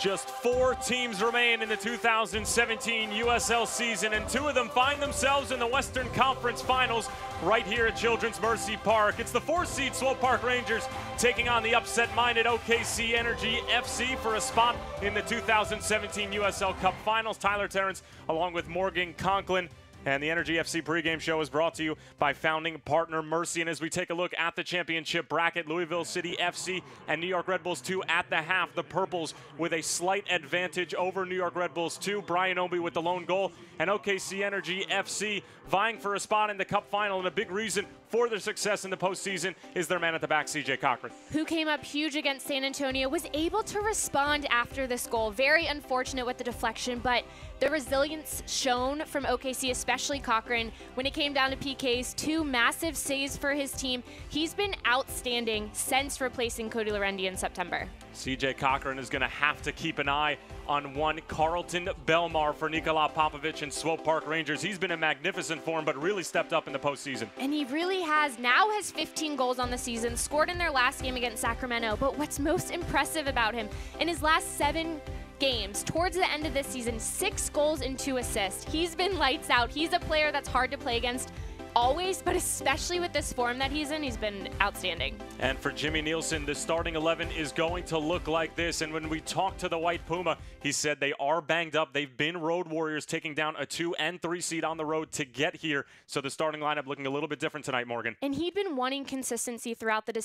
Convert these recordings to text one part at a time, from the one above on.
Just 4 teams remain in the 2017 USL season, and 2 of them find themselves in the Western Conference Finals right here at Children's Mercy Park. It's the 4-seed Swope Park Rangers taking on the upset-minded OKC Energy FC for a spot in the 2017 USL Cup Finals. Tyler Terrence along with Morgan Conklin. And the Energy FC pregame show is brought to you by founding partner Mercy. And as we take a look at the championship bracket, Louisville City FC and New York Red Bulls 2 at the half. The Purples with a slight advantage over New York Red Bulls 2. Brian Obi with the lone goal. And OKC Energy FC vying for a spot in the Cup Final. And a big reason for their success in the postseason is their man at the back, CJ Cochran. Who came up huge against San Antonio, was able to respond after this goal. Very unfortunate with the deflection, but the resilience shown from OKC, especially Cochran, when it came down to PKs, 2 massive saves for his team. He's been outstanding since replacing Cody Lorendi in September. CJ Cochran is going to have to keep an eye on one Carlton Belmar for Nikola Popovic and Swope Park Rangers. He's been in magnificent form, but really stepped up in the postseason. And he really now has 15 goals on the season, scored in their last game against Sacramento. But what's most impressive about him, in his last 7 games, towards the end of this season, 6 goals and 2 assists. He's been lights out. He's a player that's hard to play against always, but especially with this form that he's in, he's been outstanding. And for Jimmy Nielsen, the starting 11 is going to look like this. And when we talked to the White Puma, he said they are banged up. They've been road warriors, taking down a 2 and 3 seed on the road to get here. So the starting lineup looking a little bit different tonight, Morgan. And he'd been wanting consistency throughout the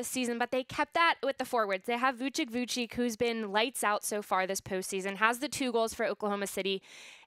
season, but they kept that with the forwards. They have Vucic, who's been lights out so far this postseason, has the 2 goals for Oklahoma City.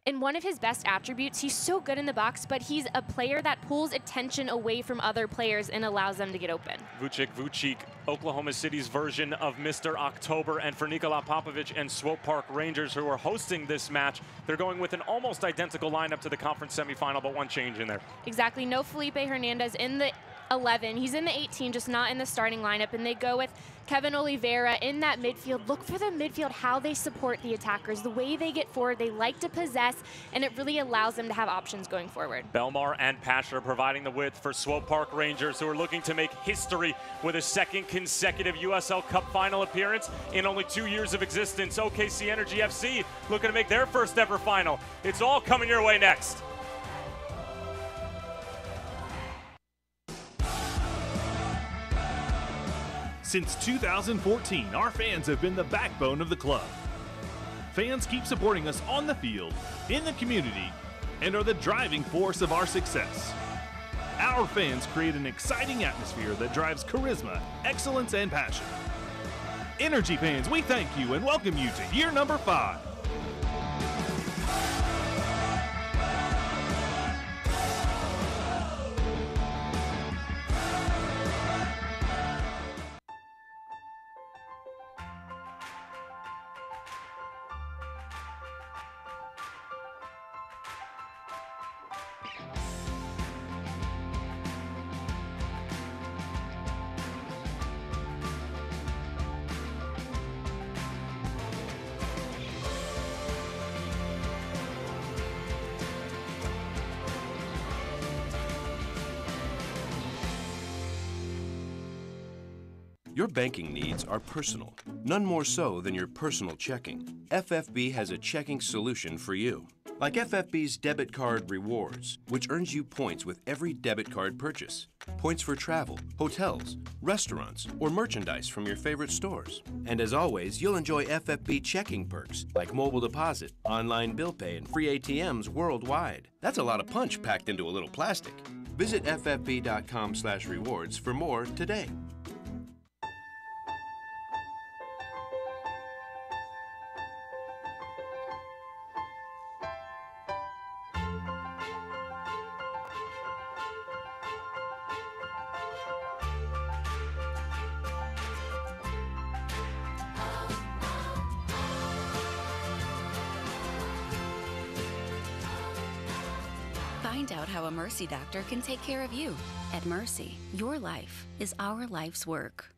And one of his best attributes, he's so good in the box, but he's a player that pulls attention away from other players and allows them to get open. Vucic, Oklahoma City's version of Mr. October. And for Nikola Popovic and Swope Park Rangers, who are hosting this match, they're going with an almost identical lineup to the conference semifinal, but one change in there. Exactly. No Felipe Hernandez in the 11. He's in the 18, just not in the starting lineup. And they go with Kevin Oliveira in that midfield. Look for the midfield, how they support the attackers, the way they get forward. They like to possess, and it really allows them to have options going forward. Belmar and Pasher providing the width for Swope Park Rangers, who are looking to make history with a 2nd consecutive USL Cup Final appearance in only 2 years of existence. OKC Energy FC looking to make their first ever final. It's all coming your way next. Since 2014, our fans have been the backbone of the club. Fans keep supporting us on the field, in the community, and are the driving force of our success. Our fans create an exciting atmosphere that drives charisma, excellence, and passion. Energy fans, we thank you and welcome you to year number 5. Your banking needs are personal, none more so than your personal checking. FFB has a checking solution for you. Like FFB's Debit Card Rewards, which earns you points with every debit card purchase. Points for travel, hotels, restaurants, or merchandise from your favorite stores. And as always, you'll enjoy FFB checking perks like mobile deposit, online bill pay, and free ATMs worldwide. That's a lot of punch packed into a little plastic. Visit ffb.com/rewards for more today. Find out how a Mercy doctor can take care of you. At Mercy, your life is our life's work.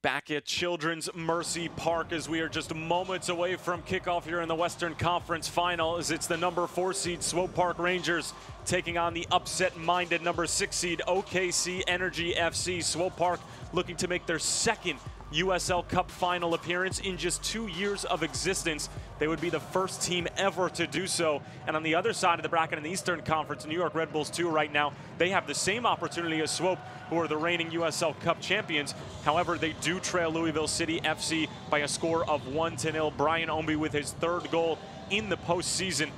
Back at Children's Mercy Park as we are just moments away from kickoff here in the Western Conference Final, as it's the number 4 seed Swope Park Rangers taking on the upset-minded number 6 seed OKC Energy FC. Swope Park looking to make their 2nd USL Cup Final appearance in just 2 years of existence. They would be the first team ever to do so. And on the other side of the bracket in the Eastern Conference, New York Red Bulls 2 right now, they have the same opportunity as Swope, who are the reigning USL Cup champions. However, they do trail Louisville City FC by a score of 1-0. Brian Omby with his 3rd goal in the postseason,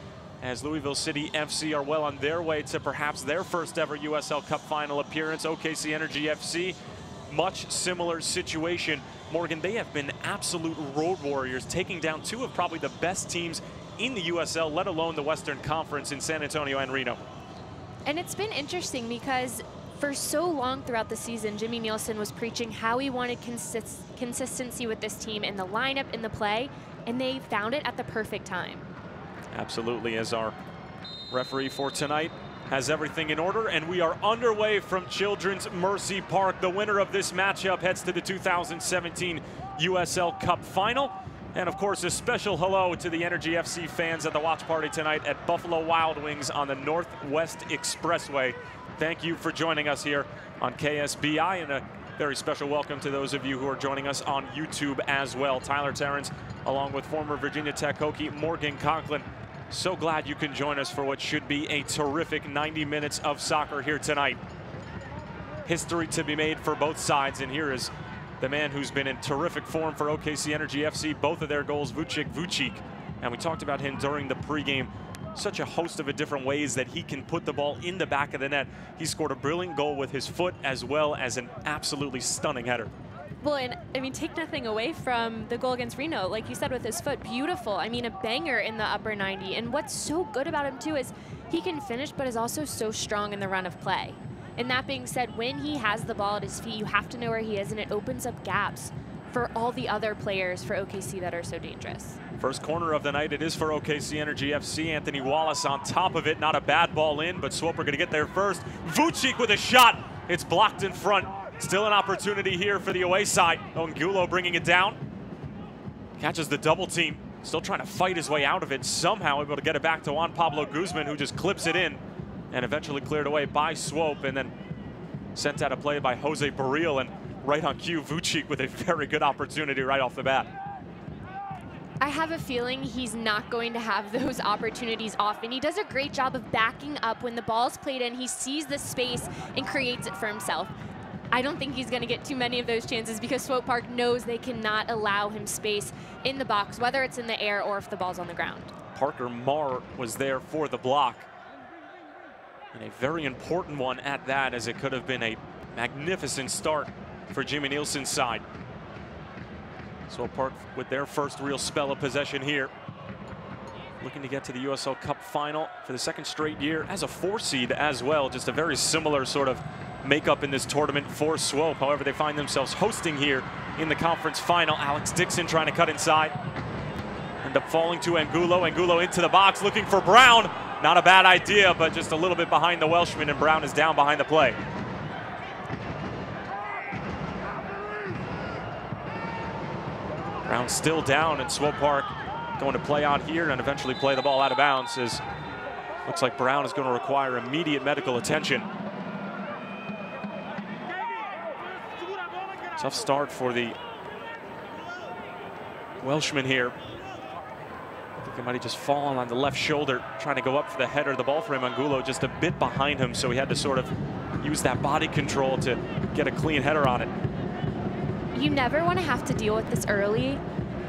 as Louisville City FC are well on their way to perhaps their first ever USL Cup Final appearance. OKC Energy FC, much similar situation. Morgan, they have been absolute road warriors, taking down 2 of probably the best teams in the USL, let alone the Western Conference in San Antonio and Reno. And it's been interesting because for so long throughout the season, Jimmy Nielsen was preaching how he wanted consistency with this team in the lineup, in the play, and they found it at the perfect time. Absolutely, as our referee for tonight has everything in order, and we are underway from Children's Mercy Park. The winner of this matchup heads to the 2017 USL Cup Final. And of course, a special hello to the Energy FC fans at the watch party tonight at Buffalo Wild Wings on the Northwest Expressway. Thank you for joining us here on KSBI, and a very special welcome to those of you who are joining us on YouTube as well. Tyler Terrence, along with former Virginia Tech Hokie Morgan Conklin. So glad you can join us for what should be a terrific 90 minutes of soccer here tonight. History to be made for both sides, and here is the man who's been in terrific form for OKC Energy FC. Both of their goals, Vucic. And we talked about him during the pregame. Such a host of different ways that he can put the ball in the back of the net. He scored a brilliant goal with his foot as well as an absolutely stunning header. Well, and I mean, take nothing away from the goal against Reno. Like you said, with his foot, beautiful. I mean, a banger in the upper 90. And what's so good about him, too, is he can finish, but is also so strong in the run of play. And that being said, when he has the ball at his feet, you have to know where he is, and it opens up gaps for all the other players for OKC that are so dangerous. First corner of the night, it is for OKC Energy FC. Anthony Wallace on top of it. Not a bad ball in, but Swope are going to get there first. Vucic with a shot. It's blocked in front. Still an opportunity here for the away side. Angulo bringing it down. Catches the double team. Still trying to fight his way out of it. Somehow able to get it back to Juan Pablo Guzman, who just clips it in and eventually cleared away by Swope, and then sent out a play by Jose Barril, and right on cue, Vucic with a very good opportunity right off the bat. I have a feeling he's not going to have those opportunities often. He does a great job of backing up when the ball's played in. He sees the space and creates it for himself. I don't think he's going to get too many of those chances because Swope Park knows they cannot allow him space in the box, whether it's in the air or if the ball's on the ground. Parker Marr was there for the block. And a very important one at that, as it could have been a magnificent start for Jimmy Nielsen's side. Swope Park with their first real spell of possession here. Looking to get to the USL Cup Final for the 2nd straight year as a 4 seed as well. Just a very similar sort of makeup in this tournament for Swope. However, they find themselves hosting here in the conference final. Alex Dixon trying to cut inside. End up falling to Angulo. Angulo into the box looking for Brown. Not a bad idea, but just a little bit behind the Welshman, and Brown is down behind the play. Brown still down, and Swope Park going to play out here and eventually play the ball out of bounds, as looks like Brown is going to require immediate medical attention. Tough start for the Welshman here. I think he might have just fallen on the left shoulder, trying to go up for the header. The ball for him, Angulo, just a bit behind him, so he had to sort of use that body control to get a clean header on it. You never want to have to deal with this early,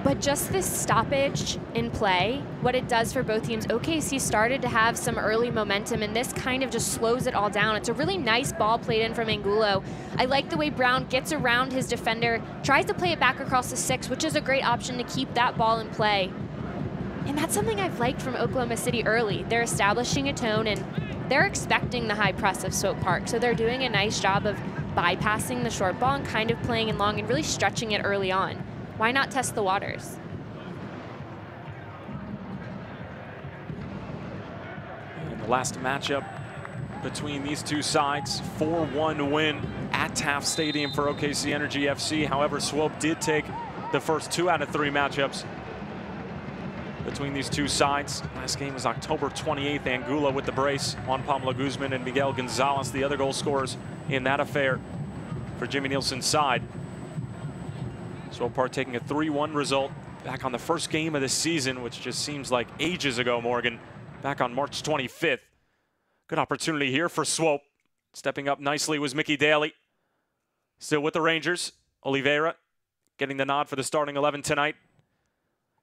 but just this stoppage in play, what it does for both teams, OKC started to have some early momentum, and this kind of just slows it all down. It's a really nice ball played in from Angulo. I like the way Brown gets around his defender, tries to play it back across the 6, which is a great option to keep that ball in play. And that's something I've liked from Oklahoma City early. They're establishing a tone, and they're expecting the high press of Swope Park, so they're doing a nice job of bypassing the short ball and kind of playing in long and really stretching it early on. Why not test the waters? And the last matchup between these two sides, 4-1 win at Taft Stadium for OKC Energy FC. However, Swope did take the first 2 out of 3 matchups between these two sides. Last game was October 28th. Angulo with the brace, Juan Pablo Guzman and Miguel Gonzalez, the other goal scorers in that affair for Jimmy Nielsen's side. Swope Park taking a 3-1 result back on the first game of the season, which just seems like ages ago, Morgan, back on March 25th. Good opportunity here for Swope. Stepping up nicely was Mickey Daly. Still with the Rangers. Oliveira getting the nod for the starting 11 tonight.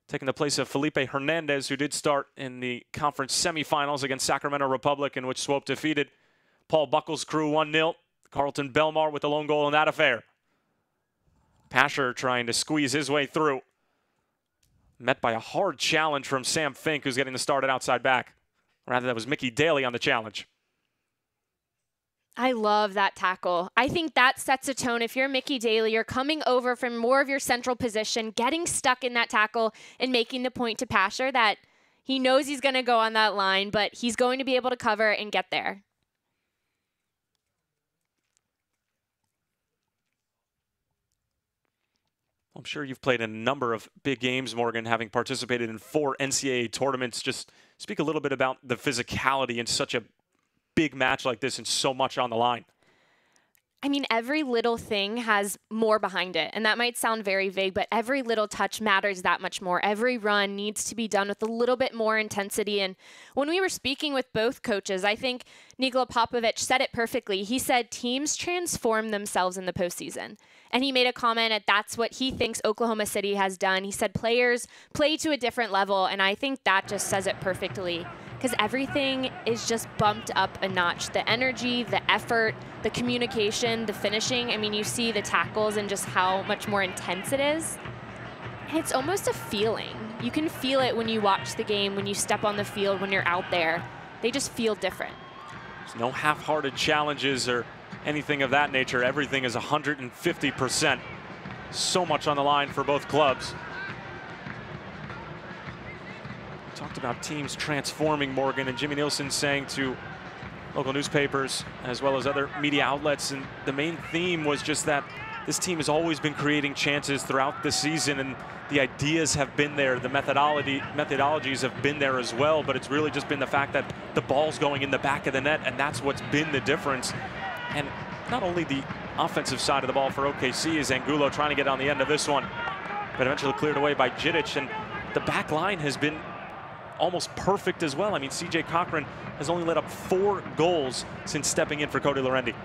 Taking the place of Felipe Hernandez, who did start in the conference semifinals against Sacramento Republic, in which Swope defeated Paul Buckles' crew 1-0. Carlton Belmar with the lone goal in that affair. Pasher trying to squeeze his way through. Met by a hard challenge from Sam Fink, who's getting the start at outside back. Rather, that was Mickey Daly on the challenge. I love that tackle. I think that sets a tone. If you're Mickey Daly, you're coming over from more of your central position, getting stuck in that tackle and making the point to Pasher that he knows he's going to go on that line, but he's going to be able to cover and get there. I'm sure you've played in a number of big games, Morgan, having participated in 4 NCAA tournaments. Just speak a little bit about the physicality in such a big match like this and so much on the line. I mean, every little thing has more behind it, and that might sound very vague, but every little touch matters that much more. Every run needs to be done with a little bit more intensity, and when we were speaking with both coaches, I think Nikola Popovic said it perfectly. He said teams transform themselves in the postseason, and he made a comment that that's what he thinks Oklahoma City has done. He said players play to a different level, and I think that just says it perfectly, because everything is just bumped up a notch. The energy, the effort, the communication, the finishing. I mean, you see the tackles and just how much more intense it is. And it's almost a feeling. You can feel it when you watch the game, when you step on the field, when you're out there. They just feel different. There's no half-hearted challenges or anything of that nature. Everything is 150%. So much on the line for both clubs. Talked about teams transforming, Morgan, and Jimmy Nielsen saying to local newspapers as well as other media outlets, and the main theme was just that this team has always been creating chances throughout the season, and the ideas have been there, the methodologies have been there as well, but it's really just been the fact that the ball's going in the back of the net, and that's what's been the difference. And not only the offensive side of the ball for OKC is Angulo trying to get on the end of this one, but eventually cleared away by Jidic, and the back line has been almost perfect as well. I mean, CJ Cochran has only let up 4 goals since stepping in for Cody Lorendi.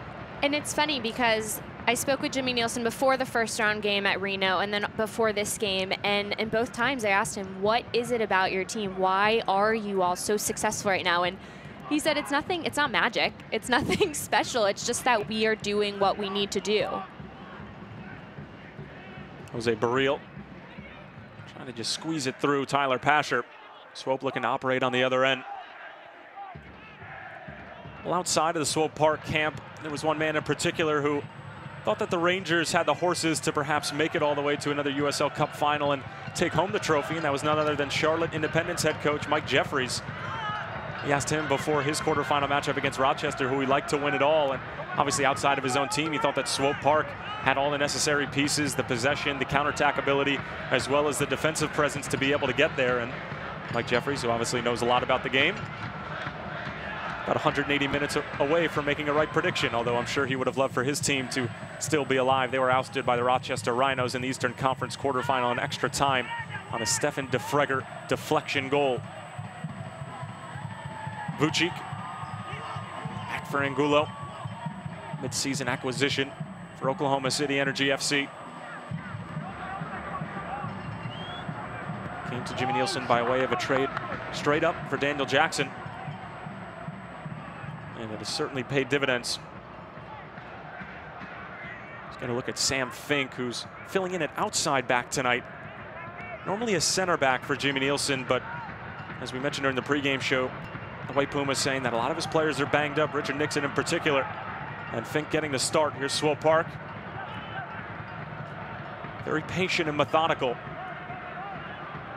And it's funny because I spoke with Jimmy Nielsen before the first round game at Reno and then before this game, and both times I asked him, what is it about your team? Why are you all so successful right now? And he said it's nothing, it's not magic, it's nothing special, it's just that we are doing what we need to do. Jose Barril trying to just squeeze it through Tyler Pasher. Swope looking to operate on the other end. Well, outside of the Swope Park camp, there was one man in particular who thought that the Rangers had the horses to perhaps make it all the way to another USL Cup Final and take home the trophy, and that was none other than Charlotte Independence head coach Mike Jeffries. He asked him before his quarterfinal matchup against Rochester who he'd like to win it all, and obviously outside of his own team, he thought that Swope Park had all the necessary pieces, the possession, the counterattack ability, as well as the defensive presence to be able to get there. And Mike Jeffries, who obviously knows a lot about the game, about 180 minutes away from making a right prediction, although I'm sure he would have loved for his team to still be alive. They were ousted by the Rochester Rhinos in the Eastern Conference quarterfinal in extra time on a Stefan DeFreger deflection goal. Vucic, back for Angulo. Mid-season acquisition for Oklahoma City Energy FC. Came to Jimmy Nielsen by way of a trade straight up for Daniel Jackson. And it has certainly paid dividends. He's going to look at Sam Fink, who's filling in at outside back tonight. Normally a center back for Jimmy Nielsen, but as we mentioned during the pregame show, the White Pumas saying that a lot of his players are banged up, Richard Nixon in particular. And Fink getting the start. Here's Swope Park. Very patient and methodical.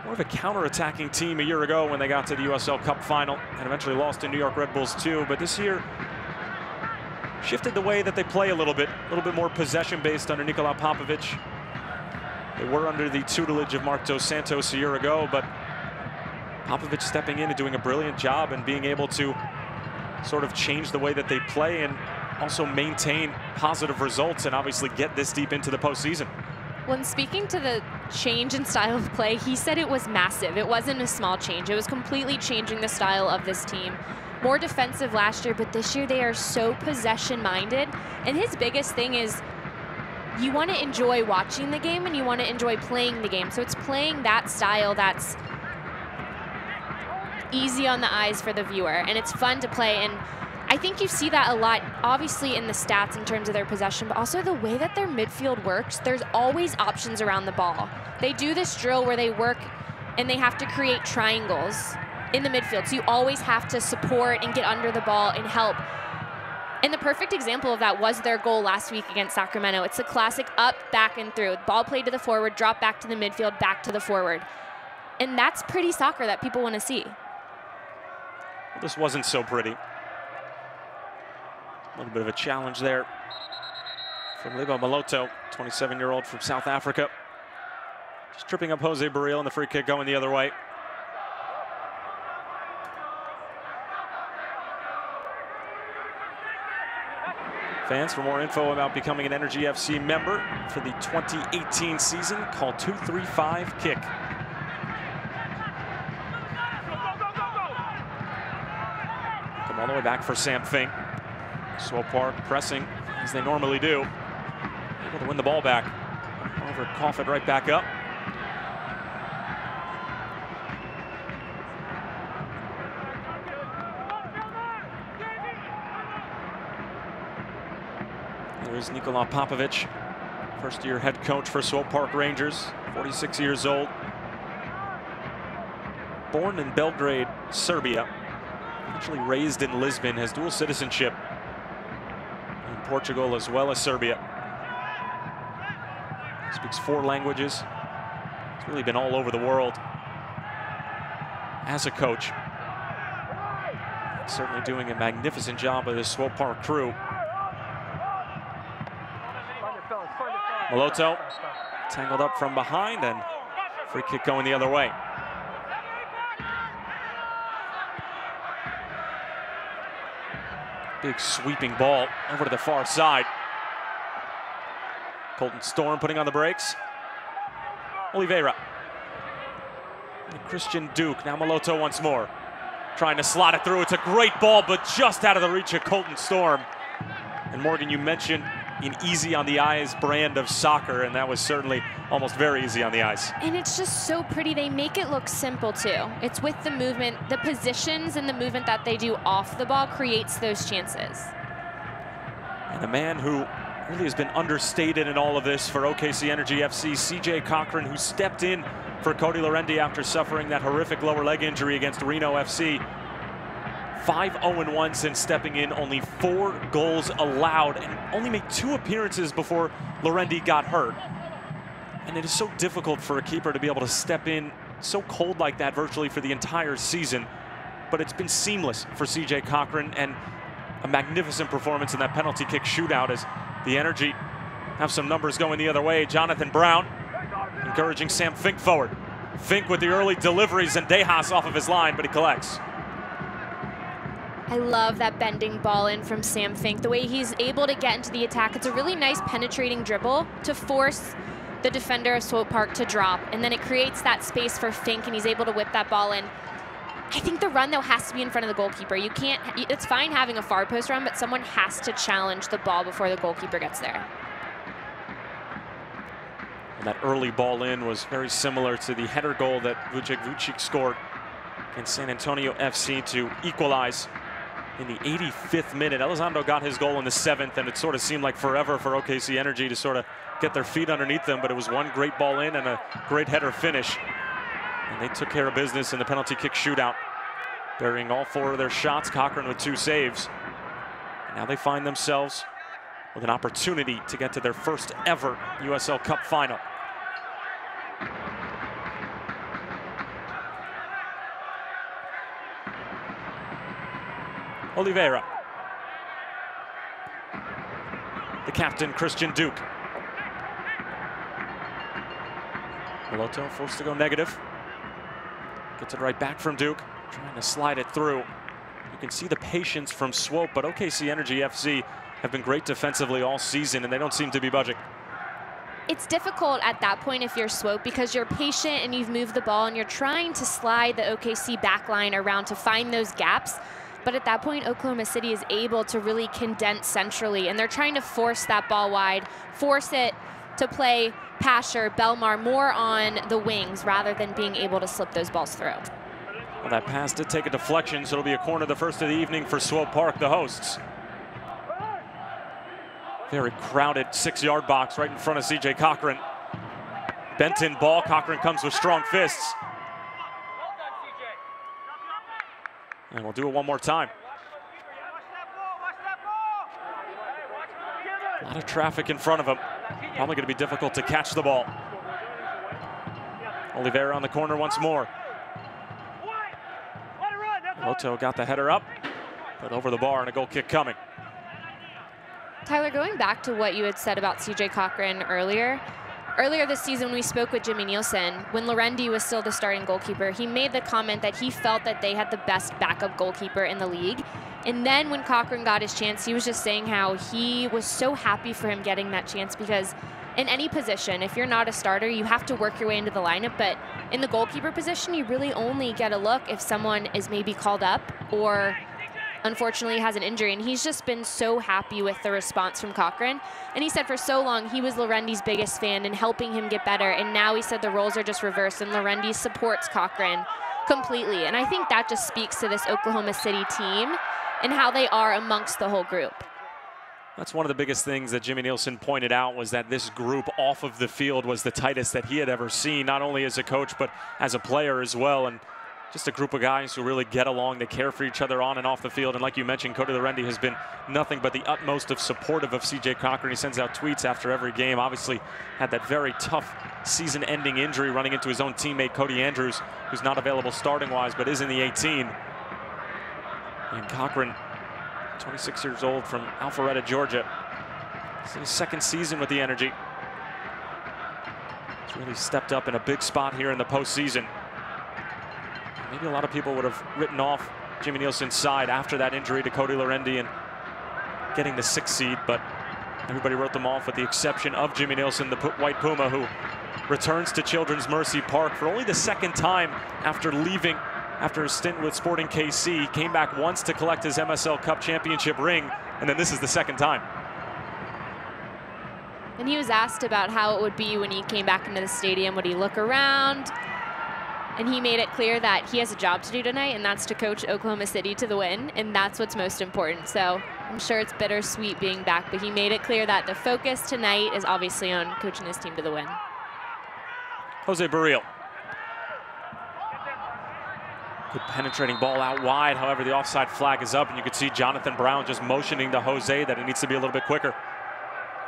More of a counter-attacking team a year ago when they got to the USL Cup Final and eventually lost to New York Red Bulls too. But this year shifted the way that they play a little bit more possession-based under Nikola Popovic. They were under the tutelage of Mark Dos Santos a year ago, but Popovic stepping in and doing a brilliant job and being able to sort of change the way that they play and also maintain positive results and obviously get this deep into the postseason. When speaking to the change in style of play, he said it was massive. It wasn't a small change. It was completely changing the style of this team. More defensive last year, but this year they are so possession-minded. And his biggest thing is you want to enjoy watching the game and you want to enjoy playing the game. So it's playing that style that's easy on the eyes for the viewer, and it's fun to play. And I think you see that a lot, obviously in the stats in terms of their possession, but also the way that their midfield works. There's always options around the ball. They do this drill where they work and they have to create triangles in the midfield. So you always have to support and get under the ball and help. And the perfect example of that was their goal last week against Sacramento. It's the classic up, back, and through. Ball played to the forward, drop back to the midfield, back to the forward. And that's pretty soccer that people want to see. Well, this wasn't so pretty. A little bit of a challenge there from Lebo Maloto, 27-year-old from South Africa. Just tripping up Jose Barril and the free kick going the other way. Fans, for more info about becoming an Energy FC member for the 2018 season, call 235-KICK. Come all the way back for Sam Fink. Swope Park pressing as they normally do. Able to win the ball back. Over, cough it right back up. There's Nikola Popovic, first-year head coach for Swope Park Rangers, 46 years old. Born in Belgrade, Serbia. Actually raised in Lisbon, has dual citizenship in Portugal as well as Serbia. Speaks 4 languages. He's really been all over the world as a coach. Certainly doing a magnificent job with his Swope Park crew. Maloto tangled up from behind and free kick going the other way. Big sweeping ball over to the far side. Colton Storm putting on the brakes. Oliveira. And Christian Duke, now Maloto once more. Trying to slot it through. It's a great ball, but just out of the reach of Colton Storm. And Morgan, you mentioned an easy on the eyes brand of soccer, and that was certainly almost very easy on the eyes. And it's just so pretty. They make it look simple too. It's with the movement, the positions and the movement that they do off the ball creates those chances. And a man who really has been understated in all of this for OKC Energy FC, CJ Cochran, who stepped in for Cody Lorendi after suffering that horrific lower leg injury against Reno FC. 5-0-1 since stepping in, only 4 goals allowed, and only made 2 appearances before Lorendi got hurt. And it is so difficult for a keeper to be able to step in so cold like that virtually for the entire season. But it's been seamless for CJ Cochran, and a magnificent performance in that penalty kick shootout as the Energy have some numbers going the other way. Jonathan Brown encouraging Sam Fink forward. Fink with the early deliveries and Dejas off of his line, but he collects. I love that bending ball in from Sam Fink. The way he's able to get into the attack, it's a really nice penetrating dribble to force the defender of Swope Park to drop, and then it creates that space for Fink, and he's able to whip that ball in. I think the run, though, has to be in front of the goalkeeper. You can't, it's fine having a far post run, but someone has to challenge the ball before the goalkeeper gets there. And that early ball in was very similar to the header goal that Vucek Vucic scored against San Antonio FC to equalize in the 85th minute. Elizondo got his goal in the 7th, and it sort of seemed like forever for OKC Energy to sort of get their feet underneath them, but it was one great ball in and a great header finish. And they took care of business in the penalty kick shootout, burying all 4 of their shots, Cochran with 2 saves. And now they find themselves with an opportunity to get to their first ever USL Cup Final. Oliveira. The captain, Christian Duke. Maloto forced to go negative. Gets it right back from Duke, trying to slide it through. You can see the patience from Swope, but OKC Energy FC have been great defensively all season, and they don't seem to be budging. it's difficult at that point if you're Swope because you're patient and you've moved the ball and you're trying to slide the OKC backline around to find those gaps. But at that point, Oklahoma City is able to really condense centrally, and they're trying to force that ball wide, force it to play Pasher, Belmar more on the wings rather than being able to slip those balls through. Well, that pass did take a deflection, so it'll be a corner the first of the evening for Swope Park, the hosts. Very crowded 6-yard box right in front of CJ Cochran. Benton ball, Cochran comes with strong fists. And we'll do it one more time. A lot of traffic in front of him. Probably going to be difficult to catch the ball. Oliveira on the corner once more. Loto got the header up, but over the bar and a goal kick coming. Tyler, going back to what you had said about CJ Cochran earlier this season we spoke with Jimmy Nielsen, when Lorendi was still the starting goalkeeper, he made the comment that he felt that they had the best backup goalkeeper in the league. And then when Cochran got his chance, he was just saying how he was so happy for him getting that chance because in any position, if you're not a starter, you have to work your way into the lineup. But in the goalkeeper position, you really only get a look if someone is maybe called up or unfortunately has an injury. And he's just been so happy with the response from Cochran. And he said for so long he was Lorendi's biggest fan and helping him get better. And now he said the roles are just reversed and Lorendi supports Cochran completely. And I think that just speaks to this Oklahoma City team and how they are amongst the whole group. That's one of the biggest things that Jimmy Nielsen pointed out, was that this group off of the field was the tightest that he had ever seen, not only as a coach, but as a player as well. And just a group of guys who really get along, they care for each other on and off the field. And like you mentioned, Cody Lorendi has been nothing but the utmost of supportive of CJ Cochran. He sends out tweets after every game. Obviously had that very tough season-ending injury running into his own teammate, Cody Andrews, who's not available starting-wise, but is in the 18. And Cochran, 26 years old, from Alpharetta, Georgia. It's his second season with the Energy. He's really stepped up in a big spot here in the postseason. Maybe a lot of people would have written off Jimmy Nielsen's side after that injury to Cody Lorendi and getting the 6th seed, but everybody wrote them off with the exception of Jimmy Nielsen, the White Puma, who returns to Children's Mercy Park for only the 2nd time after leaving after a stint with Sporting KC. He came back once to collect his MSL Cup championship ring, and then this is the 2nd time. And he was asked about how it would be when he came back into the stadium. Would he look around? And he made it clear that he has a job to do tonight, and that's to coach Oklahoma City to the win, and that's what's most important. So I'm sure it's bittersweet being back, but he made it clear that the focus tonight is obviously on coaching his team to the win. Jose Barril. Good penetrating ball out wide. However, the offside flag is up, and you can see Jonathan Brown just motioning to Jose that it needs to be a little bit quicker.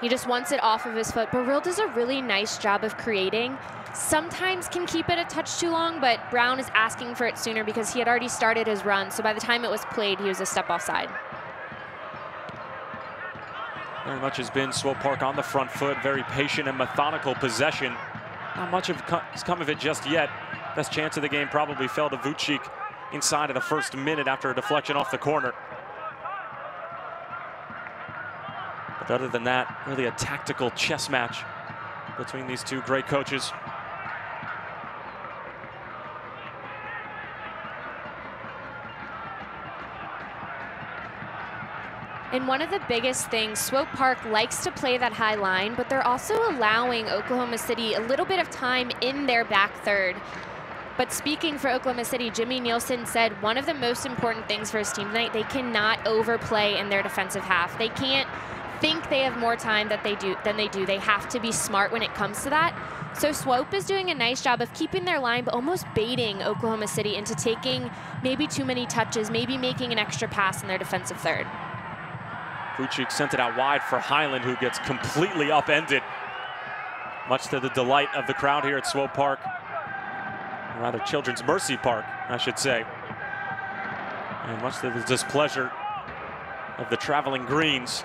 He just wants it off of his foot. Barril does a really nice job of creating. Sometimes can keep it a touch too long, but Brown is asking for it sooner because he had already started his run. So by the time it was played, he was a step offside. Very much has been Swope Park on the front foot, very patient and methodical possession. Not much has come of it just yet. Best chance of the game probably fell to Vucic inside of the 1st minute after a deflection off the corner. But other than that, really a tactical chess match between these two great coaches. And one of the biggest things, Swope Park likes to play that high line, but they're also allowing Oklahoma City a little bit of time in their back third. But speaking for Oklahoma City, Jimmy Nielsen said one of the most important things for his team tonight, they cannot overplay in their defensive half. They can't think they have more time than they do. They have to be smart when it comes to that. So Swope is doing a nice job of keeping their line, but almost baiting Oklahoma City into taking maybe too many touches, maybe making an extra pass in their defensive third. Vucic sent it out wide for Highland, who gets completely upended, much to the delight of the crowd here at Swope Park. Or rather, Children's Mercy Park, I should say. And much to the displeasure of the traveling Greens.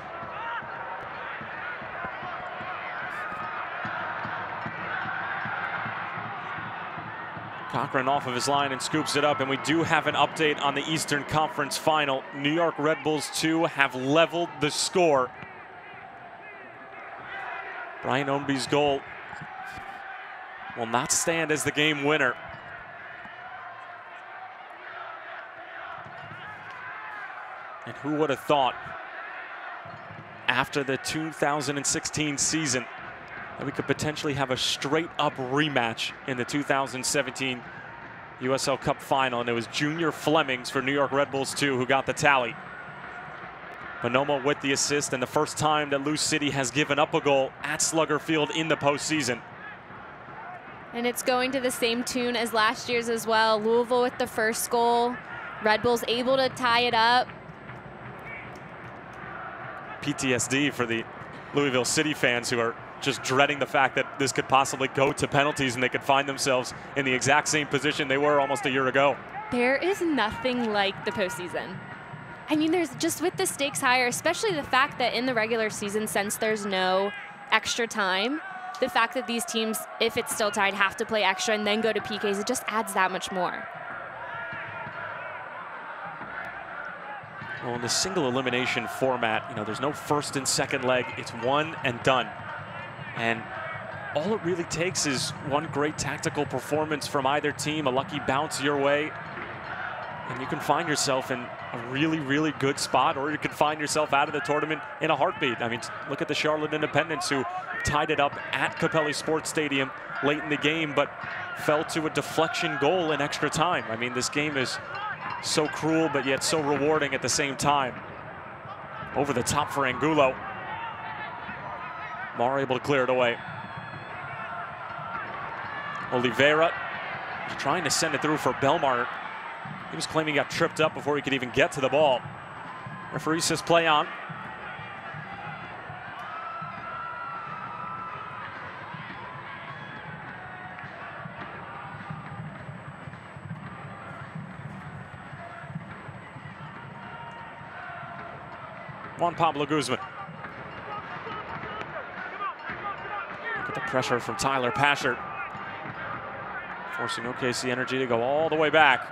Cochran off of his line and scoops it up, and we do have an update on the Eastern Conference Final. New York Red Bulls 2 have leveled the score. Brian Ownby's goal will not stand as the game winner. And who would have thought after the 2016 season that we could potentially have a straight-up rematch in the 2017 USL Cup Final, and it was Junior Flemings for New York Red Bulls 2 who got the tally. Bonomo with the assist, and the first time that Lou City has given up a goal at Slugger Field in the postseason. And it's going to the same tune as last year's as well. Louisville with the first goal. Red Bulls able to tie it up. PTSD for the Louisville City fans who are just dreading the fact that this could possibly go to penalties and they could find themselves in the exact same position they were almost a year ago. There is nothing like the postseason. I mean, there's just with the stakes higher, especially the fact that in the regular season, since there's no extra time, the fact that these teams, if it's still tied, have to play extra and then go to PKs, it just adds that much more. Well, in the single elimination format, you know, there's no first and second leg. It's one and done. And all it really takes is one great tactical performance from either team, a lucky bounce your way, and you can find yourself in a really, really good spot, or you can find yourself out of the tournament in a heartbeat. I mean, look at the Charlotte Independents, who tied it up at Capelli Sports Stadium late in the game, but fell to a deflection goal in extra time. I mean, this game is so cruel, but yet so rewarding at the same time. Over the top for Angulo. Mar able to clear it away. Oliveira trying to send it through for Belmar. He was claiming he got tripped up before he could even get to the ball. Referee says play on. Juan Pablo Guzman. Look at the pressure from Tyler Paschert, forcing OKC Energy to go all the way back.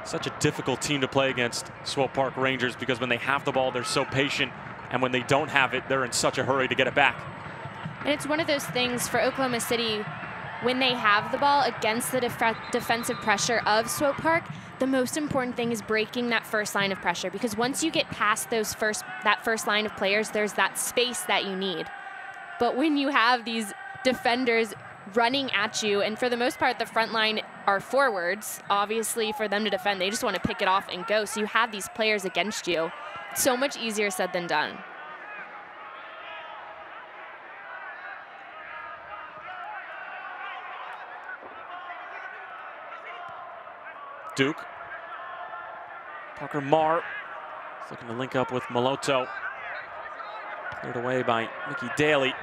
Such a difficult team to play against, Swope Park Rangers, because when they have the ball, they're so patient, and when they don't have it, they're in such a hurry to get it back. And it's one of those things for Oklahoma City, when they have the ball against the defensive pressure of Swope Park, the most important thing is breaking that first line of pressure, because once you get past that first line of players, there's that space that you need. But when you have these defenders running at you, and for the most part, the front line are forwards, obviously for them to defend, they just want to pick it off and go. So you have these players against you. So much easier said than done. Duke. Parker Marr is looking to link up with Maloto. Cleared away by Mickey Daly.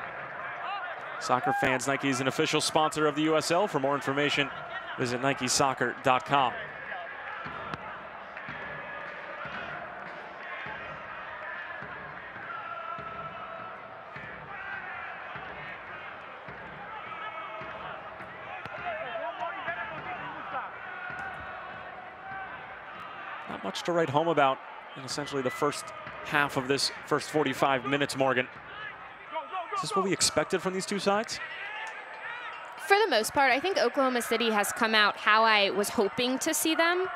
Soccer fans, Nike is an official sponsor of the USL. For more information, visit nikesoccer.com. Not much to write home about in essentially the first half of this first 45 minutes, Morgan. Is this what we expected from these two sides? For the most part, I think Oklahoma City has come out how I was hoping to see them.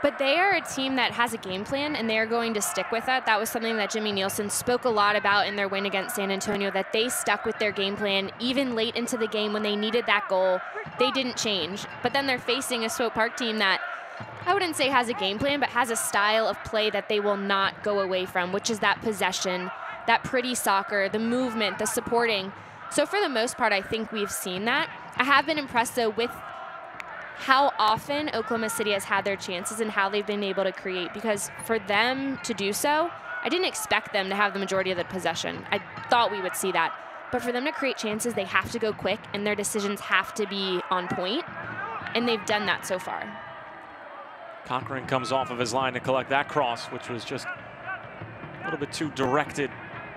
But they are a team that has a game plan, and they are going to stick with that. That was something that Jimmy Nielsen spoke a lot about in their win against San Antonio, that they stuck with their game plan even late into the game when they needed that goal. They didn't change. But then they're facing a Swope Park team that I wouldn't say has a game plan, but has a style of play that they will not go away from, which is that possession, that pretty soccer, the movement, the supporting. So for the most part, I think we've seen that. I have been impressed, though, with how often Oklahoma City has had their chances and how they've been able to create, because for them to do so, I didn't expect them to have the majority of the possession. I thought we would see that. But for them to create chances, they have to go quick, and their decisions have to be on point, and they've done that so far. Cochran comes off of his line to collect that cross, which was just a little bit too directed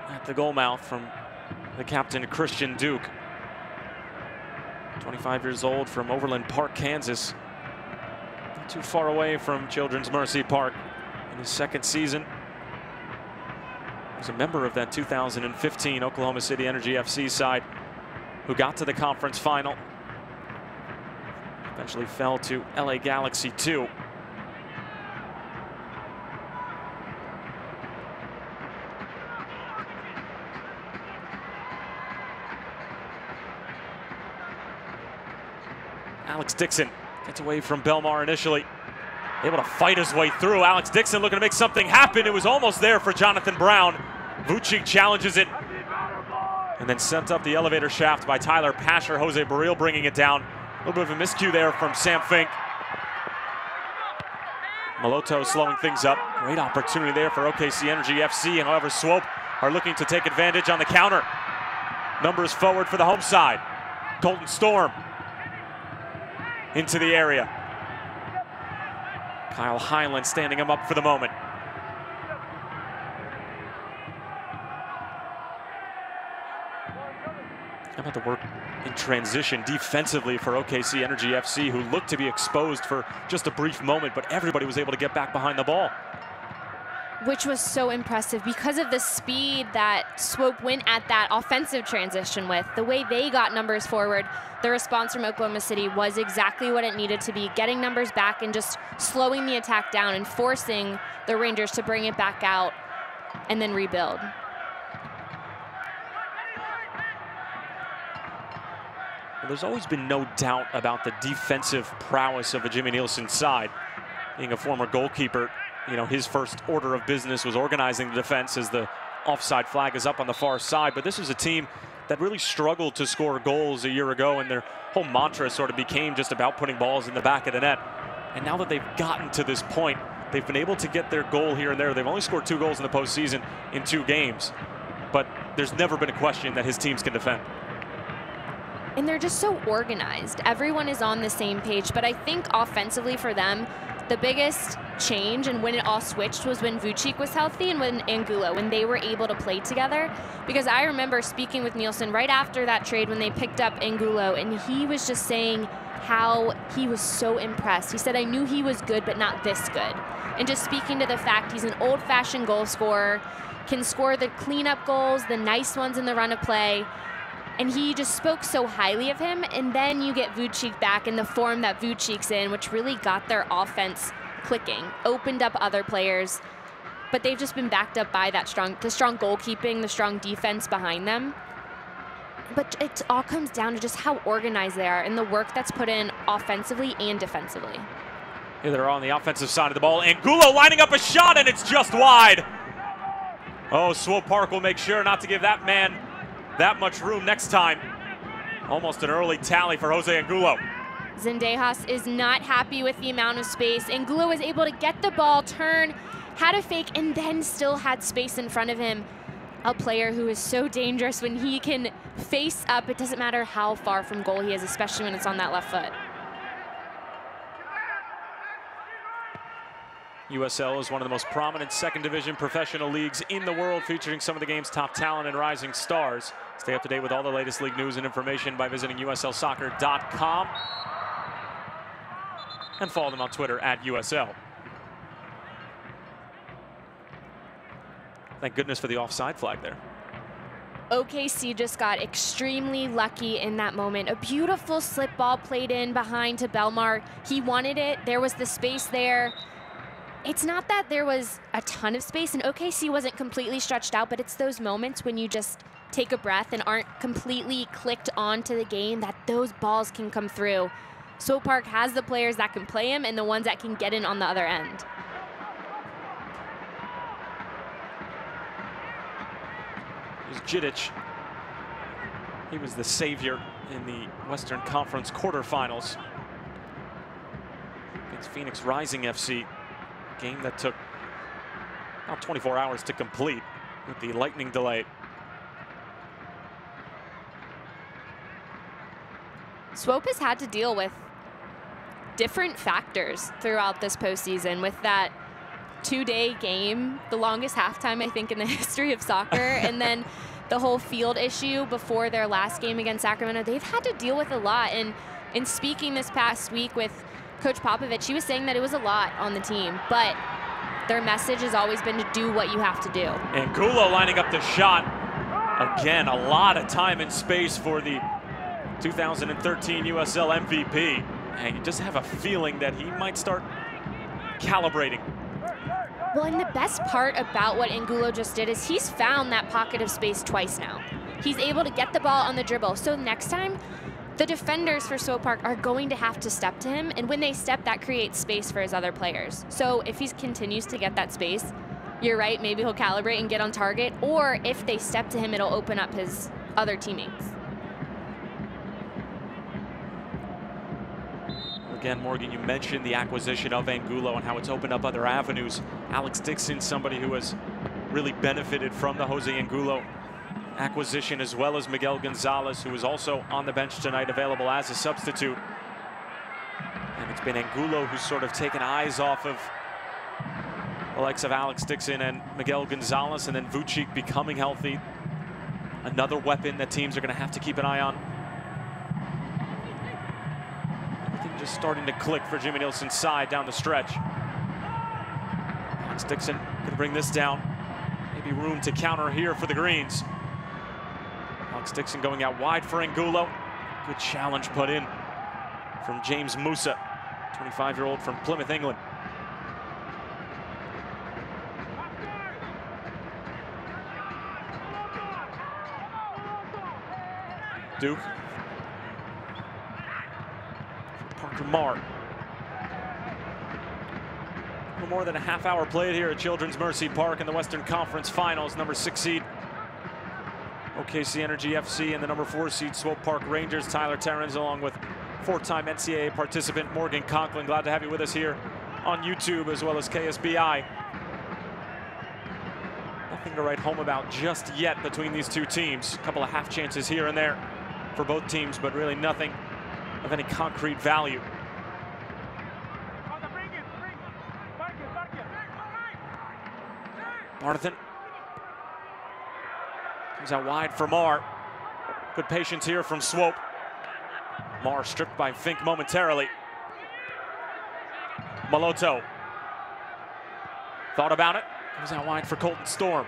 at the goal mouth from the captain, Christian Duke. 25 years old, from Overland Park, Kansas. Not too far away from Children's Mercy Park in his second season. was a member of that 2015 Oklahoma City Energy FC side who got to the conference final. Eventually fell to LA Galaxy 2. Alex Dixon gets away from Belmar initially. Able to fight his way through. Alex Dixon looking to make something happen. It was almost there for Jonathan Brown. Vucic challenges it. And then sent up the elevator shaft by Tyler Pasher. Jose Barril bringing it down. A little bit of a miscue there from Sam Fink. Maloto slowing things up. Great opportunity there for OKC Energy FC. However, Swope are looking to take advantage on the counter. Numbers forward for the home side. Colton Storm into the area. Kyle Highland standing him up for the moment. How about the work in transition defensively for OKC Energy FC, who looked to be exposed for just a brief moment, but everybody was able to get back behind the ball. Which was so impressive because of the speed that Swope went at that offensive transition with. The way they got numbers forward, the response from Oklahoma City was exactly what it needed to be, getting numbers back and just slowing the attack down and forcing the Rangers to bring it back out and then rebuild. Well, there's always been no doubt about the defensive prowess of the Jimmy Nielsen side. Being a former goalkeeper, you know, his first order of business was organizing the defense as the offside flag is up on the far side. But this is a team that really struggled to score goals a year ago, and their whole mantra sort of became just about putting balls in the back of the net. And now that they've gotten to this point, they've been able to get their goal here and there. They've only scored 2 goals in the postseason in 2 games. But there's never been a question that his teams can defend. And they're just so organized. Everyone is on the same page. But I think offensively for them, the biggest change and when it all switched was when Vucic was healthy and when Angulo, when they were able to play together. Because I remember speaking with Nielsen right after that trade when they picked up Angulo, and he was just saying how he was so impressed. He said, I knew he was good, but not this good. And just speaking to the fact he's an old-fashioned goal scorer, can score the cleanup goals, the nice ones in the run of play. And he just spoke so highly of him. And then you get Vucic back in the form that Vucic's in, which really got their offense clicking, opened up other players. But they've just been backed up by that the strong goalkeeping, the strong defense behind them. But it all comes down to just how organized they are and the work that's put in offensively and defensively. Here they're on the offensive side of the ball. Angulo lining up a shot, and it's just wide. Oh, Swope Park will make sure not to give that man that much room next time. Almost an early tally for Jose Angulo. Zendejas is not happy with the amount of space. Angulo was able to get the ball, turn, had a fake, and then still had space in front of him. A player who is so dangerous when he can face up. It doesn't matter how far from goal he is, especially when it's on that left foot. USL is one of the most prominent second division professional leagues in the world, featuring some of the game's top talent and rising stars. Stay up to date with all the latest league news and information by visiting uslsoccer.com. And follow them on Twitter at USL. Thank goodness for the offside flag there. OKC just got extremely lucky in that moment. A beautiful slip ball played in behind to Belmar. He wanted it. There was the space there. It's not that there was a ton of space and OKC wasn't completely stretched out, but it's those moments when you just take a breath and aren't completely clicked onto the game that those balls can come through. Swope Park has the players that can play him and the ones that can get in on the other end. Here's Jidic. He was the savior in the Western Conference quarterfinals against Phoenix Rising FC. Game that took about 24 hours to complete with the lightning delay. Swope has had to deal with different factors throughout this postseason with that 2-day game, the longest halftime I think in the history of soccer, and then the whole field issue before their last game against Sacramento. They've had to deal with a lot, and in speaking this past week with Coach Popovich, he was saying that it was a lot on the team, but Their message has always been to do what you have to do. Angulo lining up the shot. Again, a lot of time and space for the 2013 USL MVP. And you just have a feeling that he might start calibrating. Well, and the best part about what Angulo just did is he's found that pocket of space twice now. He's able to get the ball on the dribble. So next time, the defenders for Swope Park are going to have to step to him. And when they step, that creates space for his other players. So if he continues to get that space, you're right, maybe he'll calibrate and get on target. Or if they step to him, it'll open up his other teammates. Again, Morgan, you mentioned the acquisition of Angulo and how it's opened up other avenues. Alex Dixon, somebody who has really benefited from the Jose Angulo acquisition, as well as Miguel Gonzalez, who is also on the bench tonight, available as a substitute. And it's been Angulo who's sort of taken eyes off of the likes of Alex Dixon and Miguel Gonzalez, and then Vucic becoming healthy. Another weapon that teams are going to have to keep an eye on. Just starting to click for Jimmy Nielsen's side down the stretch. Alex Dixon can bring this down. Maybe room to counter here for the Greens. Alex Dixon going out wide for Angulo. Good challenge put in from James Musa, 25-year-old from Plymouth, England. Duke. Parker Marr. A little more than a half hour played here at Children's Mercy Park in the Western Conference Finals. Number 6 seed OKC Energy FC and the number 4 seed Swope Park Rangers. Tyler Terrens along with 4-time NCAA participant Morgan Conklin. Glad to have you with us here on YouTube as well as KSBI. Nothing to write home about just yet between these two teams. A couple of half chances here and there for both teams, but really nothing of any concrete value. Barnathan comes out wide for Marr. Good patience here from Swope. Marr stripped by Fink momentarily. Maloto thought about it. Comes out wide for Colton Storm.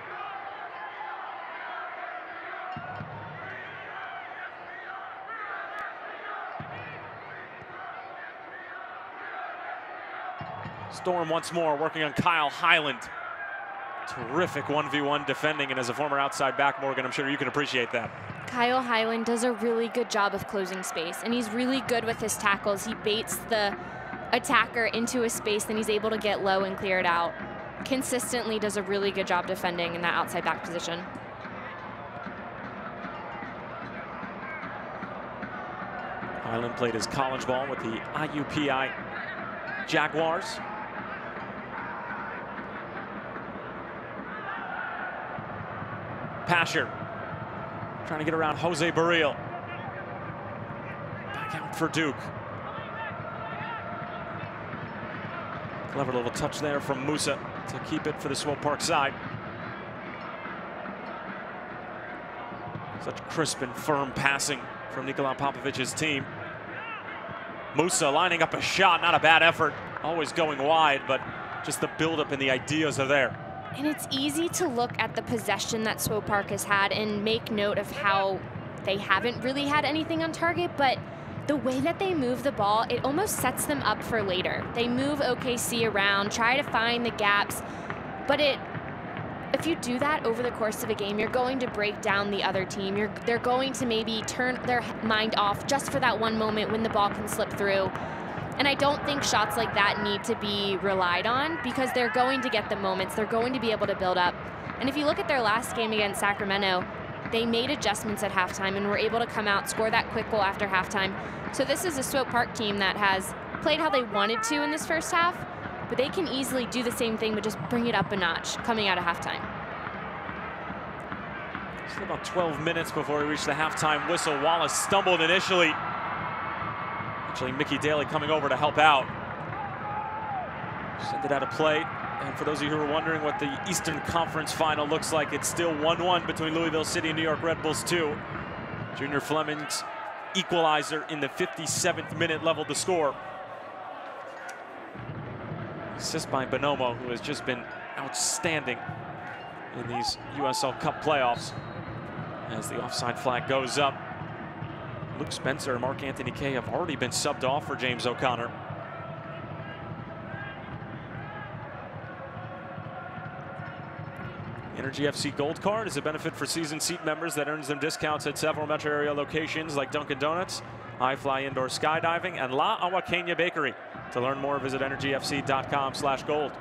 Storm once more working on Kyle Highland. Terrific 1v1 defending, and as a former outside back, Morgan, I'm sure you can appreciate that. Kyle Highland does a really good job of closing space, and he's really good with his tackles. He baits the attacker into a space, then he's able to get low and clear it out. Consistently does a really good job defending in that outside back position. Highland played his college ball with the IUPI Jaguars. Pasher trying to get around Jose Baril. Back out for Duke. Clever little touch there from Musa to keep it for the Swope Park side. Such crisp and firm passing from Nikola Popovic's team. Musa lining up a shot, not a bad effort. Always going wide, but just the buildup and the ideas are there. And it's easy to look at the possession that Swope Park has had and make note of how they haven't really had anything on target, but the way that they move the ball, it almost sets them up for later. They move OKC around, try to find the gaps, but if you do that over the course of a game, you're going to break down the other team. They're going to maybe turn their mind off just for that one moment when the ball can slip through. And I don't think shots like that need to be relied on because they're going to get the moments. They're going to be able to build up. And if you look at their last game against Sacramento, they made adjustments at halftime and were able to come out, score that quick goal after halftime. So this is a Swope Park team that has played how they wanted to in this first half, but they can easily do the same thing, but just bring it up a notch coming out of halftime. Still about 12 minutes before we reach the halftime whistle. Wallace stumbled initially. Actually, Mickey Daly coming over to help out. Send it out of play. And for those of you who are wondering what the Eastern Conference Final looks like, it's still 1-1 between Louisville City and New York Red Bulls 2. Junior Fleming's equalizer in the 57th minute leveled the score. Assist by Bonomo, who has just been outstanding in these USL Cup playoffs. As the offside flag goes up, Luke Spencer and Mark Anthony Kay have already been subbed off for James O'Connor. Energy FC Gold Card is a benefit for season seat members that earns them discounts at several metro area locations like Dunkin' Donuts, iFly Indoor Skydiving, and La Awakenya Bakery. To learn more, visit energyfc.com/gold.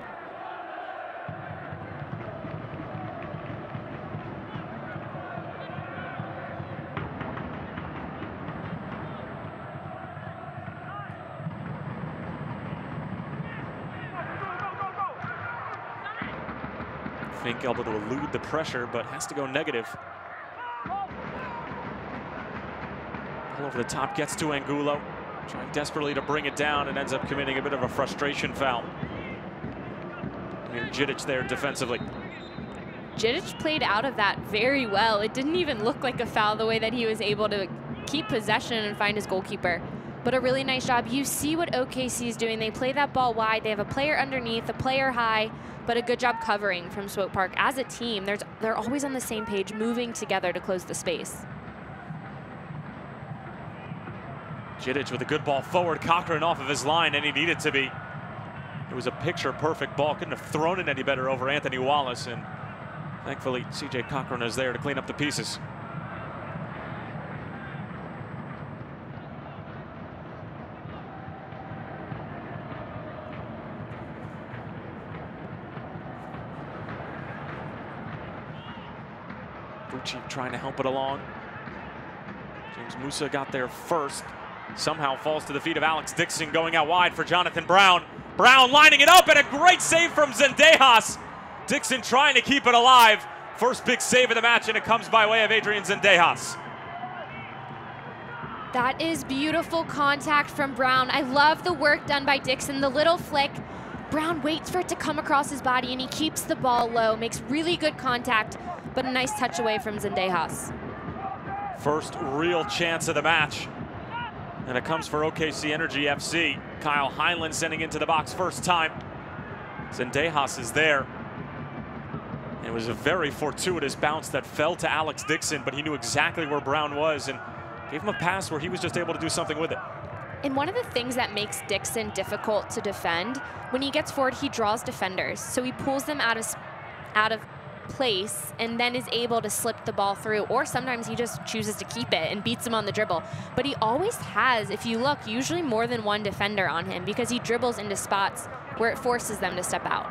Fink able to elude the pressure, but has to go negative. All over the top, gets to Angulo, trying desperately to bring it down, and ends up committing a bit of a frustration foul. Jidic there defensively. Jidic played out of that very well. It didn't even look like a foul the way that he was able to keep possession and find his goalkeeper. But a really nice job. You see what OKC is doing. They play that ball wide. They have a player underneath, a player high, but a good job covering from Swope Park. As a team, they're always on the same page, moving together to close the space. Jidic with a good ball forward. Cochran off of his line, and he needed to be. It was a picture-perfect ball. Couldn't have thrown it any better over Anthony Wallace, and thankfully CJ Cochran is there to clean up the pieces. Vucic trying to help it along. James Musa got there first. Somehow falls to the feet of Alex Dixon, going out wide for Jonathan Brown. Brown lining it up, and a great save from Zendejas. Dixon trying to keep it alive. First big save of the match, and it comes by way of Adrian Zendejas. That is beautiful contact from Brown. I love the work done by Dixon, the little flick. Brown waits for it to come across his body, and he keeps the ball low, makes really good contact, but a nice touch away from Zendejas. First real chance of the match, and it comes for OKC Energy FC. Kyle Highland sending into the box first time. Zendejas is there. And it was a very fortuitous bounce that fell to Alex Dixon, but he knew exactly where Brown was and gave him a pass where he was just able to do something with it. And one of the things that makes Dixon difficult to defend, when he gets forward, he draws defenders. So he pulls them out of place and then is able to slip the ball through, or sometimes he just chooses to keep it and beats him on the dribble. But he always has, if you look, usually more than one defender on him, because he dribbles into spots where it forces them to step out.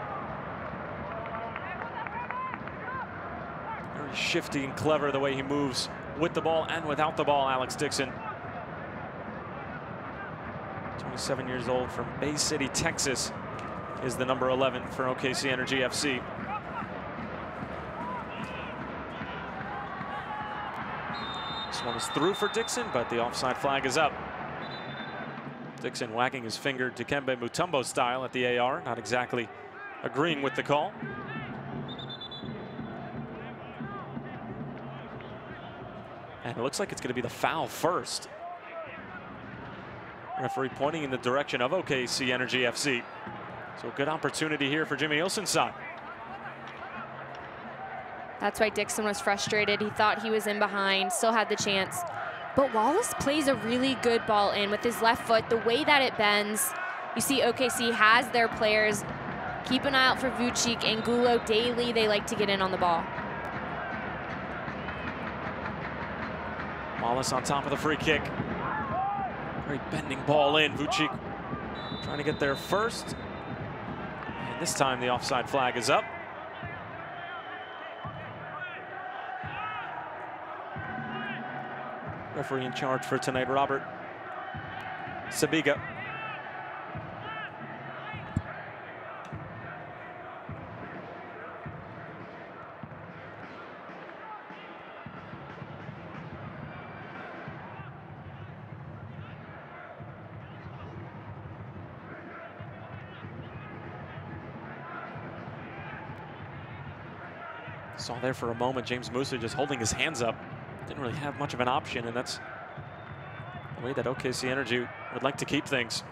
Very shifty and clever the way he moves with the ball and without the ball, Alex Dixon. 27 years old, from Bay City, Texas, is the number 11 for OKC Energy FC. This one is through for Dixon, but the offside flag is up. Dixon wagging his finger Dikembe Mutombo style at the AR, not exactly agreeing with the call. And it looks like it's going to be the foul first. Referee pointing in the direction of OKC Energy FC. So a good opportunity here for Jimmy Ilsen's side. That's why Dixon was frustrated. He thought he was in behind, still had the chance. But Wallace plays a really good ball in with his left foot, the way that it bends. You see OKC has their players. Keep an eye out for Vucic, Angulo, Daly. They like to get in on the ball. Wallace on top of the free kick. Very bending ball in. Vucic trying to get there first. And this time the offside flag is up. Referee in charge for tonight, Robert Sabiga. Saw there for a moment James Musa just holding his hands up. Didn't really have much of an option, and that's the way that OKC Energy would like to keep things.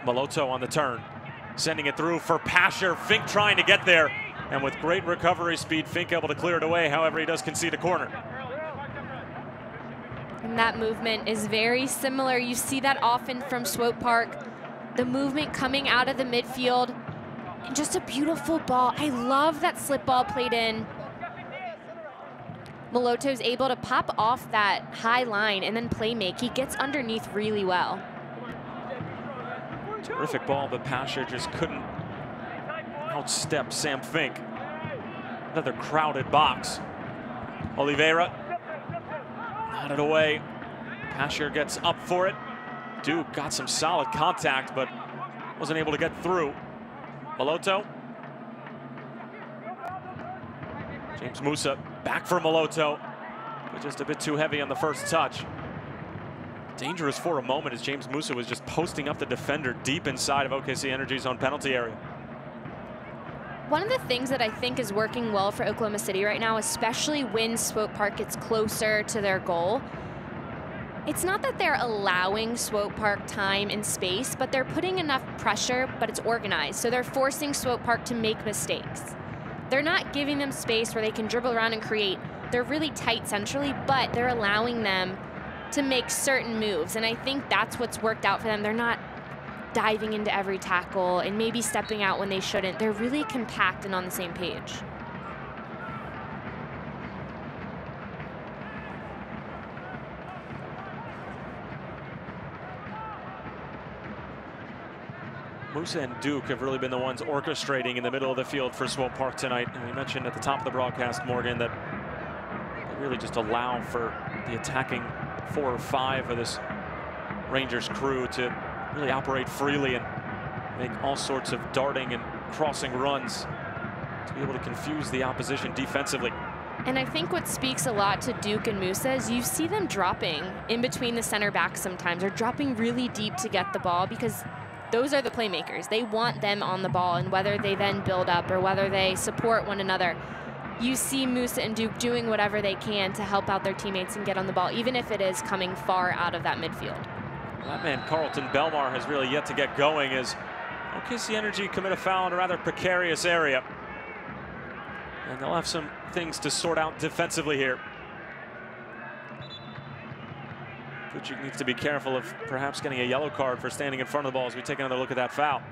Moloto on the turn, sending it through for Pasher. Fink trying to get there, and with great recovery speed, Fink able to clear it away. However, he does concede a corner. And that movement is very similar. You see that often from Swope Park. The movement coming out of the midfield. And just a beautiful ball. I love that slip ball played in. Moloto's able to pop off that high line and then play make. He gets underneath really well. Terrific ball, but Pasher just couldn't outstep Sam Fink. Another crowded box. Oliveira nodded away. Pasher gets up for it. Duke got some solid contact, but wasn't able to get through. Moloto. James Musa back for Moloto, but just a bit too heavy on the first touch. Dangerous for a moment as James Musa was just posting up the defender deep inside of OKC Energy's own penalty area. One of the things that I think is working well for Oklahoma City right now, especially when Swope Park gets closer to their goal, it's not that they're allowing Swope Park time and space, but they're putting enough pressure, but it's organized. So they're forcing Swope Park to make mistakes. They're not giving them space where they can dribble around and create. They're really tight centrally, but they're allowing them to make certain moves. And I think that's what's worked out for them. They're not diving into every tackle and maybe stepping out when they shouldn't. They're really compact and on the same page. Musa and Duke have really been the ones orchestrating in the middle of the field for Swope Park tonight. And we mentioned at the top of the broadcast, Morgan, that they really just allow for the attacking 4 or 5 of this Rangers crew to really operate freely and make all sorts of darting and crossing runs to be able to confuse the opposition defensively. And I think what speaks a lot to Duke and Musa is you see them dropping in between the center backs sometimes, or dropping really deep to get the ball, because those are the playmakers. They want them on the ball, and whether they then build up or whether they support one another, you see Musa and Duke doing whatever they can to help out their teammates and get on the ball, even if it is coming far out of that midfield. That man, Carlton Belmar, has really yet to get going as OKC Energy commit a foul in a rather precarious area. And they'll have some things to sort out defensively here. Vucic needs to be careful of perhaps getting a yellow card for standing in front of the ball as we take another look at that foul.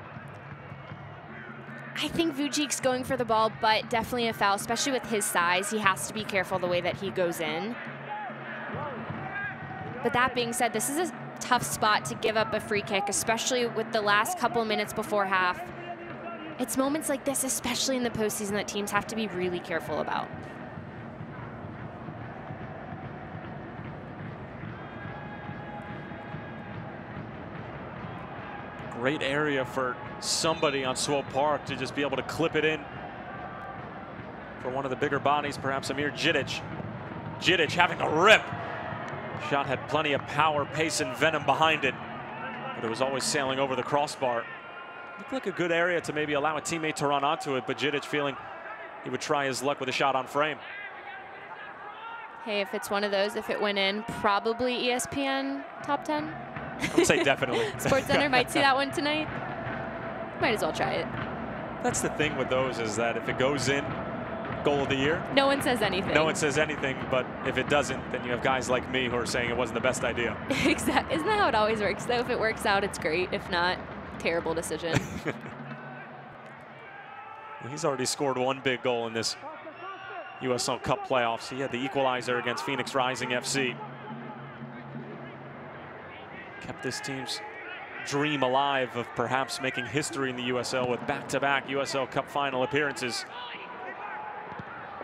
I think Vucic's going for the ball, but definitely a foul, especially with his size. He has to be careful the way that he goes in. But that being said, this is a tough spot to give up a free kick, especially with the last couple minutes before half. It's moments like this, especially in the postseason, that teams have to be really careful about. Great area for somebody on Swope Park to just be able to clip it in for one of the bigger bodies, perhaps Amir Džidić. Džidić having a rip. Shot had plenty of power, pace, and venom behind it, but it was always sailing over the crossbar. Looked like a good area to maybe allow a teammate to run onto it, but Džidić feeling he would try his luck with a shot on frame. Hey, if it's one of those, if it went in, probably ESPN top 10. I would say definitely. SportsCenter might see that one tonight. Might as well try it. That's the thing with those, is that if it goes in, goal of the year. No one says anything. No one says anything, but if it doesn't, then you have guys like me who are saying it wasn't the best idea. Exactly. Isn't that how it always works, though? If it works out, it's great. If not, terrible decision. He's already scored 1 big goal in this USL Cup playoffs. He had the equalizer against Phoenix Rising FC. Kept this team's dream alive of perhaps making history in the USL with back-to-back USL Cup Final appearances.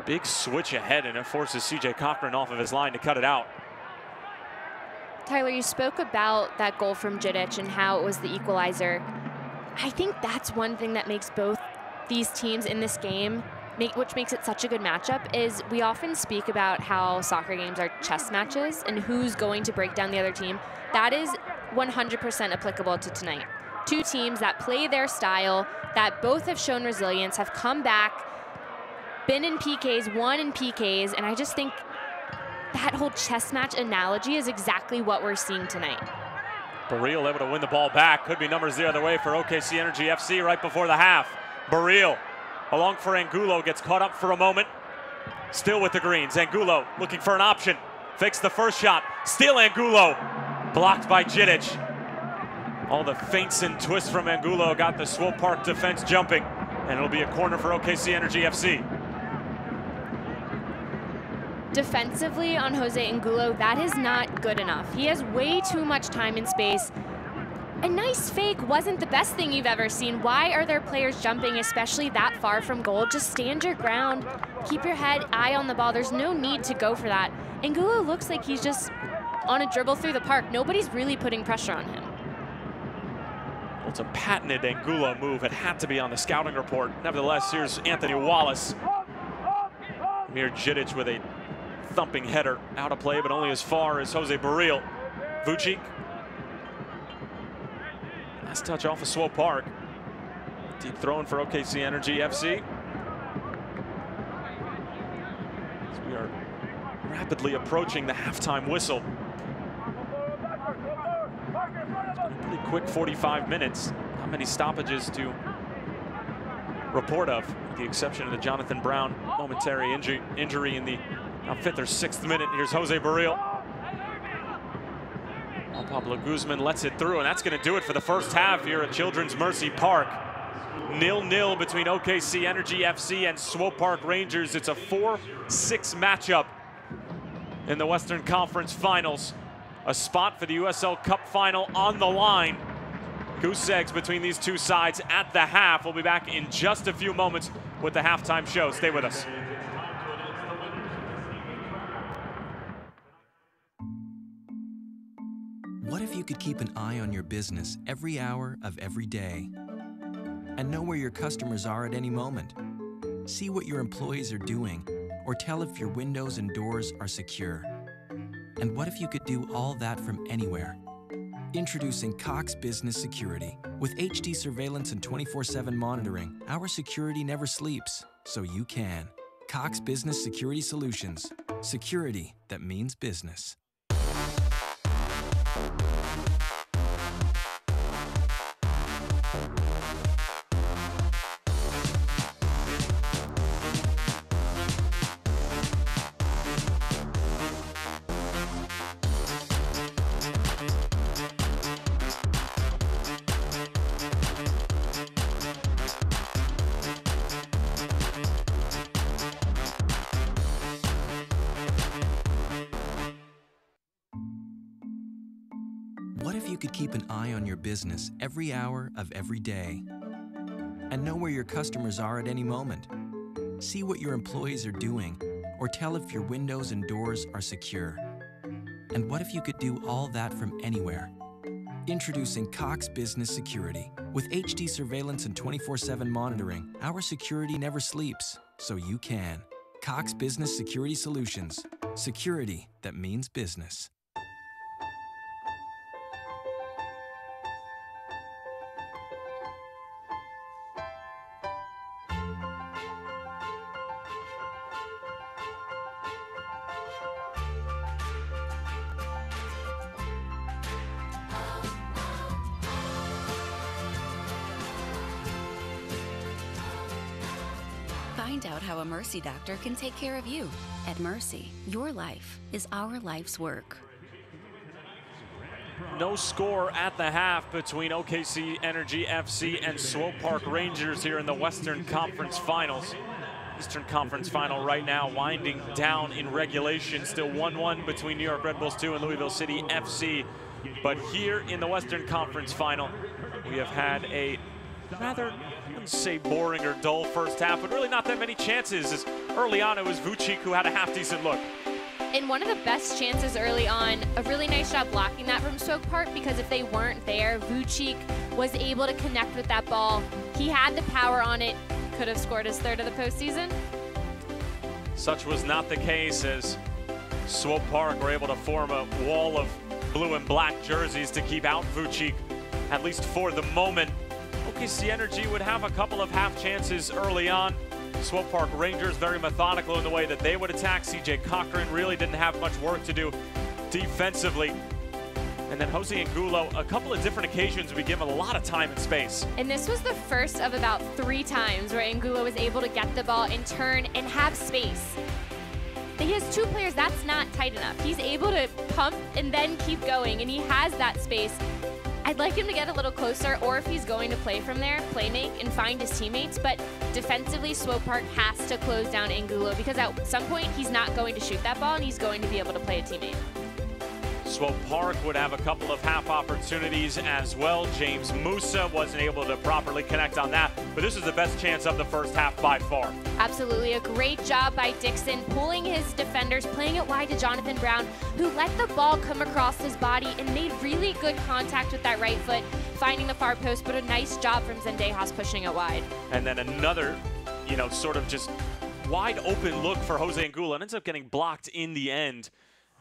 Big switch ahead, and it forces CJ Cochran off of his line to cut it out. Tyler, you spoke about that goal from Džidić and how it was the equalizer. I think that's one thing that makes both these teams in this game, which makes it such a good matchup, is we often speak about how soccer games are chess matches and who's going to break down the other team. That is 100% applicable to tonight. Two teams that play their style, that both have shown resilience, have come back, been in PKs, won in PKs, and I just think that whole chess match analogy is exactly what we're seeing tonight. Baril able to win the ball back. Could be numbers the other way for OKC Energy FC right before the half. Baril along for Angulo, gets caught up for a moment. Still with the Greens. Angulo looking for an option. Fakes the first shot. Still Angulo. Blocked by Jidic. All the feints and twists from Angulo got the Swope Park defense jumping. And it'll be a corner for OKC Energy FC. Defensively on Jose Angulo, that is not good enough. He has way too much time and space. A nice fake wasn't the best thing you've ever seen. Why are there players jumping, especially that far from goal? Just stand your ground, keep your eye on the ball. There's no need to go for that. Angulo looks like he's just on a dribble through the park. Nobody's really putting pressure on him. Well, it's a patented Angulo move. It had to be on the scouting report. Nevertheless, here's Anthony Wallace. Mir Jidic with a thumping header out of play, but only as far as Jose Baril. Vucic. Last touch off of Swope Park. Deep throwing for OKC Energy FC. As we are rapidly approaching the halftime whistle. It's been a pretty quick 45 minutes. Not many stoppages to report of, with the exception of the Jonathan Brown momentary injury in the 5th or 6th minute. Here's Jose Baril. Pablo Guzman lets it through, and that's going to do it for the first half here at Children's Mercy Park. 0-0 between OKC Energy FC and Swope Park Rangers. It's a 4-6 matchup in the Western Conference Finals. A spot for the USL Cup Final on the line. Goose eggs between these two sides at the half. We'll be back in just a few moments with the halftime show. Stay with us. What if you could keep an eye on your business every hour of every day and know where your customers are at any moment? See what your employees are doing or tell if your windows and doors are secure. And what if you could do all that from anywhere? Introducing Cox Business Security. With HD surveillance and 24/7 monitoring, our security never sleeps, so you can. Cox Business Security Solutions. Security that means business. What if you could keep an eye on your business every hour of every day and know where your customers are at any moment? See what your employees are doing or tell if your windows and doors are secure. And what if you could do all that from anywhere? Introducing Cox Business Security. With HD surveillance and 24/7 monitoring, our security never sleeps, so you can. Cox Business Security Solutions. Security that means business. Find out how a Mercy doctor can take care of you. At Mercy, your life is our life's work. No score at the half between OKC Energy FC and Swope Park Rangers here in the Western Conference Finals. Eastern Conference Final right now winding down in regulation. Still 1-1 between New York Red Bulls 2 and Louisville City FC. But here in the Western Conference Final, we have had a rather, I wouldn't say boring or dull first half, but really not that many chances. As early on, it was Vucic who had a half-decent look. And one of the best chances early on, a really nice job blocking that from Swope Park, because if they weren't there, Vucic was able to connect with that ball. He had the power on it, could have scored his third of the postseason. Such was not the case, as Swope Park were able to form a wall of blue and black jerseys to keep out Vucic, at least for the moment. OKC Energy would have a couple of half chances early on. Swope Park Rangers very methodical in the way that they would attack. CJ Cochran really didn't have much work to do defensively. And then Jose Angulo, a couple of different occasions, we give him a lot of time and space. And this was the first of about 3 times where Angulo was able to get the ball and turn and have space. He has 2 players, that's not tight enough. He's able to pump and then keep going, and he has that space. I'd like him to get a little closer, or if he's going to play from there, play make and find his teammates. But defensively, Swope Park has to close down Angulo because at some point he's not going to shoot that ball and he's going to be able to play a teammate. Swope Park would have a couple of half opportunities as well. James Musa wasn't able to properly connect on that, but this is the best chance of the first half by far. Absolutely, a great job by Dixon, pulling his defenders, playing it wide to Jonathan Brown, who let the ball come across his body and made really good contact with that right foot, finding the far post, but a nice job from Zendejas pushing it wide. And then another, sort of just wide open look for Jose Angulo, and ends up getting blocked in the end.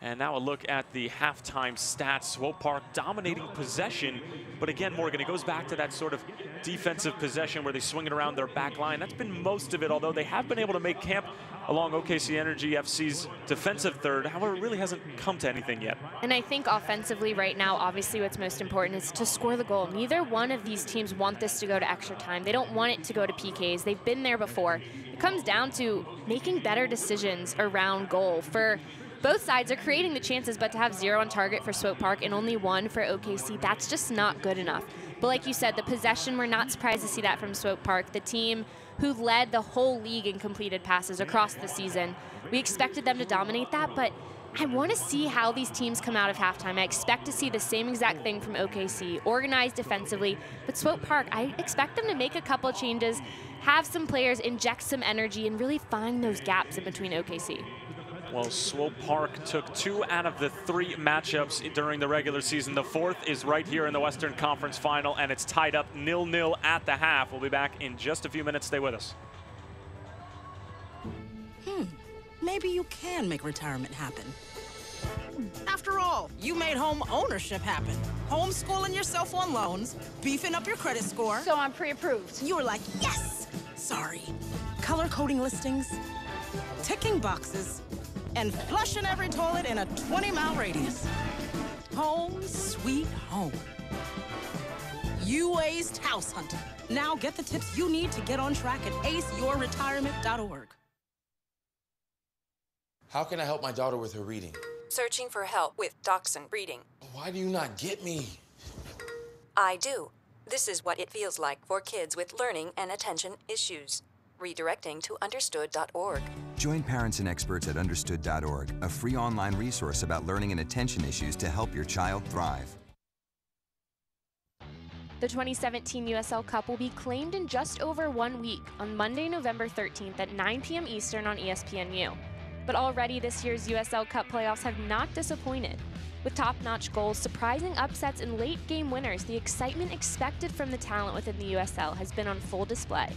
And now a look at the halftime stats. Swope Park dominating possession. But again, Morgan, it goes back to that sort of defensive possession where they swing it around their back line. That's been most of it, although they have been able to make camp along OKC Energy FC's defensive third. However, it really hasn't come to anything yet. And I think offensively right now, obviously what's most important is to score the goal. Neither one of these teams want this to go to extra time. They don't want it to go to PKs. They've been there before. It comes down to making better decisions around goal. For both sides are creating the chances, but to have 0 on target for Swope Park and only 1 for OKC, that's just not good enough. But like you said, the possession, we're not surprised to see that from Swope Park, the team who led the whole league in completed passes across the season. We expected them to dominate that, but I want to see how these teams come out of halftime. I expect to see the same exact thing from OKC, organized defensively, but Swope Park, I expect them to make a couple changes, have some players inject some energy, and really find those gaps in between OKC. Well, Swope Park took 2 out of the 3 matchups during the regular season. The 4th is right here in the Western Conference Final, and it's tied up 0-0 at the half. We'll be back in just a few minutes. Stay with us. Maybe you can make retirement happen. After all, you made home ownership happen. Homeschooling yourself on loans, beefing up your credit score. So I'm pre-approved. You were like, yes! Sorry. Color coding listings, ticking boxes, and flushing every toilet in a 20-mile radius. Home sweet home. You aced house hunting. Now get the tips you need to get on track at aceyourretirement.org. How can I help my daughter with her reading? Searching for help with Dachshund Reading. Why do you not get me? I do. This is what it feels like for kids with learning and attention issues. Redirecting to understood.org. Join parents and experts at understood.org, a free online resource about learning and attention issues to help your child thrive. The 2017 USL Cup will be claimed in just over 1 week on Monday, November 13th at 9 p.m. Eastern on ESPNU. But already this year's USL Cup playoffs have not disappointed. With top-notch goals, surprising upsets, and late-game winners, the excitement expected from the talent within the USL has been on full display.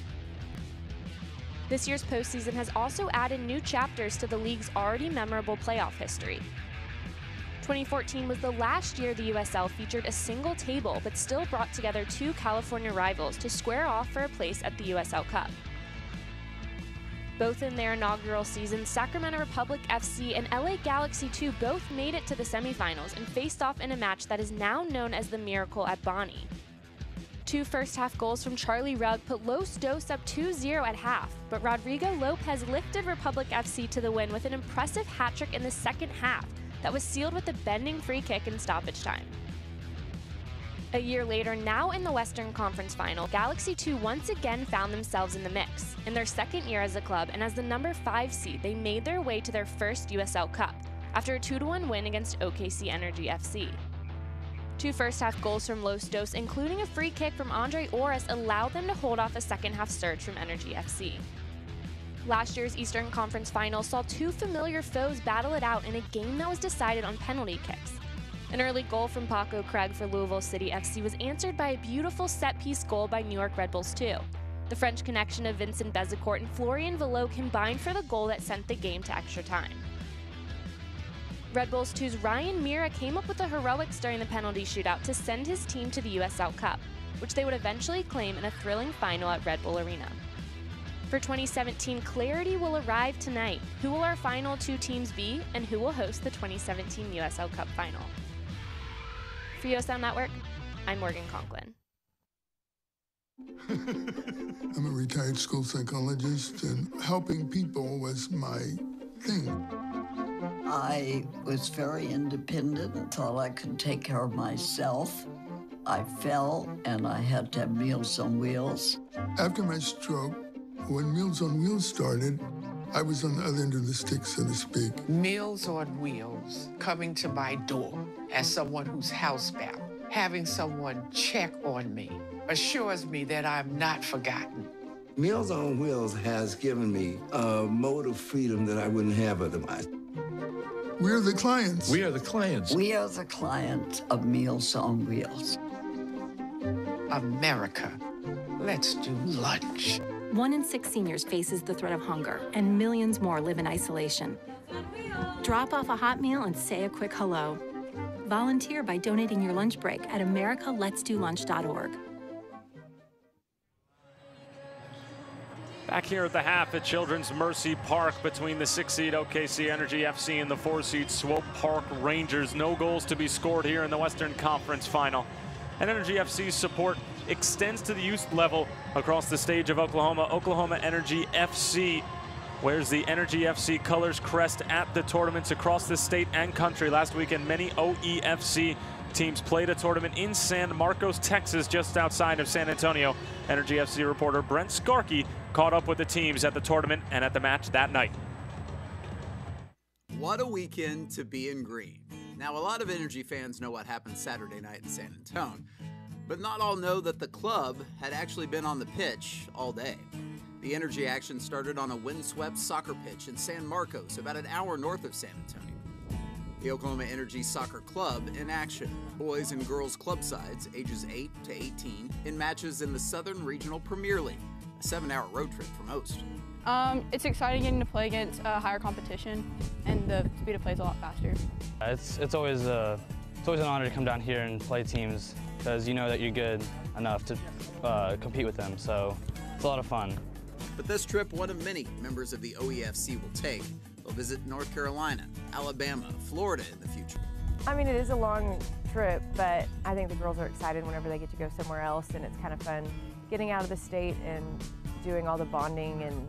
This year's postseason has also added new chapters to the league's already memorable playoff history. 2014 was the last year the USL featured a single table, but still brought together 2 California rivals to square off for a place at the USL Cup. Both in their inaugural season, Sacramento Republic FC and LA Galaxy 2 both made it to the semifinals and faced off in a match that is now known as the Miracle at Bonnie. 2 first-half goals from Charlie Rugg put Los Dos up 2-0 at half, but Rodrigo Lopez lifted Republic FC to the win with an impressive hat-trick in the second half that was sealed with a bending free kick in stoppage time. A year later, now in the Western Conference Final, Galaxy 2 once again found themselves in the mix. In their second year as a club and as the number 5 seed, they made their way to their first USL Cup after a 2-1 win against OKC Energy FC. 2 first-half goals from Los Dos, including a free kick from Andre Oris, allowed them to hold off a second-half surge from Energy FC. Last year's Eastern Conference Final saw 2 familiar foes battle it out in a game that was decided on penalty kicks. An early goal from Paco Craig for Louisville City FC was answered by a beautiful set-piece goal by New York Red Bulls 2. The French connection of Vincent Bezecourt and Florian Villot combined for the goal that sent the game to extra time. Red Bulls 2's Ryan Mira came up with the heroics during the penalty shootout to send his team to the USL Cup, which they would eventually claim in a thrilling final at Red Bull Arena. For 2017, clarity will arrive tonight. Who will our final 2 teams be, and who will host the 2017 USL Cup Final? For USL Network, I'm Morgan Conklin. I'm a retired school psychologist, and helping people was my thing. I was very independent and thought I could take care of myself. I fell, and I had to have Meals on Wheels. After my stroke, when Meals on Wheels started, I was on the other end of the stick, so to speak. Meals on Wheels, coming to my door as someone who's housebound, having someone check on me, assures me that I'm not forgotten. Meals on Wheels has given me a mode of freedom that I wouldn't have otherwise. We're the clients. We are the clients. We are the clients of Meals on Wheels. America, let's do lunch. 1 in 6 seniors faces the threat of hunger, and millions more live in isolation. Drop off a hot meal and say a quick hello. Volunteer by donating your lunch break at americaletsdolunch.org. Back here at the half at Children's Mercy Park between the 6-seed OKC Energy FC and the 4-seed Swope Park Rangers. No goals to be scored here in the Western Conference Final. And Energy FC's support extends to the youth level across the stage of Oklahoma. Oklahoma Energy FC wears the Energy FC colors crest at the tournaments across the state and country. Last weekend, many OEFC teams played a tournament in San Marcos, Texas, just outside of San Antonio. Energy FC reporter Brent Skarkey caught up with the teams at the tournament and at the match that night. What a weekend to be in green. Now, a lot of Energy fans know what happened Saturday night in San Antonio, but not all know that the club had actually been on the pitch all day. The Energy action started on a windswept soccer pitch in San Marcos, about an hour north of San Antonio. The Oklahoma Energy Soccer Club in action, boys and girls club sides, ages 8 to 18, in matches in the Southern Regional Premier League, a 7-hour road trip for most. It's exciting getting to play against higher competition, and the speed of play is a lot faster. It's always an honor to come down here and play teams because you know that you're good enough to compete with them, so it's a lot of fun. But this trip, one of many members of the OEFC will take. They'll visit North Carolina, Alabama, Florida in the future. I mean, it is a long trip, but I think the girls are excited whenever they get to go somewhere else, and it's kind of fun getting out of the state and doing all the bonding and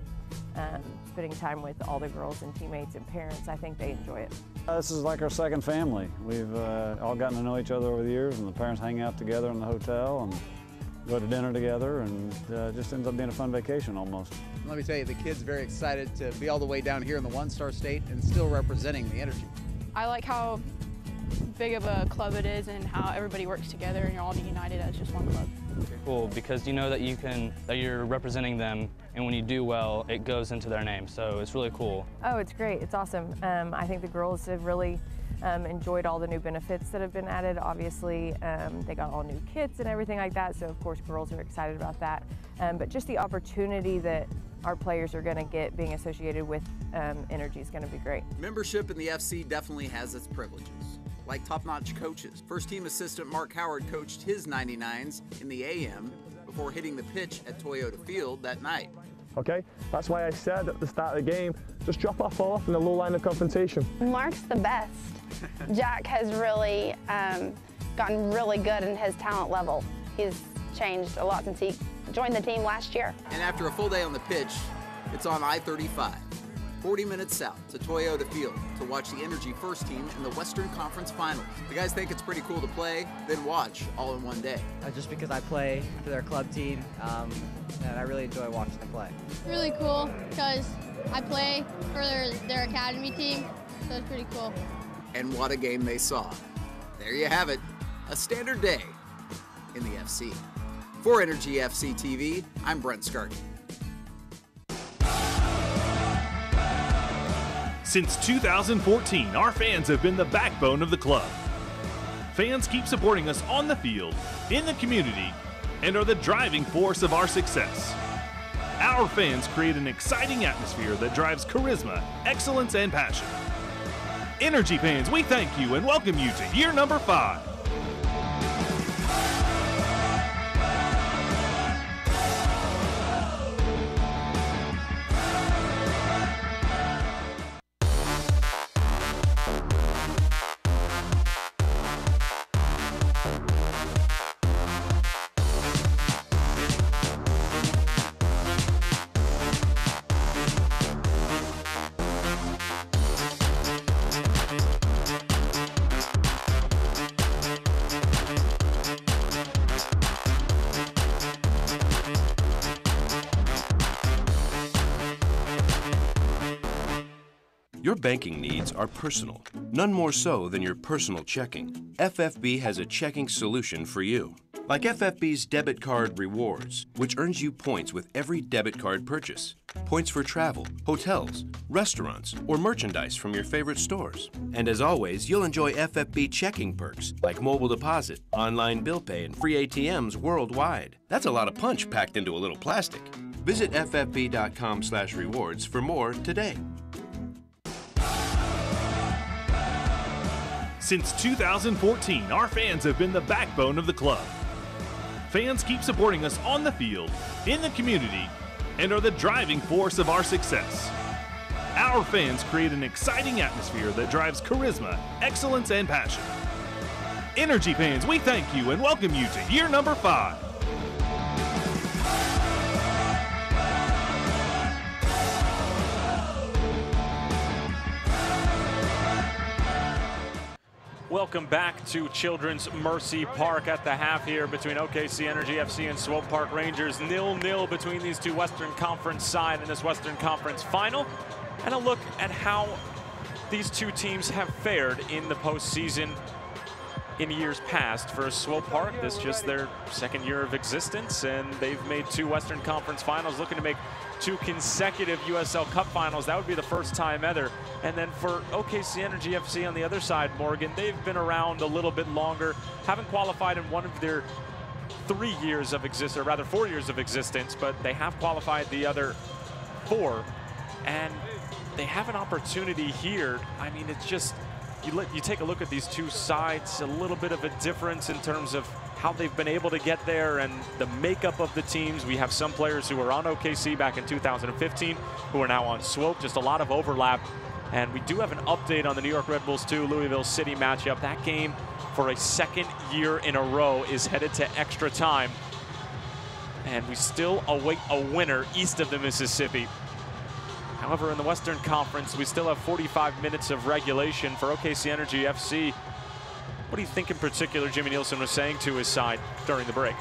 spending time with all the girls and teammates and parents. I think they enjoy it. This is like our second family. We've all gotten to know each other over the years, and the parents hang out together in the hotel and go to dinner together, and just ends up being a fun vacation almost. Let me tell you, the kids are very excited to be all the way down here in the one-star state and still representing the Energy. I like how big of a club it is and how everybody works together and you're all united as just one club. Cool, because you know that you're representing them, and when you do well, it goes into their name, so it's really cool. Oh, it's great. It's awesome. I think the girls have really enjoyed all the new benefits that have been added. Obviously, they got all new kits and everything like that, so of course girls are excited about that. But just the opportunity that our players are going to get being associated with Energy is going to be great. Membership in the FC definitely has its privileges, like top-notch coaches. First-team assistant Mark Howard coached his 99s in the AM before hitting the pitch at Toyota Field that night. Okay, that's why I said at the start of the game, just drop off in the low line of confrontation. Mark's the best. Jack has really gotten really good in his talent level. He's changed a lot since he joined the team last year. And after a full day on the pitch, it's on I-35, 40 minutes south to Toyota Field to watch the Energy first team in the Western Conference Finals. The guys think it's pretty cool to play, then watch all in one day. Just because I play for their club team, and I really enjoy watching them play. Really cool because I play for their academy team, so it's pretty cool. And what a game they saw. There you have it, a standard day in the FC. For Energy FC TV, I'm Brent Skarkey. Since 2014, our fans have been the backbone of the club. Fans keep supporting us on the field, in the community, and are the driving force of our success. Our fans create an exciting atmosphere that drives charisma, excellence, and passion. Energy fans, we thank you and welcome you to year number 5. Your banking needs are personal, none more so than your personal checking. FFB has a checking solution for you. Like FFB's Debit Card Rewards, which earns you points with every debit card purchase. Points for travel, hotels, restaurants, or merchandise from your favorite stores. And as always, you'll enjoy FFB checking perks like mobile deposit, online bill pay, and free ATMs worldwide. That's a lot of punch packed into a little plastic. Visit ffb.com/rewards for more today. Since 2014, our fans have been the backbone of the club. Fans keep supporting us on the field, in the community, and are the driving force of our success. Our fans create an exciting atmosphere that drives charisma, excellence, and passion. Energy fans, we thank you and welcome you to year number 5. Welcome back to Children's Mercy Park at the half here between OKC Energy FC and Swope Park Rangers. 0-0 between these two Western Conference side in this Western Conference final. And a look at how these two teams have fared in the postseason in years past. For Swope Park, this is just their second year of existence, and they've made 2 Western Conference finals, looking to make 2 consecutive USL Cup Finals. That would be the first time ever. And then for OKC Energy FC on the other side, Morgan, they've been around a little bit longer, haven't qualified in one of their 3 years of existence, or rather 4 years of existence, but they have qualified the other 4, and they have an opportunity here. I mean, it's just, you take a look at these two sides, a little bit of a difference in terms of how they've been able to get there and the makeup of the teams. We have some players who were on OKC back in 2015 who are now on Swope, just a lot of overlap. And we do have an update on the New York Red Bulls 2 Louisville City matchup. That game, for a second year in a row, is headed to extra time. And we still await a winner east of the Mississippi. However, in the Western Conference, we still have 45 minutes of regulation for OKC Energy FC. What do you think in particular Jimmy Nielsen was saying to his side during the break?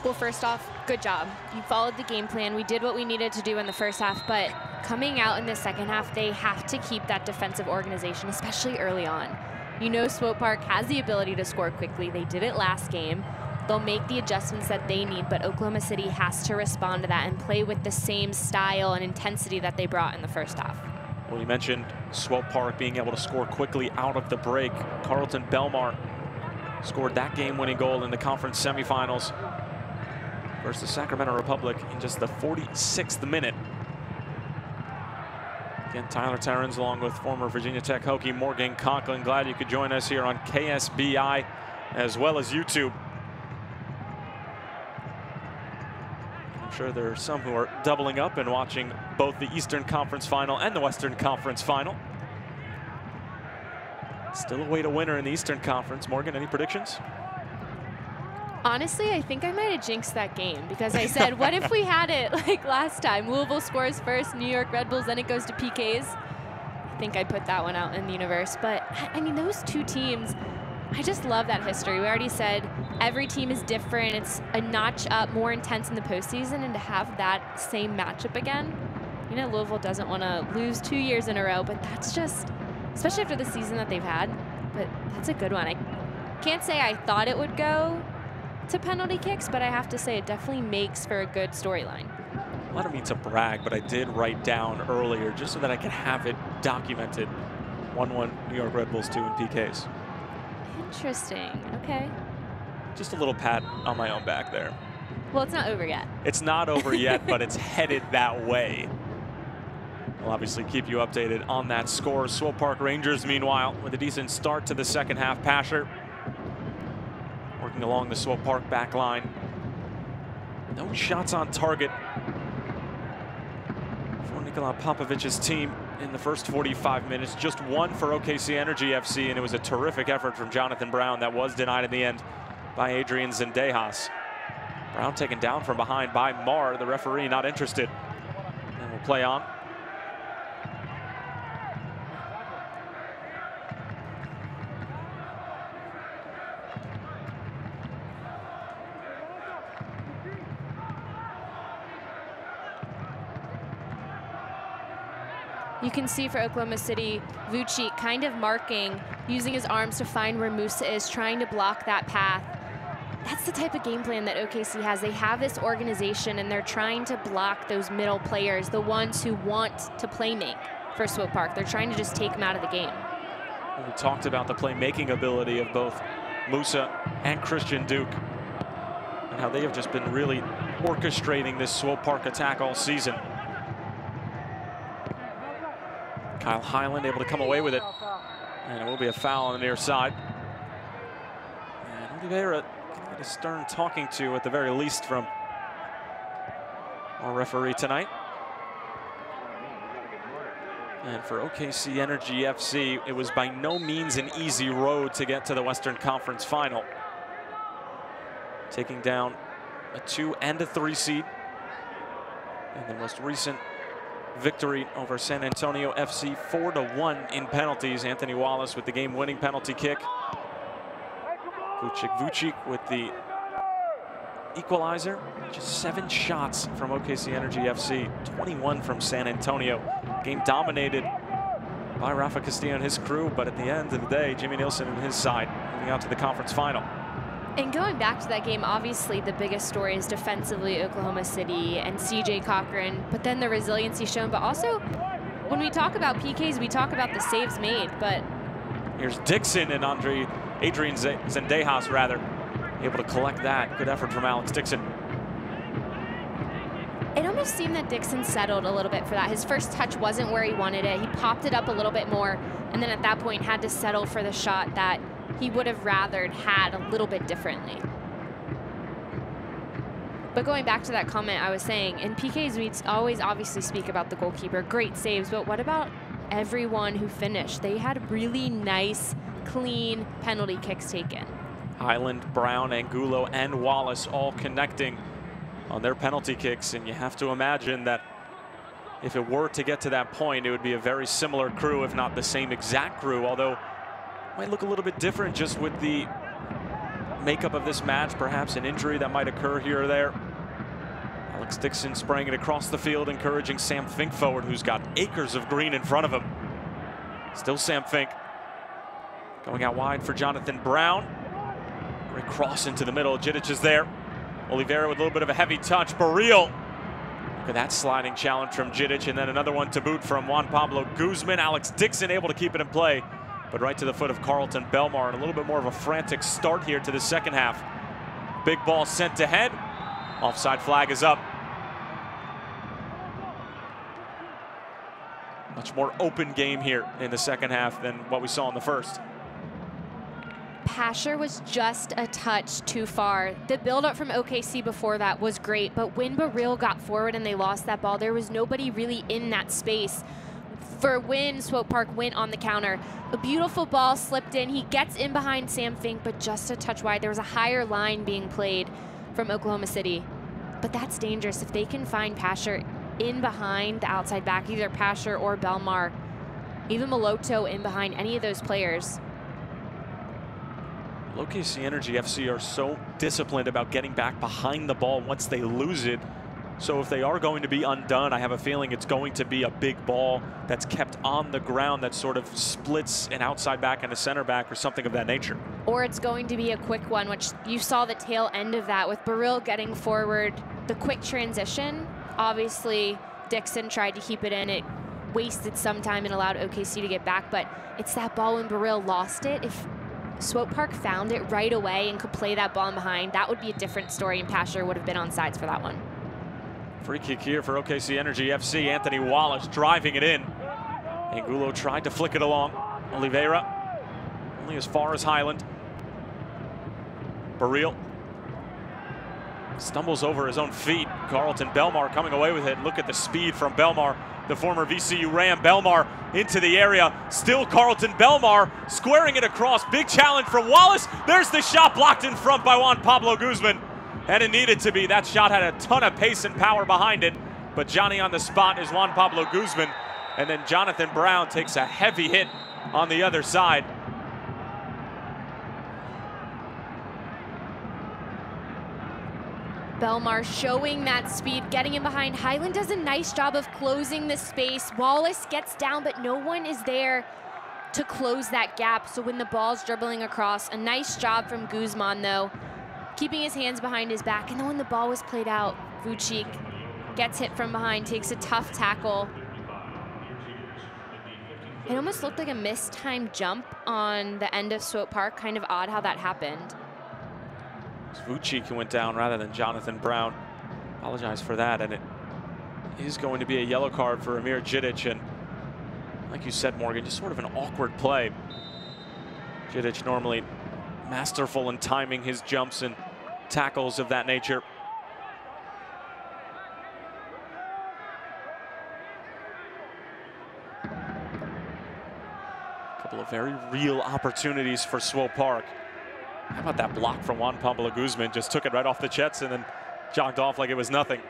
Well, first off, good job. You followed the game plan. We did what we needed to do in the first half, but coming out in the second half, they have to keep that defensive organization, especially early on. You know Swope Park has the ability to score quickly. They did it last game. They'll make the adjustments that they need, but Oklahoma City has to respond to that and play with the same style and intensity that they brought in the first half. Well, you mentioned Swope Park being able to score quickly out of the break. Carlton Belmar scored that game-winning goal in the conference semifinals versus the Sacramento Republic in just the 46th minute. Again, Tyler Terrens along with former Virginia Tech Hokie Morgan Conklin. Glad you could join us here on KSBI as well as YouTube. I'm sure there are some who are doubling up and watching both the Eastern Conference Final and the Western Conference Final. Still await a winner in the Eastern Conference. Morgan, any predictions? Honestly, I think I might have jinxed that game because I said, what if we had it like last time? Louisville scores first, New York Red Bulls, then it goes to PKs. I think I put that one out in the universe. But, I mean, those two teams, I just love that history. We already said every team is different. It's a notch up, more intense in the postseason, and to have that same matchup again, you know, Louisville doesn't want to lose 2 years in a row, but that's just, especially after the season that they've had, but that's a good one. I can't say I thought it would go to penalty kicks, but I have to say it definitely makes for a good storyline. I don't mean to brag, but I did write down earlier just so that I could have it documented. 1-1 New York Red Bulls 2 in PKs. Interesting. Okay. Just a little pat on my own back there. Well, it's not over yet. It's not over yet, but it's headed that way. We'll obviously keep you updated on that score. Swope Park Rangers, meanwhile, with a decent start to the second half. Pasher working along the Swope Park back line. No shots on target for Nikola Popovic's team in the first 45 minutes. Just one for OKC Energy FC, and it was a terrific effort from Jonathan Brown that was denied in the end by Adrian Zendejas. Brown taken down from behind by Marr, the referee not interested. And we'll play on. You can see for Oklahoma City, Vucic kind of marking, using his arms to find where Musa is, trying to block that path. That's the type of game plan that OKC has. They have this organization, and they're trying to block those middle players, the ones who want to play make for Swope Park. They're trying to just take them out of the game. We talked about the playmaking ability of both Musa and Christian Duke, and how they have just been really orchestrating this Swope Park attack all season. Kyle Highland able to come away with it, and it will be a foul on the near side. And Oliveira getting a stern talking to at the very least from our referee tonight. And for OKC Energy FC, it was by no means an easy road to get to the Western Conference Final. Taking down a 2 and a 3 seed. And the most recent victory over San Antonio FC, 4-1 in penalties. Anthony Wallace with the game-winning penalty kick. Vucic with the equalizer. Just 7 shots from OKC Energy FC, 21 from San Antonio. Game dominated by Rafa Castillo and his crew, but at the end of the day, Jimmy Nielsen and his side moving out to the conference final. And going back to that game, obviously the biggest story is defensively Oklahoma City and CJ Cochran, but then the resiliency shown. But also, when we talk about PKs, we talk about the saves made, but... Here's Dixon and Adrian Zendejas, rather, able to collect that. Good effort from Alex Dixon. It almost seemed that Dixon settled a little bit for that. His first touch wasn't where he wanted it. He popped it up a little bit more, and then at that point had to settle for the shot that he would have rathered had a little bit differently. But going back to that comment I was saying, in PKs we always obviously speak about the goalkeeper, great saves, but what about everyone who finished? They had really nice, clean penalty kicks taken. Highland, Brown, Angulo, and Wallace all connecting on their penalty kicks, and you have to imagine that if it were to get to that point, it would be a very similar crew, if not the same exact crew, although it might look a little bit different just with the makeup of this match, perhaps an injury that might occur here or there. Alex Dixon spraying it across the field, encouraging Sam Fink forward, who's got acres of green in front of him. Still Sam Fink going out wide for Jonathan Brown. Great cross into the middle. Jidic is there. Oliveira with a little bit of a heavy touch. Baril. Look at that sliding challenge from Jidic, and then another one to boot from Juan Pablo Guzman. Alex Dixon able to keep it in play, but right to the foot of Carlton Belmar, and a little bit more of a frantic start here to the second half. Big ball sent ahead. Offside flag is up. Much more open game here in the second half than what we saw in the first. Pasher was just a touch too far. The build-up from OKC before that was great, but when Baril got forward and they lost that ball, there was nobody really in that space for when Swope Park went on the counter. A beautiful ball slipped in. He gets in behind Sam Fink, but just a touch wide. There was a higher line being played from Oklahoma City, but that's dangerous. If they can find Pasher in behind the outside back, either Pasher or Belmar, even Maloto in behind any of those players. OKC Energy FC are so disciplined about getting back behind the ball once they lose it. So if they are going to be undone, I have a feeling it's going to be a big ball that's kept on the ground that sort of splits an outside back and a center back or something of that nature. Or it's going to be a quick one, which you saw the tail end of that with Baril getting forward. The quick transition, obviously Dixon tried to keep it in. It wasted some time and allowed OKC to get back, but it's that ball when Baril lost it. If Swope Park found it right away and could play that ball in behind, that would be a different story, and Pasher would have been on sides for that one. Free kick here for OKC Energy FC. Anthony Wallace driving it in. Angulo tried to flick it along. Oliveira only as far as Highland. Baril stumbles over his own feet. Carlton Belmar coming away with it. Look at the speed from Belmar, the former VCU Ram. Belmar into the area. Still Carlton Belmar squaring it across. Big challenge from Wallace. There's the shot blocked in front by Juan Pablo Guzman. And it needed to be. That shot had a ton of pace and power behind it. But Johnny on the spot is Juan Pablo Guzman. And then Jonathan Brown takes a heavy hit on the other side. Belmar showing that speed, getting in behind. Highland does a nice job of closing the space. Wallace gets down, but no one is there to close that gap. So when the ball's dribbling across, a nice job from Guzman though, keeping his hands behind his back. And then when the ball was played out, Vucic gets hit from behind, takes a tough tackle. It almost looked like a mistimed jump on the end of Swope Park. Kind of odd how that happened. It's Vucic who went down rather than Jonathan Brown. Apologize for that, and it is going to be a yellow card for Amir Jidic. And like you said, Morgan, just sort of an awkward play. Jidic normally masterful in timing his jumps and tackles of that nature. A couple of very real opportunities for Swope Park. How about that block from Juan Pablo Guzman? Just took it right off the Chets and then jogged off like it was nothing.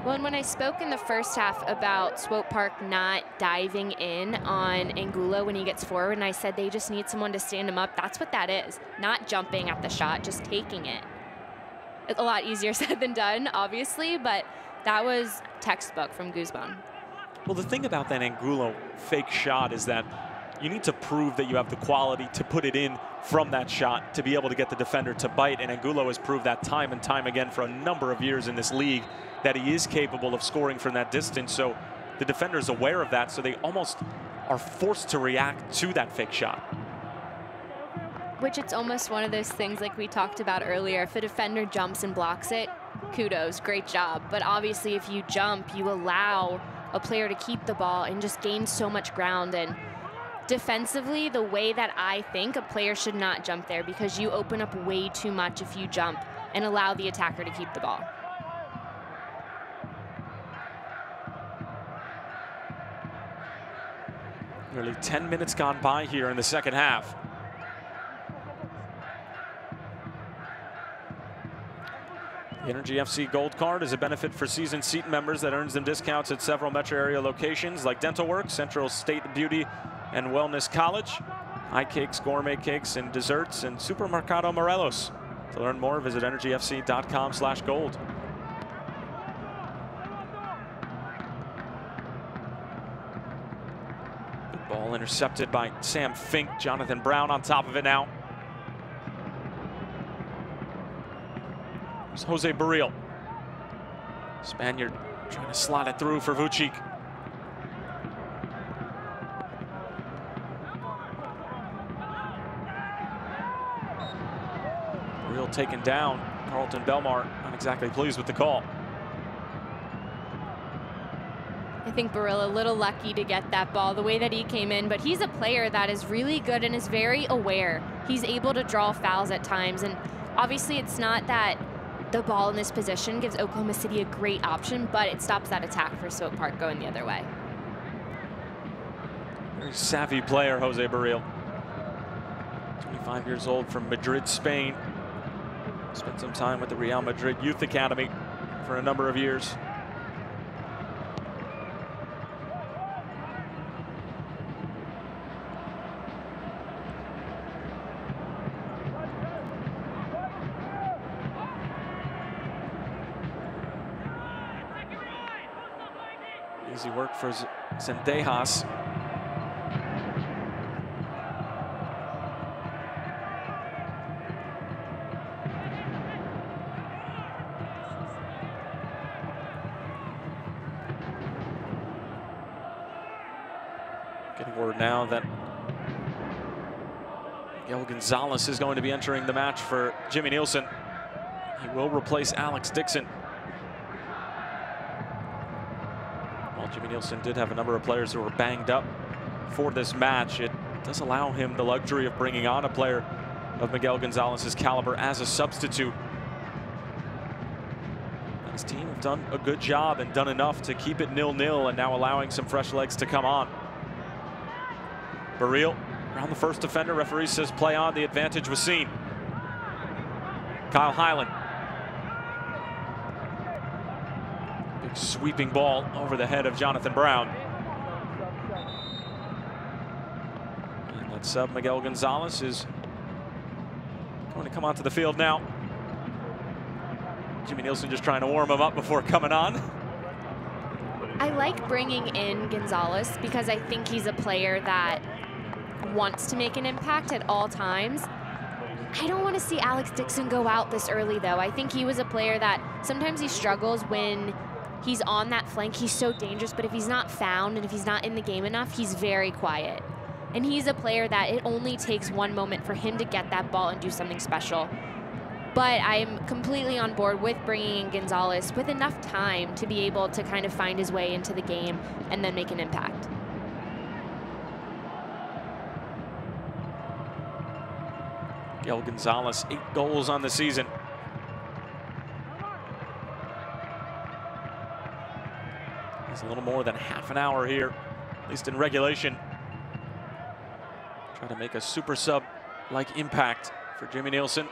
Well, and when I spoke in the first half about Swope Park not diving in on Angulo when he gets forward, and I said they just need someone to stand him up, that's what that is. Not jumping at the shot, just taking it. It's a lot easier said than done, obviously, but that was textbook from Guzman. Well, the thing about that Angulo fake shot is that you need to prove that you have the quality to put it in from that shot to be able to get the defender to bite, and Angulo has proved that time and time again for a number of years in this league that he is capable of scoring from that distance. So the defender is aware of that, so they almost are forced to react to that fake shot. Which it's almost one of those things like we talked about earlier. If a defender jumps and blocks it, kudos, great job. But obviously if you jump, you allow a player to keep the ball and just gain so much ground. And defensively, the way that I think a player should not jump there, because you open up way too much if you jump and allow the attacker to keep the ball. Nearly 10 minutes gone by here in the second half. The Energy FC Gold Card is a benefit for season seat members that earns them discounts at several metro area locations like Dental Works, Central State Beauty and Wellness College, High Cakes, Gourmet Cakes and Desserts, and Supermercado Morelos. To learn more, visit energyfc.com/gold. Ball intercepted by Sam Fink. Jonathan Brown on top of it now. It's Jose Barril. Spaniard trying to slot it through for Vucic. Barril taken down. Carlton Belmar not exactly pleased with the call. I think Barilla a little lucky to get that ball the way that he came in, but he's a player that is really good and is very aware. He's able to draw fouls at times, and obviously it's not that the ball in this position gives Oklahoma City a great option, but it stops that attack for Swope Park going the other way. Very savvy player, Jose Barril. 25 years old from Madrid, Spain. Spent some time with the Real Madrid Youth Academy for a number of years. Easy work for Zendejas. Getting word now that Miguel Gonzalez is going to be entering the match for Jimmy Nielsen. He will replace Alex Dixon. Jimmy Nielsen did have a number of players who were banged up for this match. It does allow him the luxury of bringing on a player of Miguel Gonzalez's caliber as a substitute. And his team have done a good job and done enough to keep it 0-0, and now allowing some fresh legs to come on. Barril around the first defender. Referee says play on. The advantage was seen. Kyle Highland. Sweeping ball over the head of Jonathan Brown. And that sub Miguel Gonzalez is going to come onto the field now. Jimmy Nielsen just trying to warm him up before coming on. I like bringing in Gonzalez because I think he's a player that wants to make an impact at all times. I don't want to see Alex Dixon go out this early, though. I think he was a player that sometimes he struggles when he's on that flank. He's so dangerous, but if he's not found and if he's not in the game enough, he's very quiet. And he's a player that it only takes one moment for him to get that ball and do something special. But I'm completely on board with bringing in Gonzalez with enough time to be able to kind of find his way into the game and then make an impact. Miguel Gonzalez, 8 goals on the season. He's a little more than half an hour here, at least in regulation. Try to make a super sub-like impact for Jimmy Nielsen,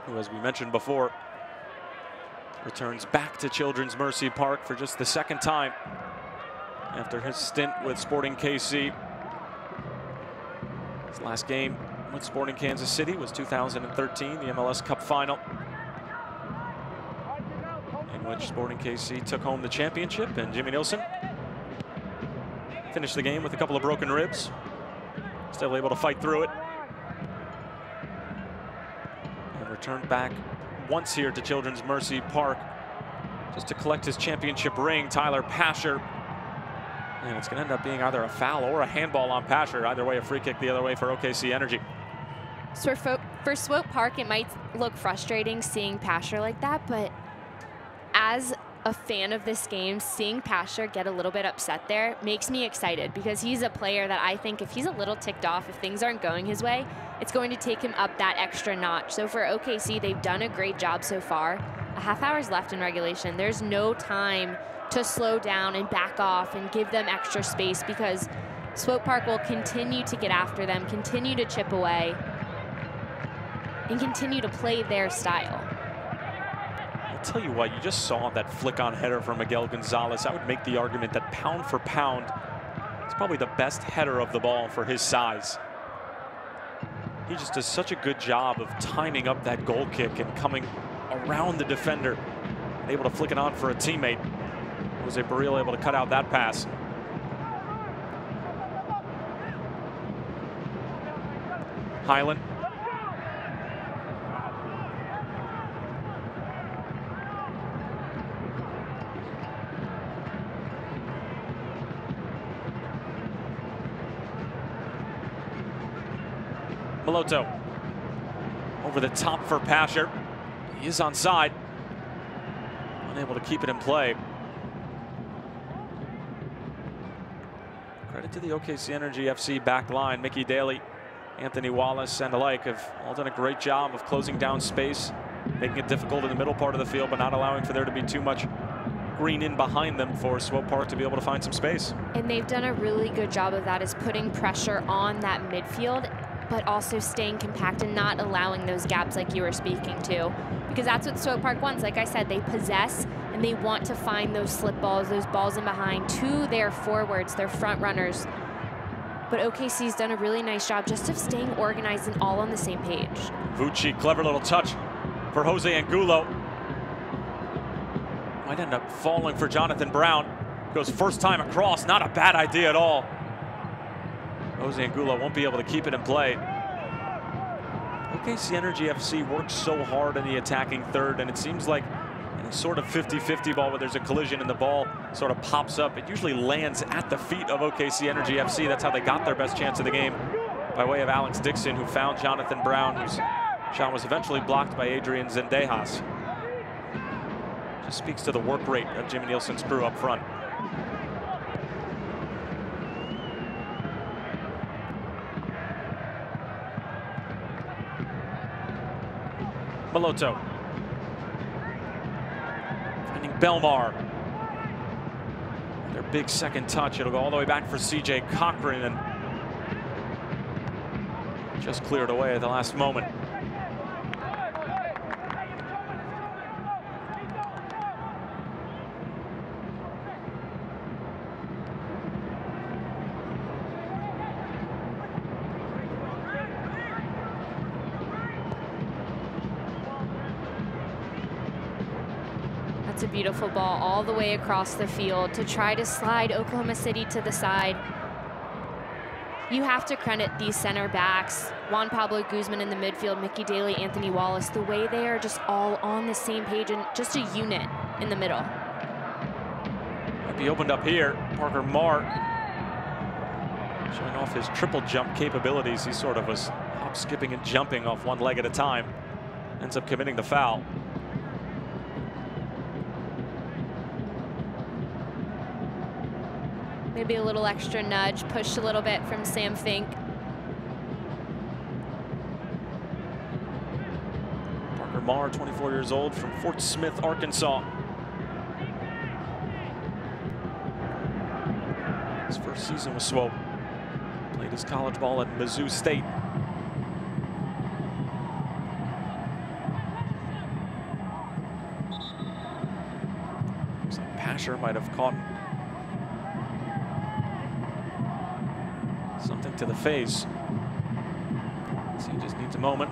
who, as we mentioned before, returns back to Children's Mercy Park for just the second time after his stint with Sporting KC. His last game with Sporting Kansas City was 2013, the MLS Cup Final, in which Sporting KC took home the championship, and Jimmy Nielsen finished the game with a couple of broken ribs, still able to fight through it, and returned back once here to Children's Mercy Park just to collect his championship ring. Tyler Pasher, and it's going to end up being either a foul or a handball on Pasher. Either way, a free kick the other way for OKC Energy. So for Swope Park, it might look frustrating seeing Pasher like that, but as a fan of this game, seeing Pasher get a little bit upset there makes me excited, because he's a player that I think if he's a little ticked off, if things aren't going his way, it's going to take him up that extra notch. So for OKC, they've done a great job so far. A half hour's left in regulation. There's no time to slow down and back off and give them extra space, because Swope Park will continue to get after them, continue to chip away, and continue to play their style. I'll tell you what, you just saw that flick-on header from Miguel Gonzalez. I would make the argument that pound for pound, it's probably the best header of the ball for his size. He just does such a good job of timing up that goal kick and coming around the defender and able to flick it on for a teammate. Jose Barril able to cut out that pass. Highland. Maloto over the top for Pasher. He is onside, unable to keep it in play. Credit to the OKC Energy FC back line. Mickey Daly, Anthony Wallace, and alike have all done a great job of closing down space, making it difficult in the middle part of the field, but not allowing for there to be too much green in behind them for Swope Park to be able to find some space. And they've done a really good job of that, is putting pressure on that midfield, but also staying compact and not allowing those gaps like you were speaking to, because that's what Swope Park wants. Like I said, they possess and they want to find those slip balls, those balls in behind to their forwards, their front runners. But OKC's done a really nice job just of staying organized and all on the same page. Vucci, clever little touch for Jose Angulo. Might end up falling for Jonathan Brown. Goes first time across, not a bad idea at all. Jose Angulo won't be able to keep it in play. OKC Energy FC works so hard in the attacking third, and it seems like any sort of 50-50 ball where there's a collision and the ball sort of pops up, it usually lands at the feet of OKC Energy FC. That's how they got their best chance of the game, by way of Alex Dixon, who found Jonathan Brown, whose shot was eventually blocked by Adrian Zendejas. Just speaks to the work rate of Jimmy Nielsen's crew up front. Maloto finding Belmar. Their big second touch. It'll go all the way back for CJ Cochran, and just cleared away at the last moment. That's a beautiful ball all the way across the field to try to slide Oklahoma City to the side. You have to credit these center backs, Juan Pablo Guzman in the midfield, Mickey Daly, Anthony Wallace, the way they are just all on the same page and just a unit in the middle. Might be opened up here. Parker Marr showing off his triple jump capabilities. He sort of was hop, skipping, and jumping off one leg at a time. Ends up committing the foul. Maybe a little extra nudge, pushed a little bit from Sam Fink. Parker Marr, 24 years old, from Fort Smith, Arkansas. His first season with Swope. Played his college ball at Mizzou State. Looks like Pasher might have caught something to the face. So he just needs a moment.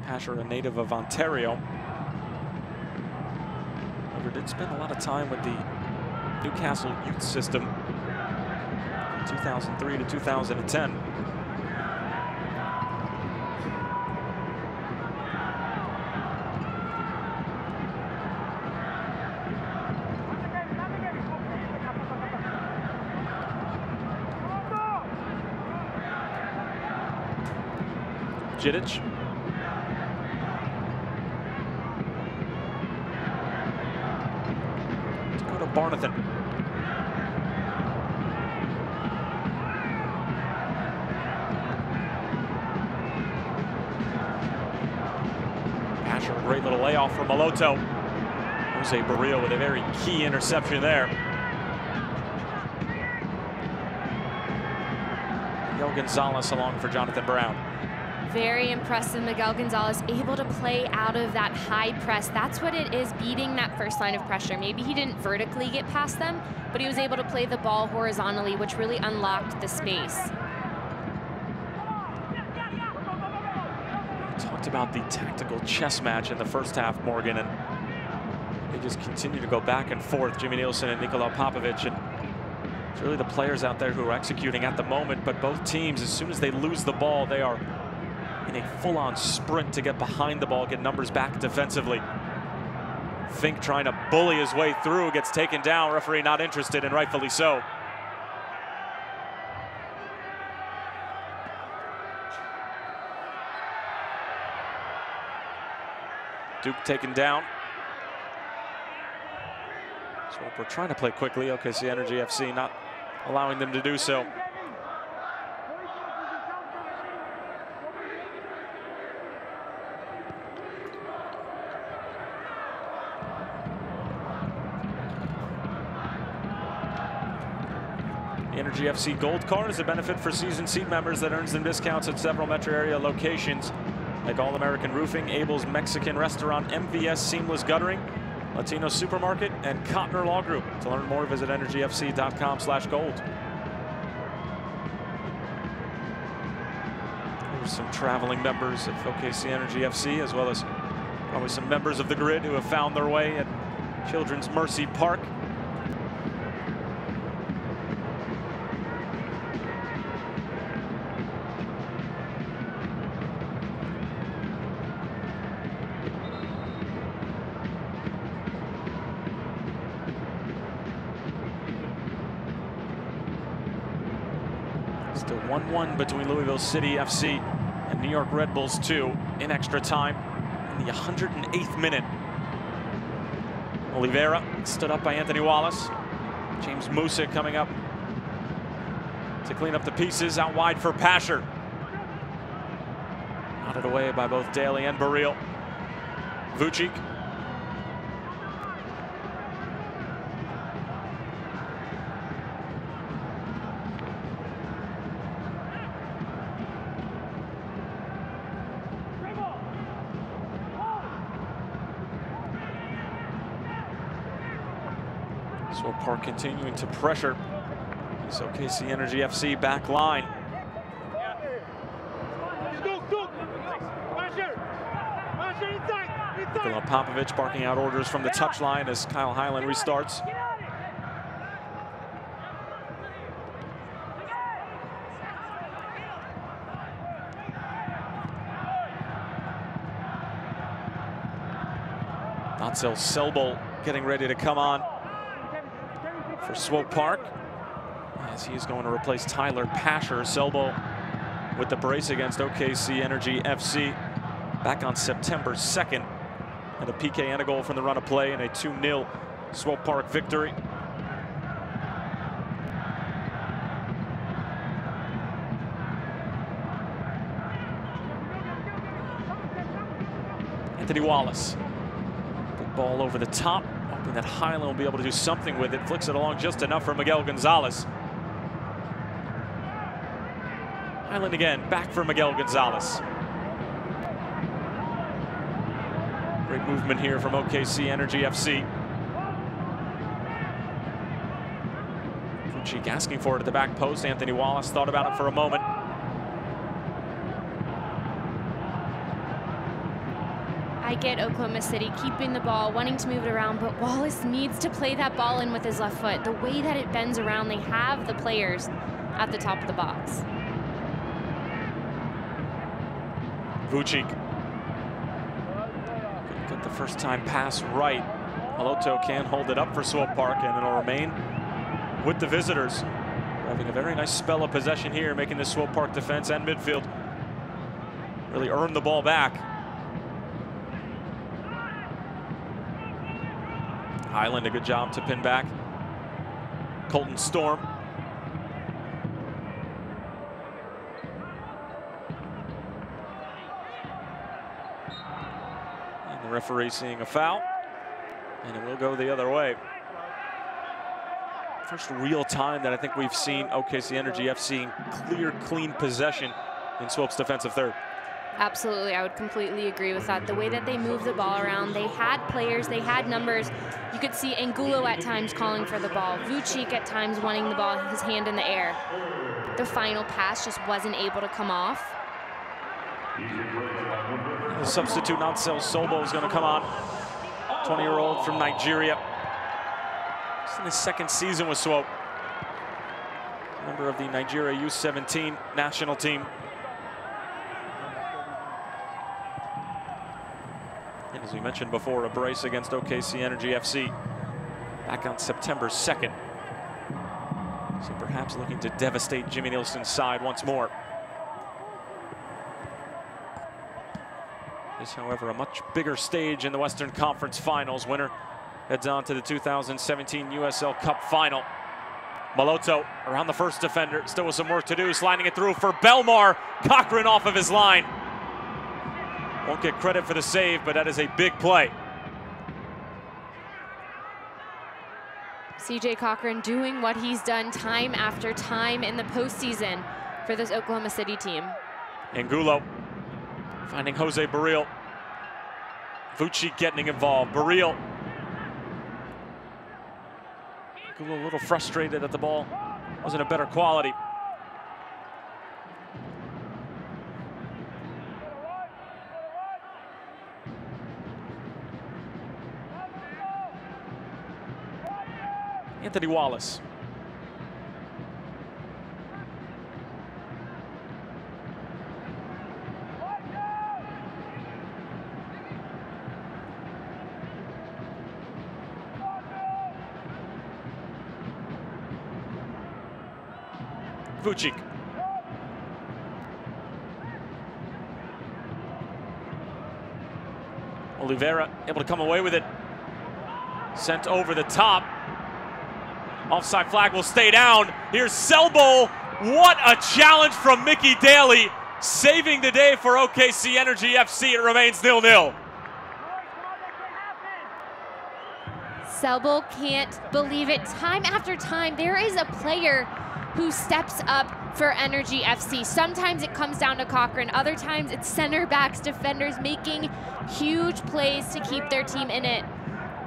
Pasher, a native of Ontario. However, did spend a lot of time with the Newcastle youth system from 2003 to 2010. Jidic. Let's go to Barnathan. Pasher, a great little layoff from Maloto. Jose Barrio with a very key interception there. Miguel Gonzalez along for Jonathan Brown. Very impressive, Miguel Gonzalez, able to play out of that high press. That's what it is, beating that first line of pressure. Maybe he didn't vertically get past them, but he was able to play the ball horizontally, which really unlocked the space. Talked about the tactical chess match in the first half, Morgan, and they just continue to go back and forth, Jimmy Nielsen and Nikola Popovic, and it's really the players out there who are executing at the moment, but both teams, as soon as they lose the ball, they are in a full-on sprint to get behind the ball, get numbers back defensively. Fink trying to bully his way through, gets taken down, referee not interested, and rightfully so. Duke taken down. So we're trying to play quickly. OKC Energy FC not allowing them to do so. The Energy FC Gold Card is a benefit for season seat members that earns them discounts at several metro area locations like All American Roofing, Abel's Mexican Restaurant, MVS Seamless Guttering, Latino Supermarket, and Cotner Law Group. To learn more, visit energyfc.com/gold. There's some traveling members of OKC Energy FC, as well as probably some members of the grid who have found their way at Children's Mercy Park. Still 1-1 between Louisville City FC and New York Red Bulls 2 in extra time in the 108th minute. Oliveira stood up by Anthony Wallace. James Musa coming up to clean up the pieces, out wide for Pasher. Nodded away by both Daly and Baril. Vucic. Swope Park continuing to pressure this OKC Energy FC back line. Nikola Popovich barking out orders from the touchline as Kyle Highland restarts. Natsel Selbol getting ready to come on for Swope Park as he's going to replace Tyler Pasher. Selbol with the brace against OKC Energy FC back on September 2nd. And a PK and a goal from the run of play in a 2-0 Swope Park victory. Anthony Wallace. Good ball over the top, hoping that Highland will be able to do something with it. Flicks it along just enough for Miguel Gonzalez. Highland again, back for Miguel Gonzalez. Great movement here from OKC Energy FC. Vucic asking for it at the back post. Anthony Wallace thought about it for a moment. I get Oklahoma City keeping the ball, wanting to move it around, but Wallace needs to play that ball in with his left foot. The way that it bends around, they have the players at the top of the box. Vucic. Get the first time pass right. Maloto can hold it up for Swope Park, and it'll remain with the visitors. Having a very nice spell of possession here, making the Swope Park defense and midfield really earn the ball back. Highland, a good job to pin back Colton Storm. And the referee seeing a foul, and it will go the other way. First real time that I think we've seen OKC Energy FC in clear, clean possession in Swope's defensive third. Absolutely, I would completely agree with that. The way that they moved the ball around, they had players, they had numbers. You could see Angulo at times calling for the ball, Vucic at times wanting the ball, his hand in the air. The final pass just wasn't able to come off. The substitute Natsel Selbol is going to come on. 20-year-old from Nigeria. He's in his second season with Swope. Member of the Nigeria U17 national team. And as we mentioned before, a brace against OKC Energy FC back on September 2nd. So perhaps looking to devastate Jimmy Nielsen's side once more. This, however, a much bigger stage in the Western Conference Finals. Winner heads on to the 2017 USL Cup Final. Maloto around the first defender, still with some work to do, sliding it through for Belmar. Cochran off of his line. Won't get credit for the save, but that is a big play. CJ Cochran doing what he's done time after time in the postseason for this Oklahoma City team. Angulo finding Jose Baril. Vucic getting involved. Baril. Angulo a little frustrated that the ball wasn't a better quality. Anthony Wallace. Vucic. Oliveira able to come away with it. Sent over the top. Offside flag will stay down. Here's Selbol. What a challenge from Mickey Daly. Saving the day for OKC Energy FC. It remains 0-0. Selbol can't believe it. Time after time, there is a player who steps up for Energy FC. Sometimes it comes down to Cochran. Other times it's center backs, defenders making huge plays to keep their team in it.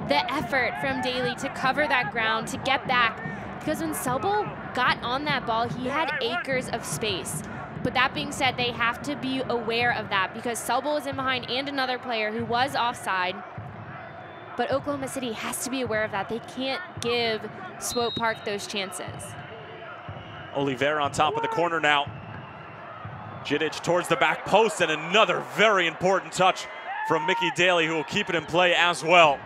the effort from Daly to cover that ground, to get back. Because when Selbel got on that ball, he had acres of space. But that being said, they have to be aware of that because Selbel was in behind and another player who was offside. But Oklahoma City has to be aware of that. They can't give Swope Park those chances. Oliveira on top of the corner now. Jidic towards the back post, and another very important touch from Mickey Daly, who will keep it in play as well.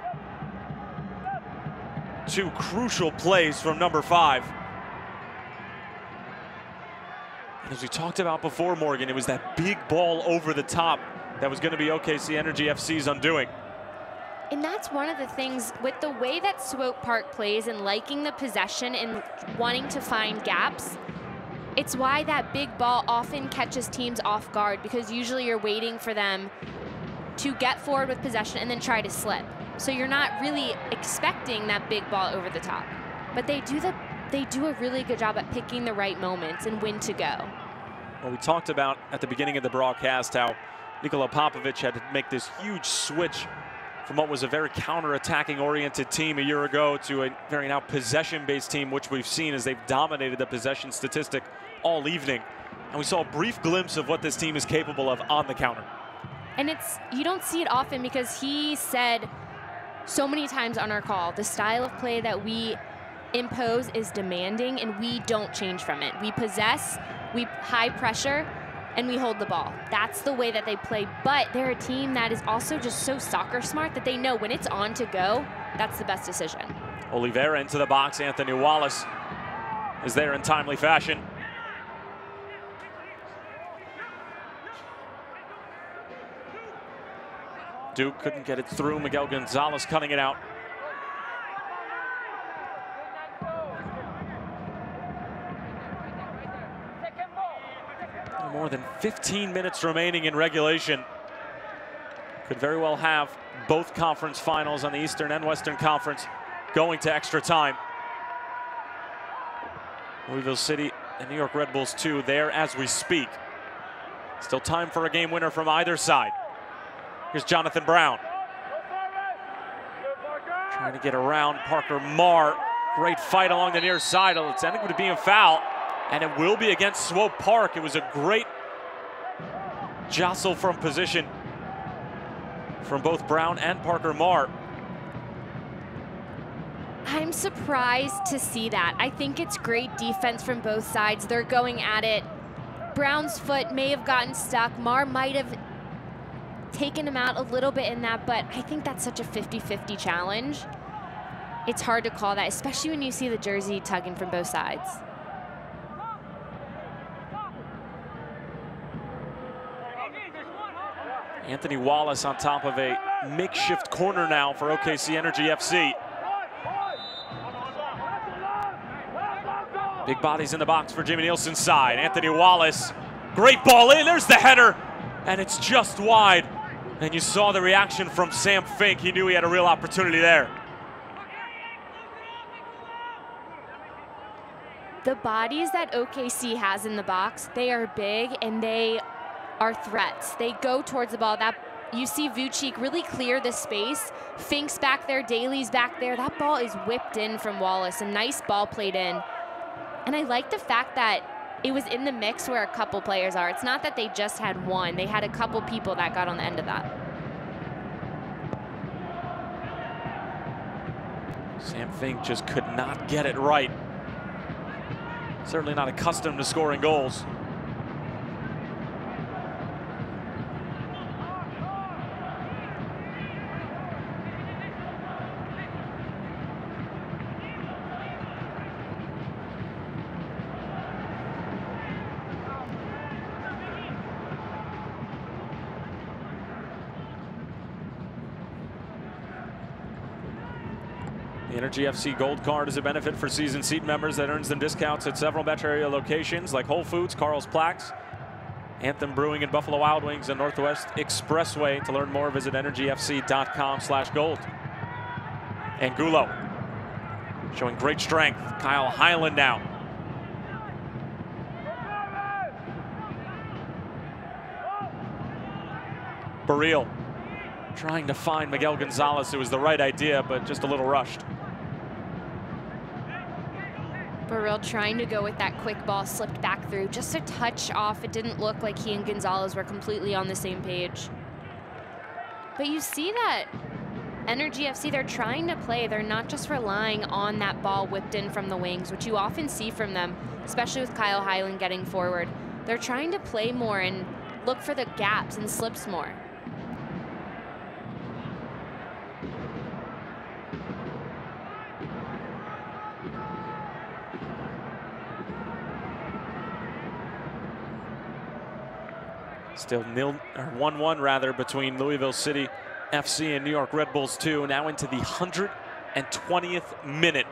Two crucial plays from number 5. And as we talked about before, Morgan, it was that big ball over the top that was going to be OKC Energy FC's undoing. And that's one of the things with the way that Swope Park plays and liking the possession and wanting to find gaps. It's why that big ball often catches teams off guard, because usually you're waiting for them to get forward with possession and then try to slip. So you're not really expecting that big ball over the top. But they do a really good job at picking the right moments and when to go. Well, we talked about at the beginning of the broadcast how Nikola Popovic had to make this huge switch from what was a very counter-attacking oriented team a year ago to a very now possession-based team, which we've seen as they've dominated the possession statistic all evening. And we saw a brief glimpse of what this team is capable of on the counter. And you don't see it often because he said so many times on our call, the style of play that we impose is demanding and we don't change from it. We possess, we high pressure, and we hold the ball. That's the way that they play, but they're a team that is also just so soccer smart that they know when it's on to go, that's the best decision. Oliveira into the box. Anthony Wallace is there in timely fashion. Duke couldn't get it through. Miguel Gonzalez cutting it out. More than 15 minutes remaining in regulation. Could very well have both conference finals on the Eastern and Western Conference going to extra time. Louisville City and New York Red Bulls 2 there as we speak. Still time for a game winner from either side. Here's Jonathan Brown. Trying to get around Parker Marr. Great fight along the near side. It's ending up being a foul, and it will be against Swope Park. It was a great jostle from position from both Brown and Parker Marr. I'm surprised to see that. I think it's great defense from both sides. They're going at it. Brown's foot may have gotten stuck. Marr might have taken him out a little bit in that, but I think that's such a 50-50 challenge. It's hard to call that, especially when you see the jersey tugging from both sides. Anthony Wallace on top of a makeshift corner now for OKC Energy FC. Big bodies in the box for Jimmy Nielsen's side. Anthony Wallace, great ball in, there's the header, and it's just wide. And you saw the reaction from Sam Fink. He knew he had a real opportunity there. The bodies that OKC has in the box, they are big and they are threats. They go towards the ball. That you see Vucic really clear the space. Fink's back there, Daly's back there. That ball is whipped in from Wallace. A nice ball played in. And I like the fact that it was in the mix where a couple players are. It's not that they just had one. They had a couple people that got on the end of that. Sam Fink just could not get it right. Certainly not accustomed to scoring goals. The Energy FC Gold Card is a benefit for season seat members that earns them discounts at several metro area locations like Whole Foods, Carl's Plaques, Anthem Brewing, and Buffalo Wild Wings and Northwest Expressway. To learn more, visit energyfc.com/gold. Angulo showing great strength. Kyle Highland now. Baril trying to find Miguel Gonzalez. It was the right idea, but just a little rushed. Burrell trying to go with that quick ball, slipped back through, just a touch off. It didn't look like he and Gonzalez were completely on the same page. But you see that Energy FC, they're trying to play. They're not just relying on that ball whipped in from the wings, which you often see from them, especially with Kyle Hyland getting forward. They're trying to play more and look for the gaps and slips more. Still 1-1 rather between Louisville City FC and New York Red Bulls 2, now into the 120th minute.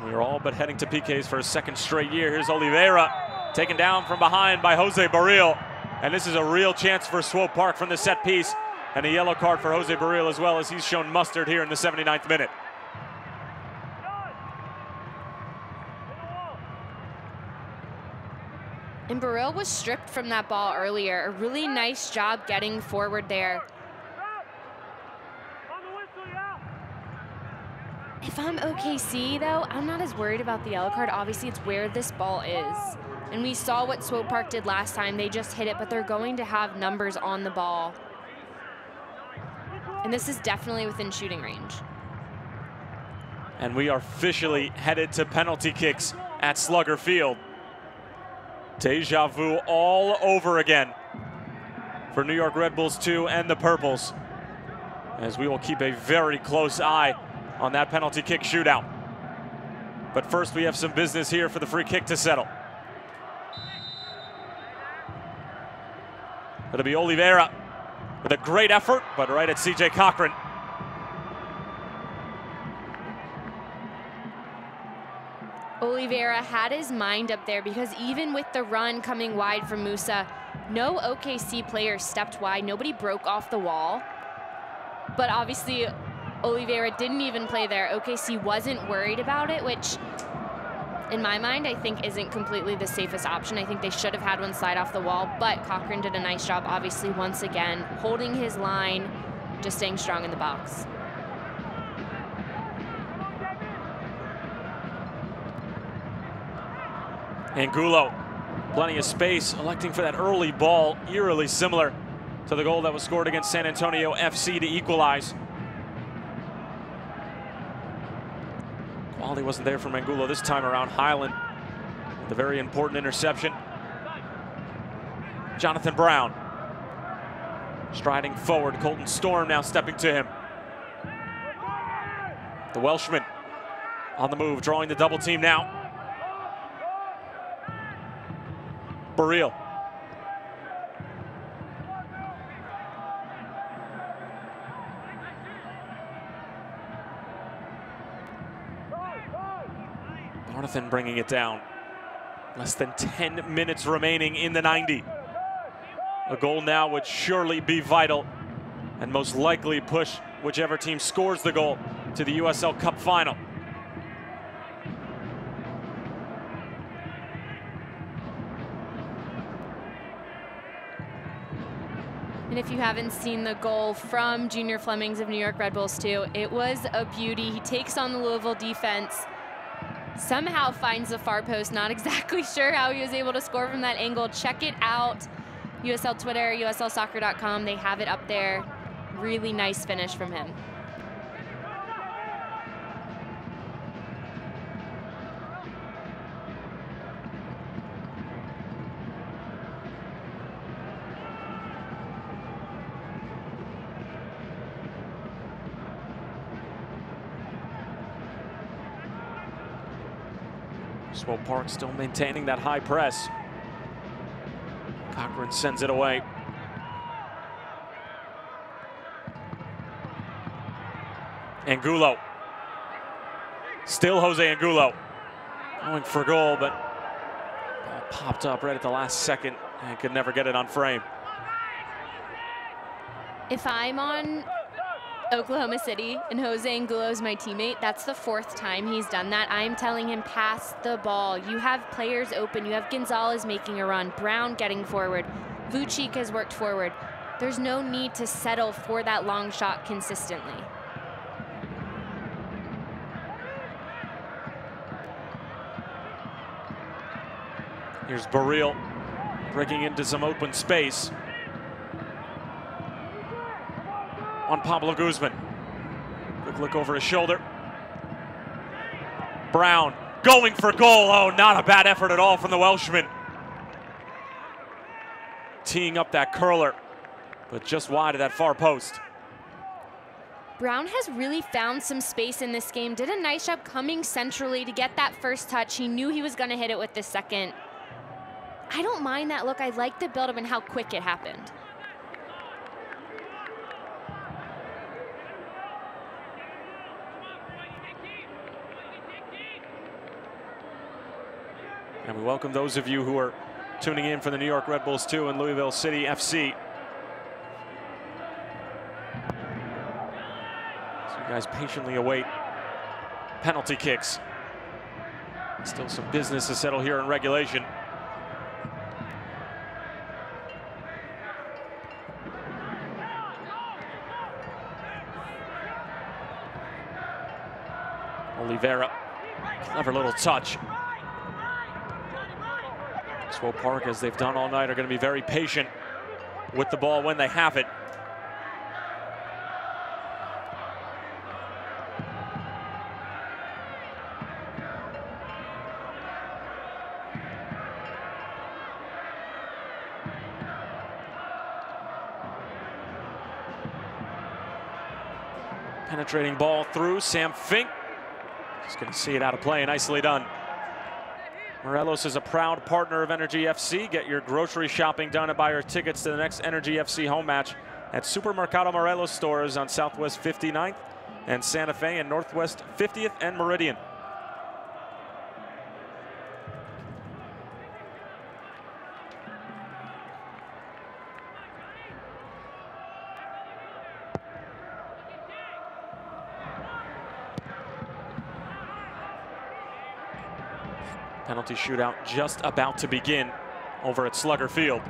We are all but heading to PKs for a second straight year. Here's Oliveira taken down from behind by Jose Barril. And this is a real chance for Swope Park from the set piece. And a yellow card for Jose Barril as well, as he's shown mustard here in the 79th minute. And Burrell was stripped from that ball earlier. A really nice job getting forward there. If I'm OKC, though, I'm not as worried about the yellow card. Obviously, it's where this ball is. And we saw what Swope Park did last time. They just hit it, but they're going to have numbers on the ball. And this is definitely within shooting range. And we are officially headed to penalty kicks at Slugger Field. Deja vu all over again for New York Red Bulls 2 and the Purples, as we will keep a very close eye on that penalty kick shootout. But first, we have some business here for the free kick to settle. It'll be Oliveira with a great effort, but right at CJ Cochran. Oliveira had his mind up there because even with the run coming wide from Musa, no OKC player stepped wide. Nobody broke off the wall. But obviously, Oliveira didn't even play there. OKC wasn't worried about it, which in my mind, I think isn't completely the safest option. I think they should have had one slide off the wall, but Cochran did a nice job, obviously, once again, holding his line, just staying strong in the box. Angulo, plenty of space, electing for that early ball, eerily similar to the goal that was scored against San Antonio FC to equalize. Quality wasn't there from Angulo this time around. Hyland, the very important interception. Jonathan Brown, striding forward. Colton Storm now stepping to him. The Welshman on the move, drawing the double team now. Barril. Jonathan bringing it down. Less than 10 minutes remaining in the 90. A goal now would surely be vital and most likely push whichever team scores the goal to the USL Cup Final. And if you haven't seen the goal from Junior Flemings of New York Red Bulls 2, it was a beauty. He takes on the Louisville defense, somehow finds the far post. Not exactly sure how he was able to score from that angle. Check it out. USL Twitter, USLsoccer.com, they have it up there. Really nice finish from him. Swope Park still maintaining that high press. Cochran sends it away. Angulo. Still Jose Angulo. Going for goal, but ball popped up right at the last second and could never get it on frame. If I'm on Oklahoma City and Jose Angulo is my teammate, that's the 4th time he's done that. I'm telling him, pass the ball. You have players open. You have Gonzalez making a run, Brown getting forward, Vucic has worked forward. There's no need to settle for that long shot consistently. Here's Baril breaking into some open space on Pablo Guzman. Quick look over his shoulder. Brown going for goal. Oh, not a bad effort at all from the Welshman. Teeing up that curler, but just wide of that far post. Brown has really found some space in this game. Did a nice job coming centrally to get that first touch. He knew he was going to hit it with the second. I don't mind that look. I like the buildup and how quick it happened. And we welcome those of you who are tuning in for the New York Red Bulls 2 and Louisville City FC. So you guys patiently await penalty kicks. Still some business to settle here in regulation. Oliveira, clever little touch. Swope Park, as they've done all night, are going to be very patient with the ball when they have it. Penetrating ball through, Sam Fink. Just going to see it out of play, nicely done. Morelos is a proud partner of Energy FC. Get your grocery shopping done and buy your tickets to the next Energy FC home match at Supermercado Morelos stores on Southwest 59th and Santa Fe and Northwest 50th and Meridian. Penalty shootout just about to begin over at Slugger Field.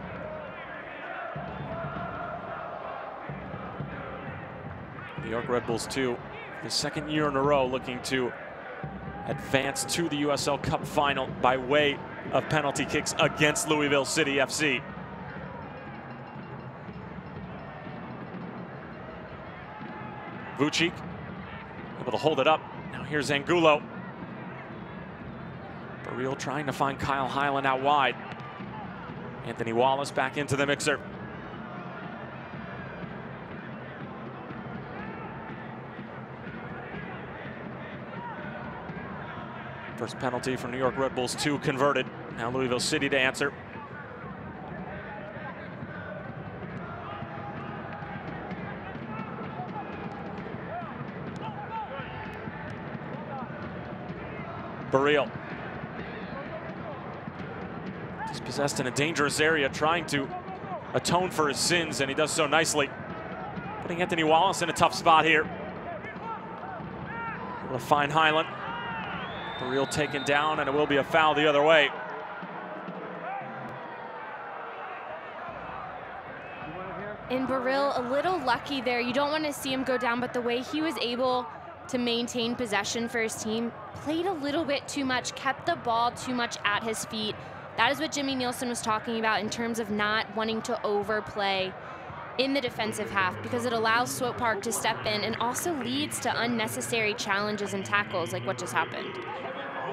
New York Red Bulls 2, the second year in a row looking to advance to the USL Cup Final by way of penalty kicks against Louisville City FC. Vucic able to hold it up. Now here's Angulo. Baril trying to find Kyle Hyland out wide. Anthony Wallace back into the mixer. First penalty from New York Red Bulls 2 converted. Now Louisville City to answer. Baril. Dispossessed in a dangerous area, trying to atone for his sins, and he does so nicely. Putting Anthony Wallace in a tough spot here. Able to find Hyland. Baril taken down, and it will be a foul the other way. And Baril a little lucky there. You don't want to see him go down, but the way he was able to maintain possession for his team, played a little bit too much, kept the ball too much at his feet. That is what Jimmy Nielsen was talking about in terms of not wanting to overplay in the defensive half, because it allows Swope Park to step in and also leads to unnecessary challenges and tackles like what just happened.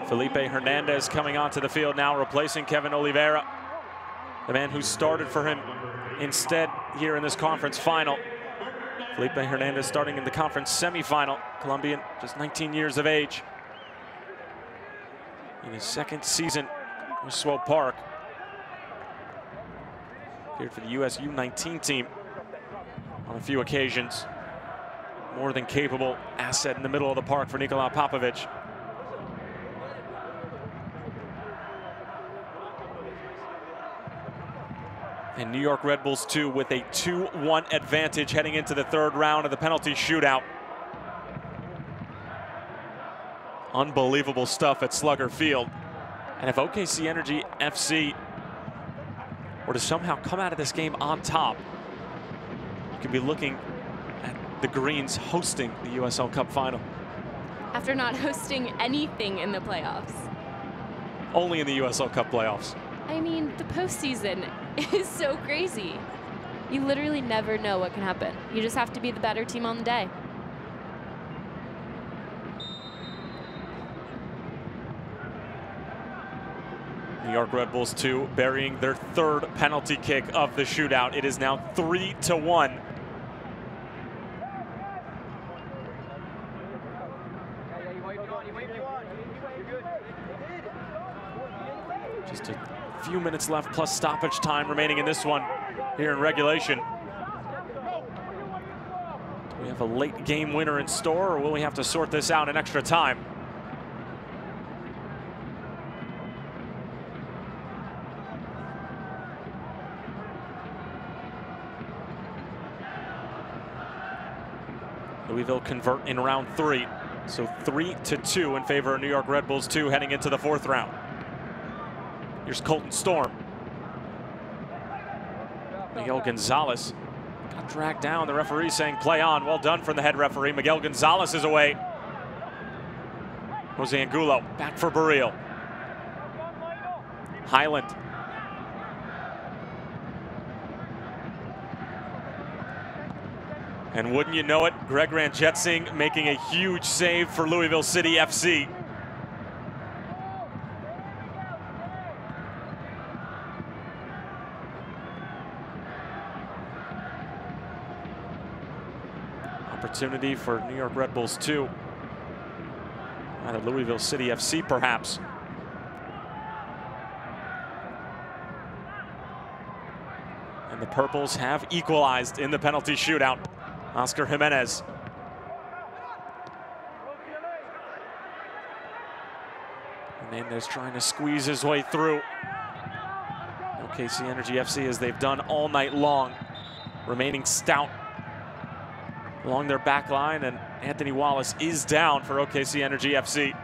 Felipe Hernandez coming onto the field now, replacing Kevin Oliveira, the man who started for him instead here in this conference final. Felipe Hernandez starting in the conference semifinal. Colombian, just 19 years of age. In his second season with Swope Park. Appeared for the US U19 team on a few occasions. More than capable asset in the middle of the park for Nikola Popovic. And New York Red Bulls 2 with a 2-1 advantage heading into the third round of the penalty shootout. Unbelievable stuff at Slugger Field. And if OKC Energy FC were to somehow come out of this game on top, You could be looking at the Greens hosting the USL Cup Final. After not hosting anything in the playoffs. Only in the USL Cup playoffs. I mean, the postseason is so crazy. You literally never know what can happen. You just have to be the better team on the day. New York Red Bulls 2 burying their third penalty kick of the shootout. It is now 3-1. Just a few minutes left plus stoppage time remaining in this one here in regulation. Do we have a late game winner in store, or will we have to sort this out in extra time? Louisville convert in round 3. So 3-2 in favor of New York Red Bulls 2 heading into the 4th round. Here's Colton Storm. Miguel Gonzalez got dragged down. The referee saying play on. Well done from the head referee. Miguel Gonzalez is away. Jose Angulo back for Baril. Highland. And wouldn't you know it, Greg Ranjetsing making a huge save for Louisville City FC. Opportunity for New York Red Bulls 2. Either Louisville City FC perhaps. And the Purples have equalized in the penalty shootout. Oscar Jimenez. Hernandez trying to squeeze his way through. OKC Energy FC, as they've done all night long, remaining stout along their back line, and Anthony Wallace is down for OKC Energy FC.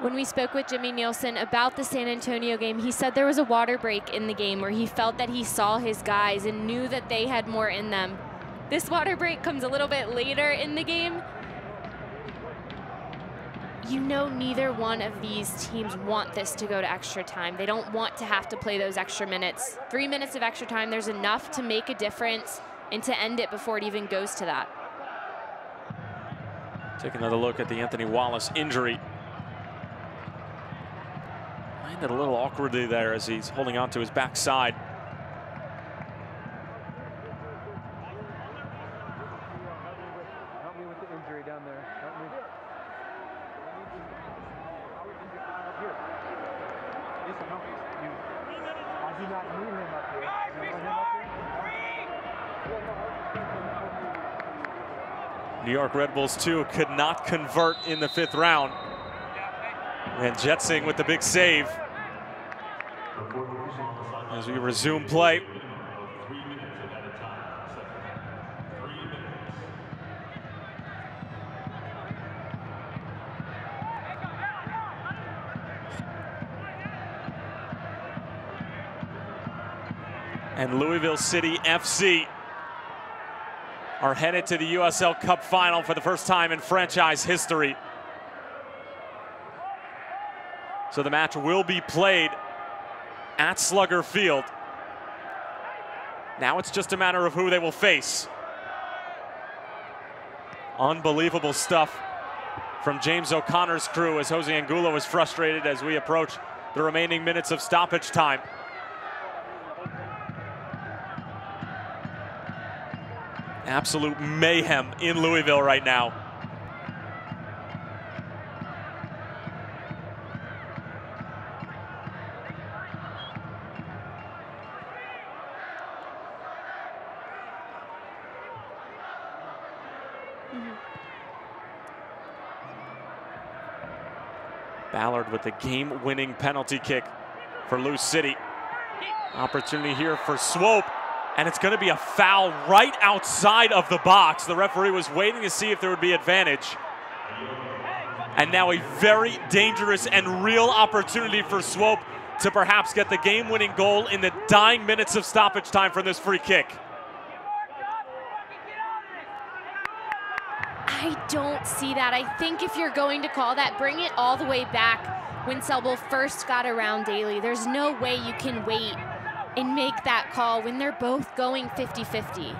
When we spoke with Jimmy Nielsen about the San Antonio game, he said there was a water break in the game where he felt that he saw his guys and knew that they had more in them. This water break comes a little bit later in the game. You know, neither one of these teams want this to go to extra time. They don't want to have to play those extra minutes. 3 minutes of extra time, there's enough to make a difference and to end it before it even goes to that. Take another look at the Anthony Wallace injury. Landed a little awkwardly there as he's holding on to his backside. Help me with the injury down there. Help me. I do not need him up here. New York Red Bulls 2 could not convert in the 5th round. And Jetsing with the big save. As we resume play. And Louisville City FC are headed to the USL Cup Final for the first time in franchise history. So the match will be played at Slugger Field. Now it's just a matter of who they will face. Unbelievable stuff from James O'Connor's crew as Jose Angulo is frustrated as we approach the remaining minutes of stoppage time. Absolute mayhem in Louisville right now. Ballard with the game-winning penalty kick for Lou City. Opportunity here for Swope, and it's going to be a foul right outside of the box. The referee was waiting to see if there would be advantage. And now a very dangerous and real opportunity for Swope to perhaps get the game-winning goal in the dying minutes of stoppage time from this free kick. I don't see that. I think if you're going to call that, bring it all the way back when Selbel first got around Daly. There's no way you can wait and make that call when they're both going 50-50.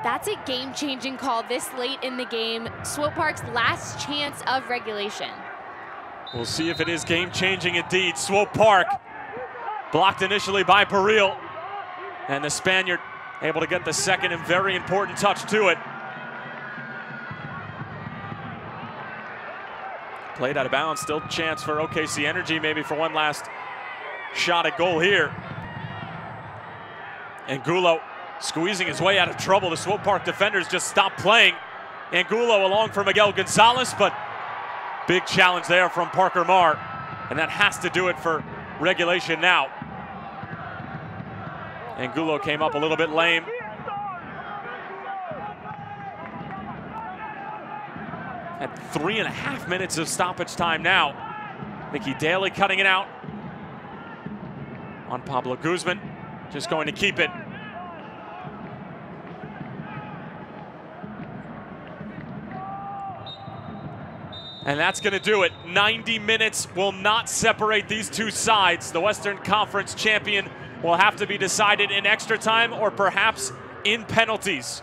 That's a game-changing call this late in the game. Swope Park's last chance of regulation. We'll see if it is game-changing indeed. Swope Park blocked initially by Baril, and the Spaniard able to get the second and very important touch to it. Played out of bounds, still chance for OKC Energy maybe for one last shot at goal here. Angulo squeezing his way out of trouble. The Swope Park defenders just stopped playing. Angulo along for Miguel Gonzalez, but big challenge there from Parker Marr, and that has to do it for regulation now. Angulo came up a little bit lame. At 3.5 minutes of stoppage time now. Mickey Daly cutting it out on Pablo Guzman, just going to keep it. And that's going to do it. 90 minutes will not separate these two sides. The Western Conference champion will have to be decided in extra time or perhaps in penalties.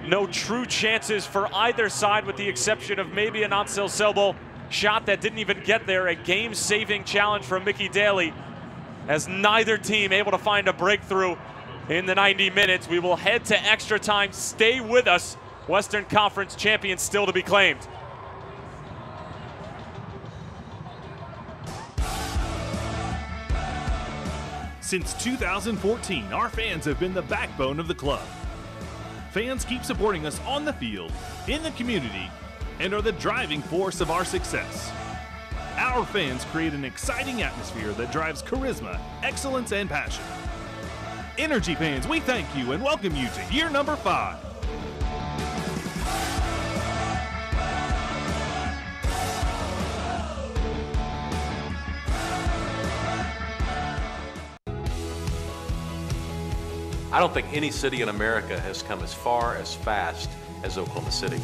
No true chances for either side with the exception of maybe an Ansel Selbel shot that didn't even get there. A game-saving challenge from Mickey Daly, as neither team able to find a breakthrough in the 90 minutes. We will head to extra time. Stay with us. Western Conference champions still to be claimed. Since 2014, our fans have been the backbone of the club. Fans keep supporting us on the field, in the community, and are the driving force of our success. Our fans create an exciting atmosphere that drives charisma, excellence, and passion. Energy fans, we thank you and welcome you to year number 5. I don't think any city in America has come as far as fast as Oklahoma City.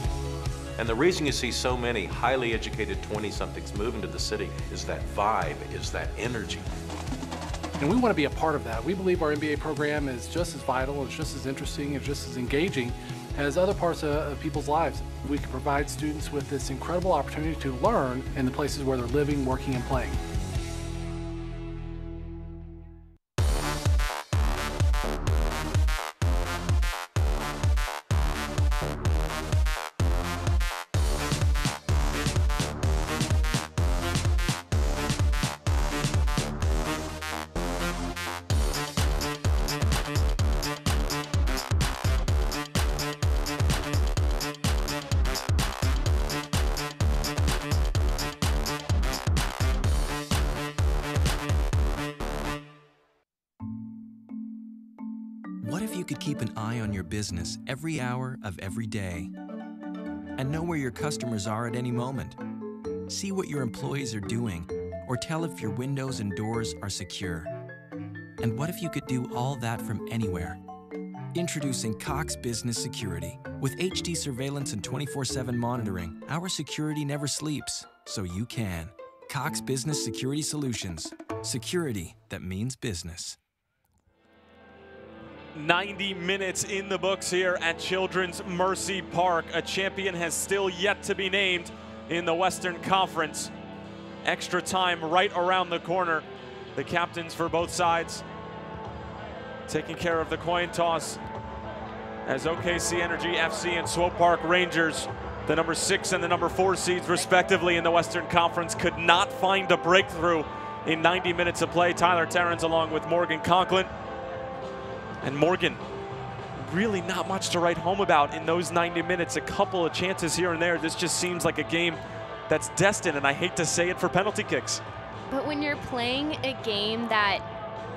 And the reason you see so many highly educated 20-somethings moving to the city is that vibe, is that energy. And we want to be a part of that. We believe our MBA program is just as vital, it's just as interesting, it's just as engaging as other parts of people's lives. We can provide students with this incredible opportunity to learn in the places where they're living, working, and playing. What if you could keep an eye on your business every hour of every day and know where your customers are at any moment? See what your employees are doing or tell if your windows and doors are secure. And what if you could do all that from anywhere? Introducing Cox Business Security. With HD surveillance and 24/7 monitoring, our security never sleeps, so you can. Cox Business Security Solutions. Security that means business. 90 minutes in the books here at Children's Mercy Park. A champion has still yet to be named in the Western Conference. Extra time right around the corner. The captains for both sides taking care of the coin toss as OKC Energy FC and Swope Park Rangers, the number 6 and the number 4 seeds respectively in the Western Conference, could not find a breakthrough in 90 minutes of play. Tyler Terrens along with Morgan Conklin. And Morgan, really not much to write home about in those 90 minutes. A couple of chances here and there. This just seems like a game that's destined, and I hate to say it, for penalty kicks. But when you're playing a game that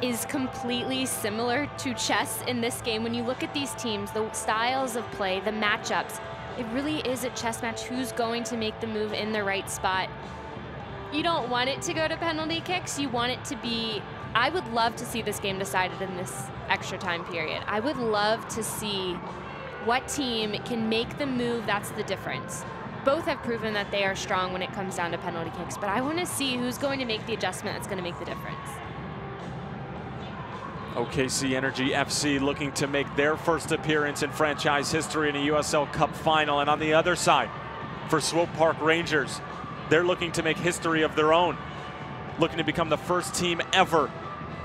is completely similar to chess in this game, when you look at these teams, the styles of play, the matchups, It really is a chess match. Who's going to make the move in the right spot? You don't want it to go to penalty kicks. You want it to be, I would love to see this game decided in this extra time period. I would love to see what team can make the move that's the difference. Both have proven that they are strong when it comes down to penalty kicks, but I want to see who's going to make the adjustment that's going to make the difference. OKC Energy FC looking to make their first appearance in franchise history in a USL Cup Final. And on the other side, for Swope Park Rangers, they're looking to make history of their own, looking to become the first team ever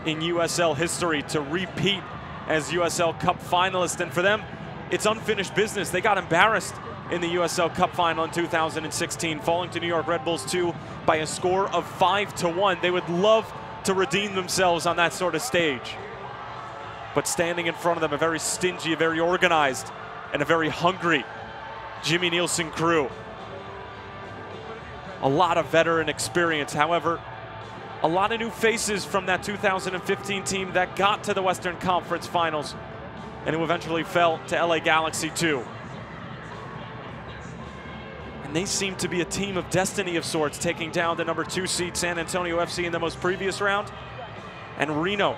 in USL history to repeat as USL Cup finalists. And for them, it's unfinished business. They got embarrassed in the USL Cup Final in 2016, falling to New York Red Bulls 2 by a score of 5-1. They would love to redeem themselves on that sort of stage. But standing in front of them, a very stingy, a very organized, and a very hungry Jimmy Nielsen crew. A lot of veteran experience. However, a lot of new faces from that 2015 team that got to the Western Conference Finals and who eventually fell to LA Galaxy 2. And they seem to be a team of destiny of sorts, taking down the #2 seed San Antonio FC in the most previous round. And Reno,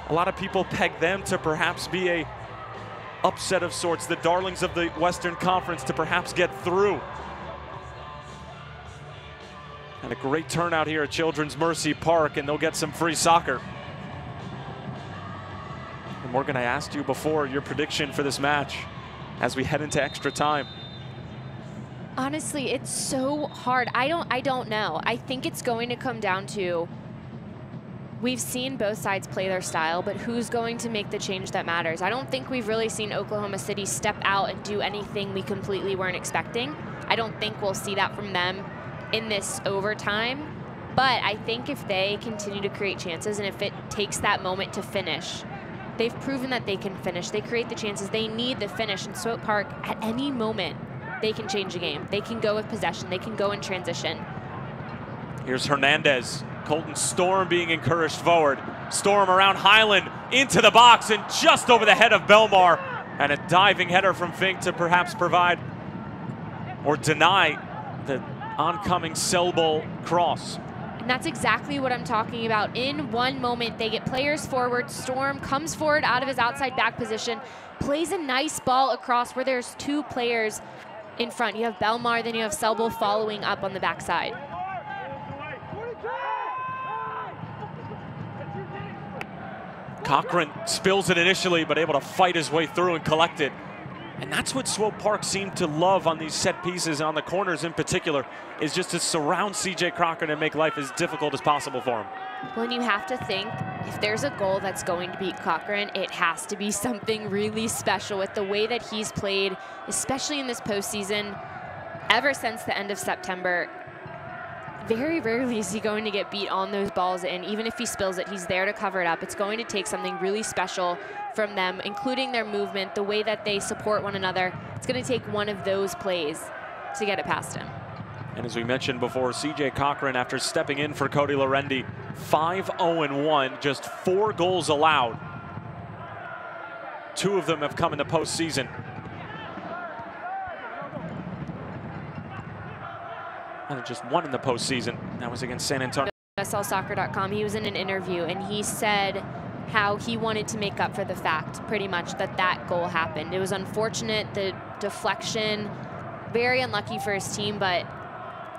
a lot of people peg them to perhaps be a upset of sorts, the darlings of the Western Conference to perhaps get through. And a great turnout here at Children's Mercy Park, and they'll get some free soccer. And Morgan, I asked you before your prediction for this match as we head into extra time. Honestly, it's so hard. I don't know. I think it's going to come down to, we've seen both sides play their style, but who's going to make the change that matters? I don't think we've really seen Oklahoma City step out and do anything we completely weren't expecting. I don't think we'll see that from them in this overtime, but I think if they continue to create chances and if it takes that moment to finish, they've proven that they can finish. They create the chances. They need the finish. In Swope Park, at any moment, they can change a game. They can go with possession. They can go in transition. Here's Hernandez. Colton Storm being encouraged forward. Storm around Highland, into the box, and just over the head of Belmar. And a diving header from Fink to perhaps provide or deny the oncoming Selbel cross. And that's exactly what I'm talking about. In one moment, they get players forward. Storm comes forward out of his outside back position, plays a nice ball across where there's two players in front. You have Belmar, then you have Selbel following up on the backside. Cochran spills it initially, but able to fight his way through and collect it. And that's what Swope Park seemed to love on these set pieces, and on the corners in particular, is just to surround CJ Cochran and make life as difficult as possible for him. Well, and you have to think, if there's a goal that's going to beat Cochran, it has to be something really special with the way that he's played, especially in this postseason, ever since the end of September. Very rarely is he going to get beat on those balls, and even if he spills it, he's there to cover it up. It's going to take something really special from them, including their movement, the way that they support one another. It's going to take one of those plays to get it past him. And as we mentioned before, CJ Cochran, after stepping in for Cody Lorendi, 5-0-1, just 4 goals allowed. 2 of them have come in the postseason. And just 1 in the postseason. That was against San Antonio. USLsoccer.com, he was in an interview and he said how he wanted to make up for the fact, pretty much, that that goal happened. It was unfortunate, the deflection, very unlucky for his team, but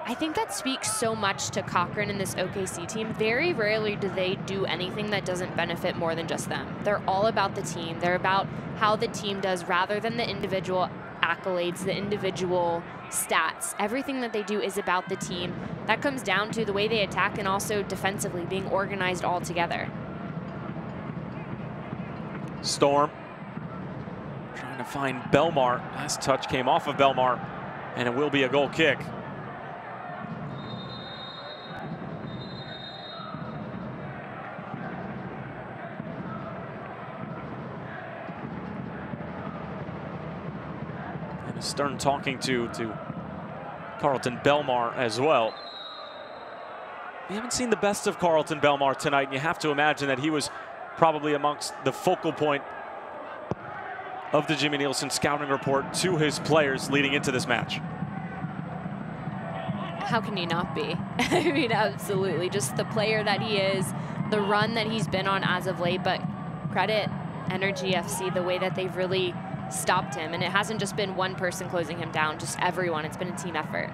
I think that speaks so much to Cochran and this OKC team. Very rarely do they do anything that doesn't benefit more than just them. They're all about the team. They're about how the team does rather than the individual accolades, the individual stats. Everything that they do is about the team. That comes down to the way they attack and also defensively, being organized all together. Storm trying to find Belmar. Last touch came off of Belmar, and it will be a goal kick. And Stern talking to Carlton Belmar as well. We haven't seen the best of Carlton Belmar tonight, and you have to imagine that he was probably amongst the focal point of the Jimmy Nielsen scouting report to his players leading into this match. How can you not be? I mean, absolutely. Just the player that he is, the run that he's been on as of late, but credit Energy FC, the way that they've really stopped him. And it hasn't just been one person closing him down, just everyone. It's been a team effort.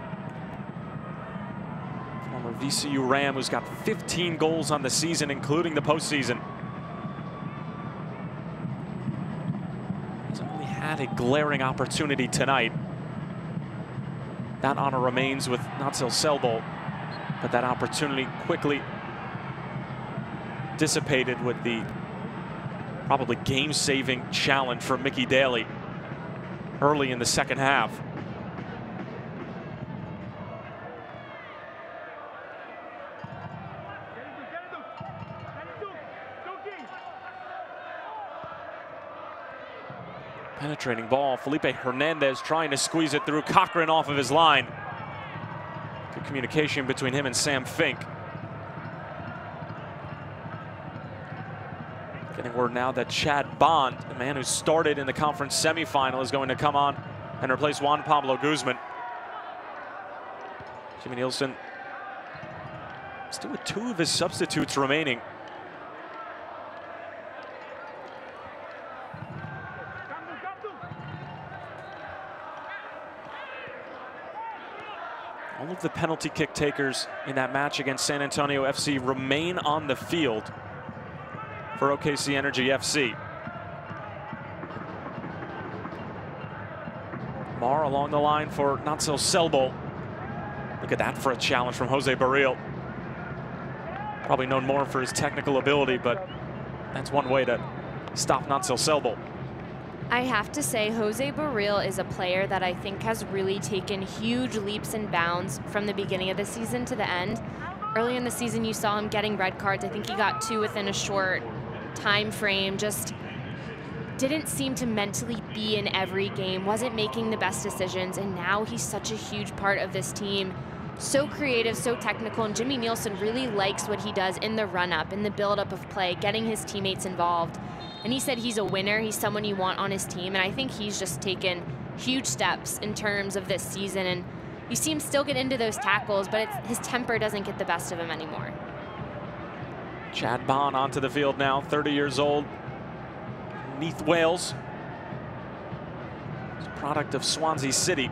Former VCU Ram, who's got 15 goals on the season, including the postseason. He's only had a glaring opportunity tonight. That honor remains with Natsel Selbol, but that opportunity quickly dissipated with the probably game-saving challenge for Mickey Daly early in the second half. Penetrating ball, Felipe Hernandez trying to squeeze it through, Cochran off of his line. Good communication between him and Sam Fink. Getting word now that Chad Bond, the man who started in the conference semifinal, is going to come on and replace Juan Pablo Guzman. Jimmy Nielsen still with 2 of his substitutes remaining. All of the penalty kick takers in that match against San Antonio FC remain on the field for OKC Energy FC. Mar along the line for Natsel Selbol. Look at that for a challenge from Jose Barril. Probably known more for his technical ability, but that's one way to stop Natsel Selbol. I have to say, Jose Barril is a player that I think has really taken huge leaps and bounds from the beginning of the season to the end. Early in the season, you saw him getting red cards. I think he got 2 within a short time frame. Just didn't seem to mentally be in every game, wasn't making the best decisions, and now he's such a huge part of this team. So creative, so technical, and Jimmy Nielsen really likes what he does in the run-up, in the build-up of play, getting his teammates involved. And he said he's a winner, he's someone you want on his team, and I think he's just taken huge steps in terms of this season, and you see him still get into those tackles, but his temper doesn't get the best of him anymore. Chad Bond onto the field now, 30 years old, Neath Wales. He's a product of Swansea City.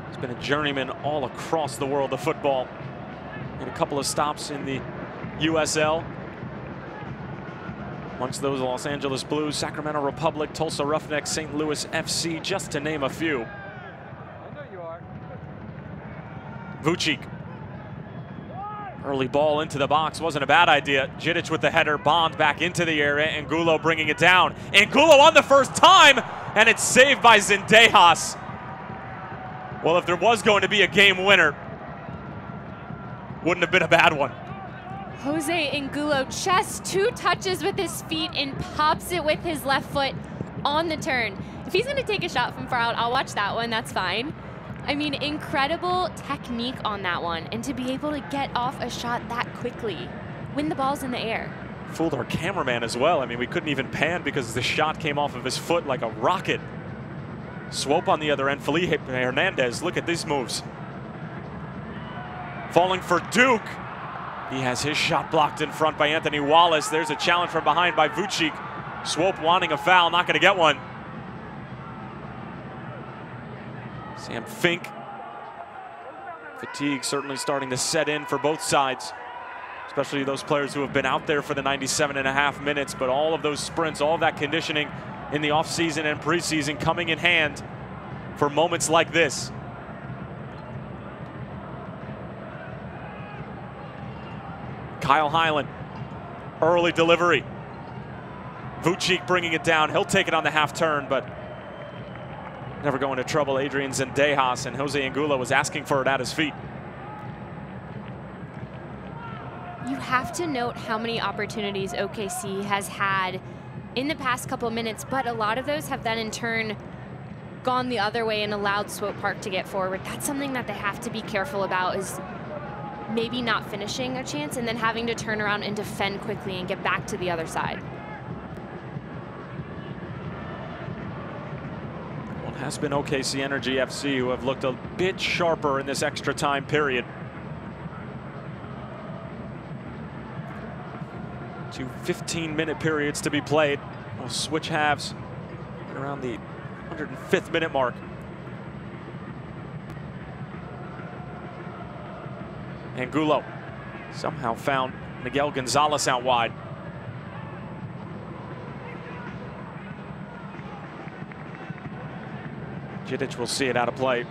He's been a journeyman all across the world of football. Made a couple of stops in the USL. Amongst those, Los Angeles Blues, Sacramento Republic, Tulsa Roughnecks, St. Louis FC, just to name a few. Vucic. Early ball into the box, wasn't a bad idea. Jidic with the header, Bond back into the area, Angulo bringing it down. Angulo on the first time, and it's saved by Zendejas. Well, if there was going to be a game winner, wouldn't have been a bad one. Jose Angulo just 2 touches with his feet and pops it with his left foot on the turn. If he's gonna take a shot from far out, I'll watch that one, that's fine. I mean, incredible technique on that one, and to be able to get off a shot that quickly when the ball's in the air. Fooled our cameraman as well. I mean, we couldn't even pan because the shot came off of his foot like a rocket. Swope on the other end, Felipe Hernandez, look at these moves. Falling for Duke. He has his shot blocked in front by Anthony Wallace. There's a challenge from behind by Vucic. Swope wanting a foul, not going to get one. Sam Fink. Fatigue certainly starting to set in for both sides, especially those players who have been out there for the 97.5 minutes, but all of those sprints, all of that conditioning in the offseason and preseason coming in hand for moments like this. Kyle Hyland, early delivery. Vucic bringing it down. He'll take it on the half turn, but never go into trouble. Adrian Zendejas, and Jose Angulo was asking for it at his feet. You have to note how many opportunities OKC has had in the past couple of minutes, but a lot of those have then in turn gone the other way and allowed Swope Park to get forward. That's something that they have to be careful about, is maybe not finishing a chance and then having to turn around and defend quickly and get back to the other side. has been OKC Energy FC, who have looked a bit sharper in this extra time period. 2 15-minute periods to be played. We'll switch halves at around the 105th minute mark. Angulo somehow found Miguel Gonzalez out wide. Jidic will see it out of play.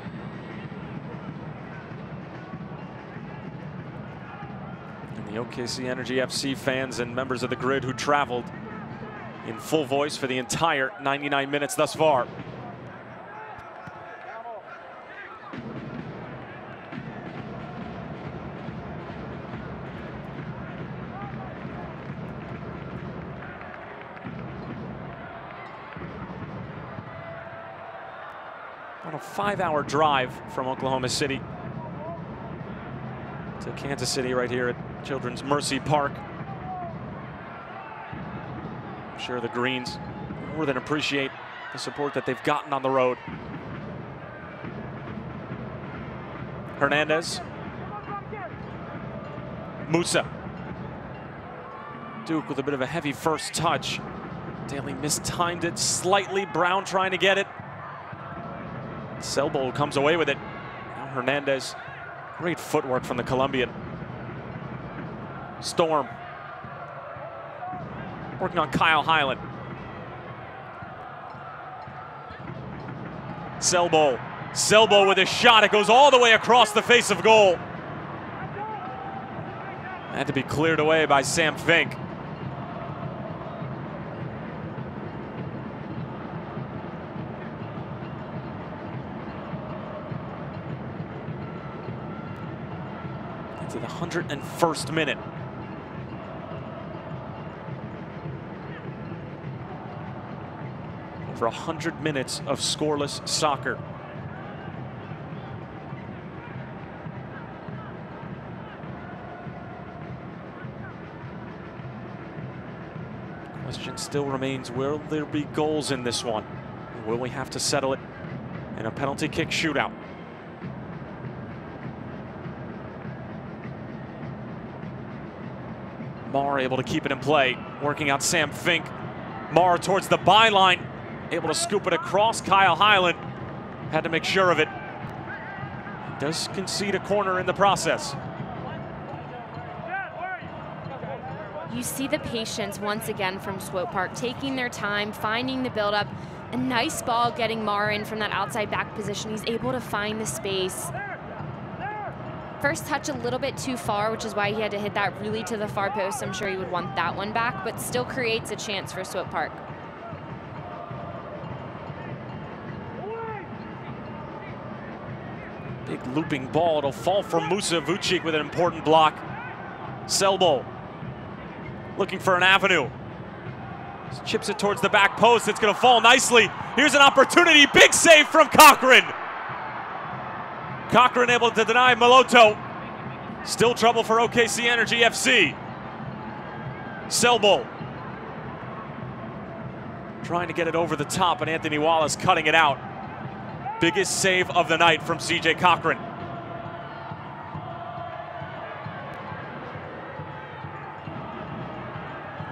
And the OKC Energy FC fans and members of the grid who traveled in full voice for the entire 99 minutes thus far. On a 5-hour drive from Oklahoma City to Kansas City right here at Children's Mercy Park. I'm sure the Greens more than appreciate the support that they've gotten on the road. Hernandez. Musa. Duke with a bit of a heavy first touch. Daly mistimed it slightly. Brown trying to get it. Selbo comes away with it. Now Hernandez. Great footwork from the Colombian. Storm. Working on Kyle Highland. Selbo. Selbo with a shot. It goes all the way across the face of goal. Had to be cleared away by Sam Fink. To the 101st minute. Over 100 minutes of scoreless soccer. Question still remains, will there be goals in this one? Or will we have to settle it in a penalty kick shootout? Marr able to keep it in play, working out Sam Fink. Marr towards the byline, able to scoop it across Kyle Highland. Had to make sure of it. Does concede a corner in the process. You see the patience once again from Swope Park, taking their time, finding the buildup. A nice ball getting Marr in from that outside back position. He's able to find the space. First touch a little bit too far, which is why he had to hit that really to the far post. I'm sure he would want that one back, but still creates a chance for Swope Park. Big looping ball. It'll fall from Musa. Vucic with an important block. Selbo looking for an avenue. Chips it towards the back post. It's going to fall nicely. Here's an opportunity. Big save from Cochran. Cochran able to deny Maloto. Still trouble for OKC Energy FC. Selbo trying to get it over the top, and Anthony Wallace cutting it out. Biggest save of the night from CJ Cochran.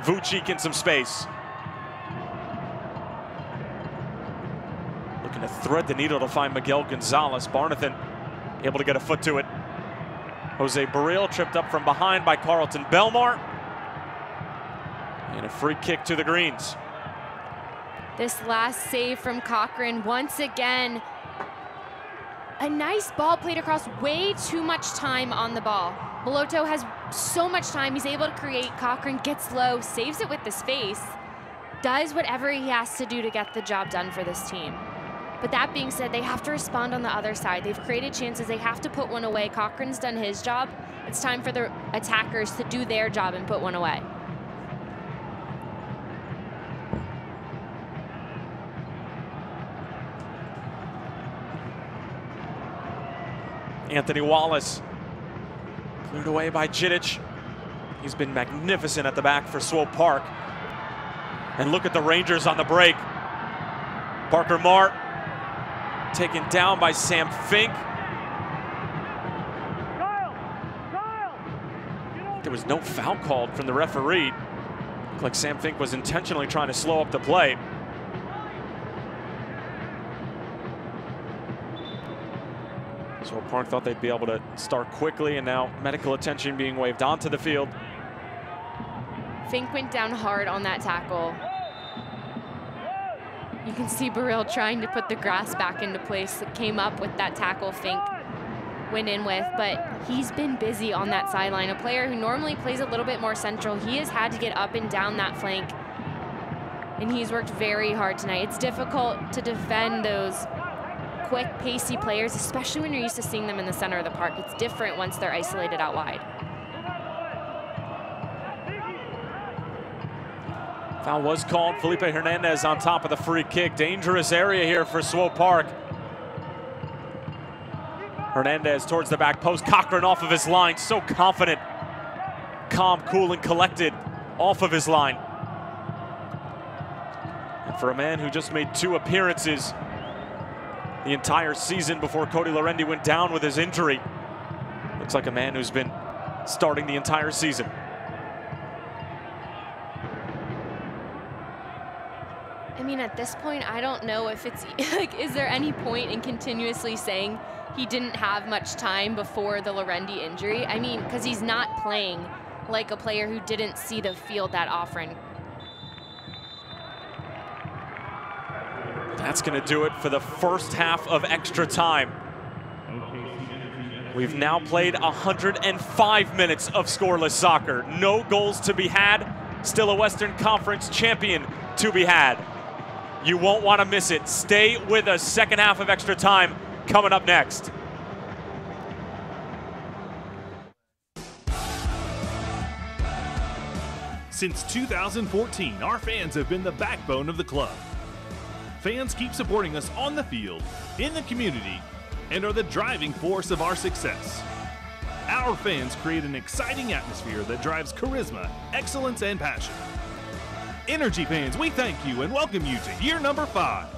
Vucic in some space. Looking to thread the needle to find Miguel Gonzalez. Barnathan able to get a foot to it. Jose Barril tripped up from behind by Carlton Belmar. And a free kick to the Greens. This last save from Cochran, once again, a nice ball played across, way too much time on the ball. Maloto has so much time, he's able to create. Cochran gets low, saves it with the space, does whatever he has to do to get the job done for this team. But that being said, they have to respond on the other side. They've created chances, they have to put one away. Cochran's done his job. It's time for the attackers to do their job and put one away. Anthony Wallace cleared away by Jidic. He's been magnificent at the back for Swope Park. And look at the Rangers on the break. Parker Marr taken down by Sam Fink. There was no foul called from the referee. Looked like Sam Fink was intentionally trying to slow up the play. Swope Park thought they'd be able to start quickly, and now medical attention being waved onto the field. Fink went down hard on that tackle. You can see Burrell trying to put the grass back into place. It came up with that tackle Fink went in with, but he's been busy on that sideline. A player who normally plays a little bit more central, he has had to get up and down that flank, and he's worked very hard tonight. It's difficult to defend those quick, pacey players, especially when you're used to seeing them in the center of the park. It's different once they're isolated out wide. Foul was called. Felipe Hernandez on top of the free kick. Dangerous area here for Swope Park. Hernandez towards the back post. Cochran off of his line. So confident. Calm, cool, and collected off of his line. And for a man who just made 2 appearances the entire season before Cody Lorendi went down with his injury, looks like a man who's been starting the entire season. I mean, at this point, I don't know if it's, like, is there any point in continuously saying he didn't have much time before the Lorendi injury? I mean, because he's not playing like a player who didn't see the field that often. That's going to do it for the first half of extra time. We've now played 105 minutes of scoreless soccer. No goals to be had. Still a Western Conference champion to be had. You won't want to miss it. Stay with us. Second half of extra time coming up next. Since 2014, our fans have been the backbone of the club. Fans keep supporting us on the field, in the community, and are the driving force of our success. Our fans create an exciting atmosphere that drives charisma, excellence, and passion. Energy fans, we thank you and welcome you to year number 5.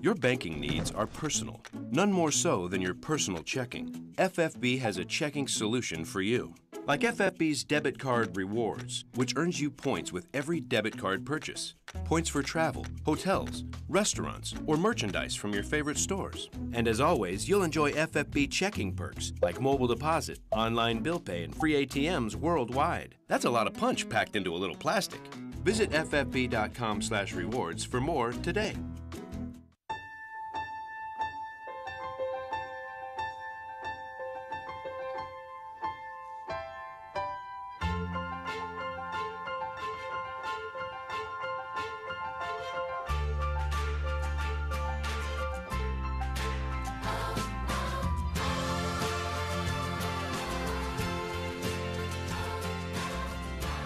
Your banking needs are personal, none more so than your personal checking. FFB has a checking solution for you. Like FFB's debit card rewards, which earns you points with every debit card purchase. Points for travel, hotels, restaurants, or merchandise from your favorite stores. And as always, you'll enjoy FFB checking perks like mobile deposit, online bill pay, and free ATMs worldwide. That's a lot of punch packed into a little plastic. Visit ffb.com/rewards for more today.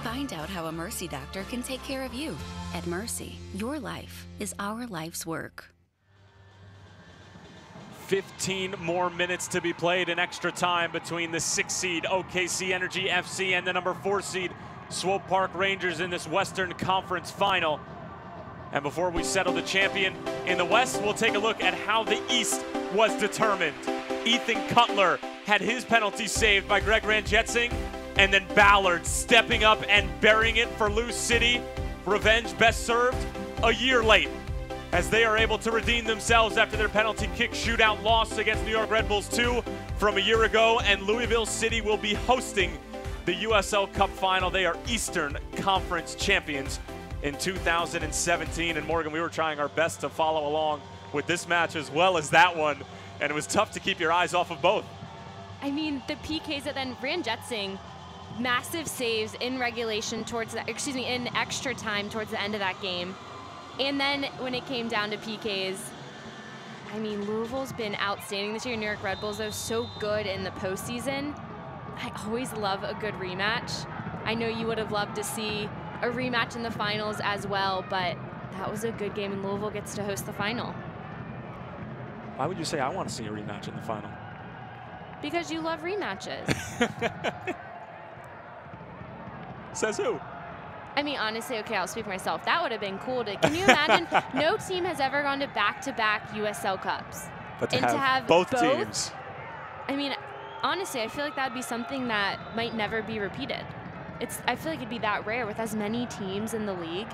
Find out how a Mercy doctor can take care of you. At Mercy, your life is our life's work. 15 more minutes to be played in extra time between the 6th seed OKC Energy FC and the number 4 seed Swope Park Rangers in this Western Conference Final. And before we settle the champion in the West, we'll take a look at how the East was determined. Ethan Cutler had his penalty saved by Greg Ranjetsing, and then Ballard stepping up and burying it for Lou City. Revenge best served a year late, as they are able to redeem themselves after their penalty kick shootout loss against New York Red Bulls 2 from a year ago, and Louisville City will be hosting the USL Cup Final. They are Eastern Conference champions in 2017. And Morgan, we were trying our best to follow along with this match as well as that one, and it was tough to keep your eyes off of both. I mean, the PKs that then Ranjetsing, massive saves in regulation towards that, in extra time towards the end of that game. And then when it came down to PKs, I mean, Louisville's been outstanding this year. New York Red Bulls, though, so good in the postseason. I always love a good rematch. I know you would have loved to see a rematch in the finals as well, but that was a good game, and Louisville gets to host the final. Why would you say I want to see a rematch in the final? Because you love rematches. Says who? I mean, honestly, okay, I'll speak for myself. That would have been cool. Can you imagine? No team has ever gone to back-to-back USL Cups. But to and have both teams. I mean, honestly, I feel like that would be something that might never be repeated. I feel like it'd be that rare with as many teams in the league.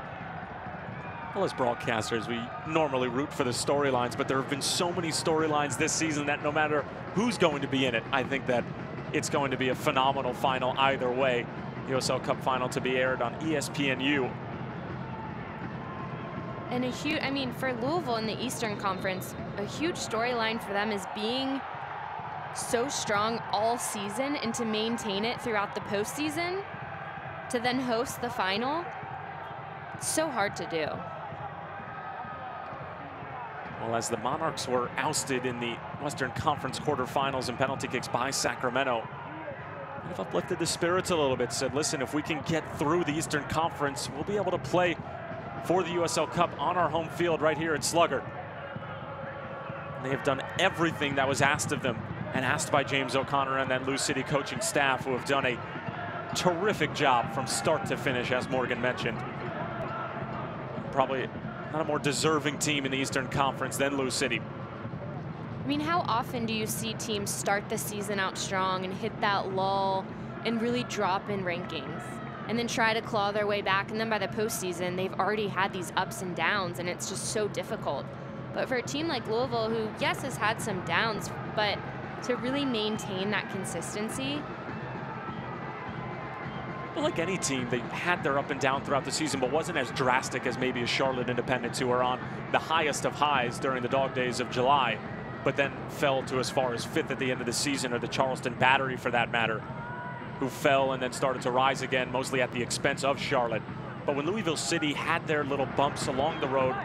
Well, as broadcasters, we normally root for the storylines, but there have been so many storylines this season that no matter who's going to be in it, I think that it's going to be a phenomenal final either way. USL Cup Final to be aired on ESPNU. And I mean, for Louisville in the Eastern Conference, a huge storyline for them is being so strong all season and to maintain it throughout the postseason, to then host the final. It's so hard to do. Well, as the Monarchs were ousted in the Western Conference quarterfinals and penalty kicks by Sacramento, they've uplifted the spirits a little bit, said, listen, if we can get through the Eastern Conference, we'll be able to play for the USL Cup on our home field right here at Sluggard. And they have done everything that was asked of them and asked by James O'Connor and that Lou City coaching staff, who have done a terrific job from start to finish, as Morgan mentioned. Probably not a more deserving team in the Eastern Conference than Lou City. I mean, how often do you see teams start the season out strong and hit that lull and really drop in rankings and then try to claw their way back? And then by the postseason, they've already had these ups and downs, and it's just so difficult. But for a team like Louisville, who, yes, has had some downs, but to really maintain that consistency. Well, like any team, they had their up and down throughout the season, but wasn't as drastic as maybe a Charlotte Independence, who are on the highest of highs during the dog days of July, but then fell to as far as 5th at the end of the season, or the Charleston Battery for that matter, who fell and then started to rise again, mostly at the expense of Charlotte. But when Louisville City had their little bumps along the road,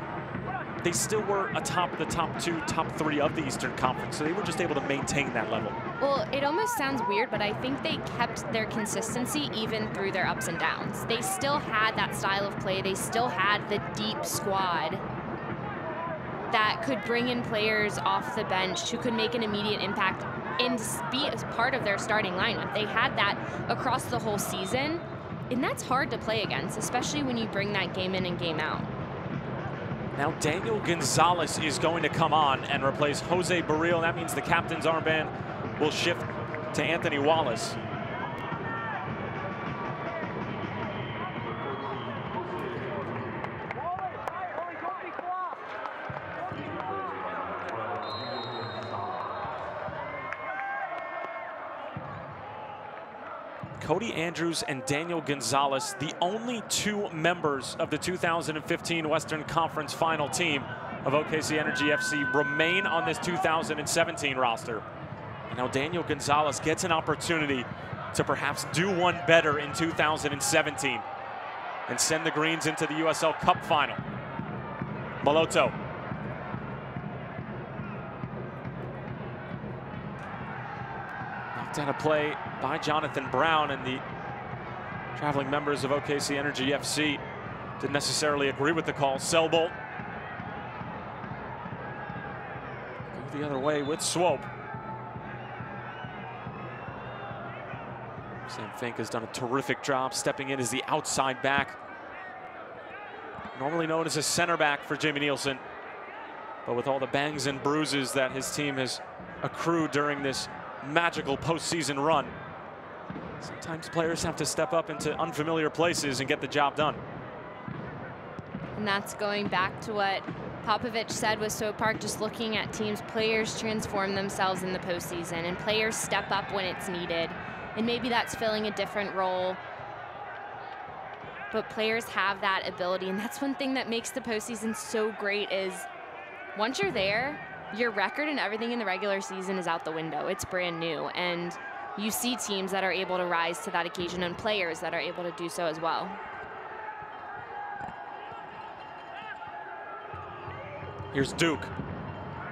they still were atop the top 2, top 3 of the Eastern Conference, so they were just able to maintain that level. Well, it almost sounds weird, but I think they kept their consistency even through their ups and downs. They still had that style of play. They still had the deep squad that could bring in players off the bench who could make an immediate impact and be as part of their starting lineup. They had that across the whole season, and that's hard to play against, especially when you bring that game in and game out. Now Daniel Gonzalez is going to come on and replace Jose Barril. That means the captain's armband will shift to Anthony Wallace. Cody Andrews and Daniel Gonzalez, the only 2 members of the 2015 Western Conference Final team of OKC Energy FC, remain on this 2017 roster. And now Daniel Gonzalez gets an opportunity to perhaps do one better in 2017 and send the Greens into the USL Cup Final. Malotto. Knocked out of play by Jonathan Brown, and the traveling members of OKC Energy FC didn't necessarily agree with the call. Selbolt go the other way with Swope. Sam Fink has done a terrific job stepping in as the outside back, normally known as a center back for Jamie Nielsen, but with all the bangs and bruises that his team has accrued during this magical postseason run, sometimes players have to step up into unfamiliar places and get the job done. And that's going back to what Popovich said with Swope Park, just looking at teams. Players transform themselves in the postseason, and players step up when it's needed. And maybe that's filling a different role, but players have that ability, and that's one thing that makes the postseason so great is once you're there, your record and everything in the regular season is out the window. It's brand new, and you see teams that are able to rise to that occasion and players that are able to do so as well. Here's Duke.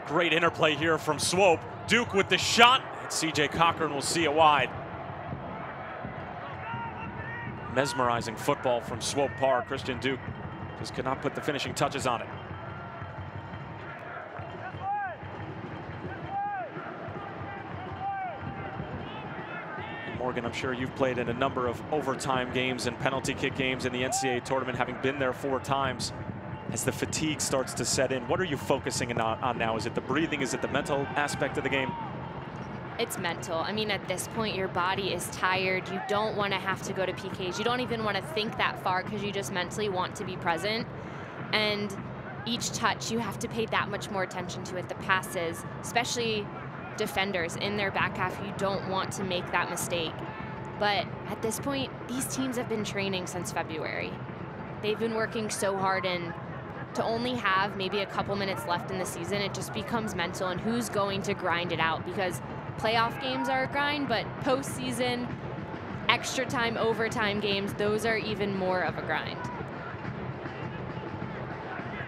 Great interplay here from Swope. Duke with the shot, and CJ Cochran will see it wide. Mesmerizing football from Swope Park. Christian Duke just could not put the finishing touches on it. Morgan, I'm sure you've played in a number of overtime games and penalty kick games in the NCAA tournament, having been there 4 times. As the fatigue starts to set in, what are you focusing on now? Is it the breathing? Is it the mental aspect of the game? It's mental. I mean, at this point, your body is tired. You don't want to have to go to PKs. You don't even want to think that far because you just mentally want to be present. And each touch, you have to pay that much more attention to it. The passes, especially defenders in their back half, you don't want to make that mistake. But at this point, these teams have been training since February. They've been working so hard, and to only have maybe a couple minutes left in the season, it just becomes mental and who's going to grind it out, because playoff games are a grind, but postseason, extra time, overtime games, those are even more of a grind.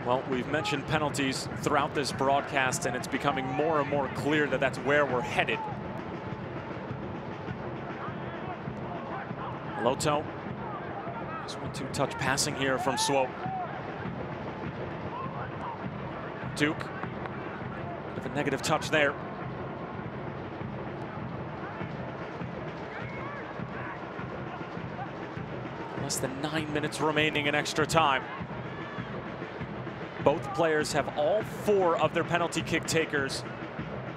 Well, we've mentioned penalties throughout this broadcast, and it's becoming more and more clear that that's where we're headed. Loto. This 1-2 touch passing here from Swope. Duke. Bit of a negative touch there. Less than 9 minutes remaining in extra time. Both players have all 4 of their penalty kick takers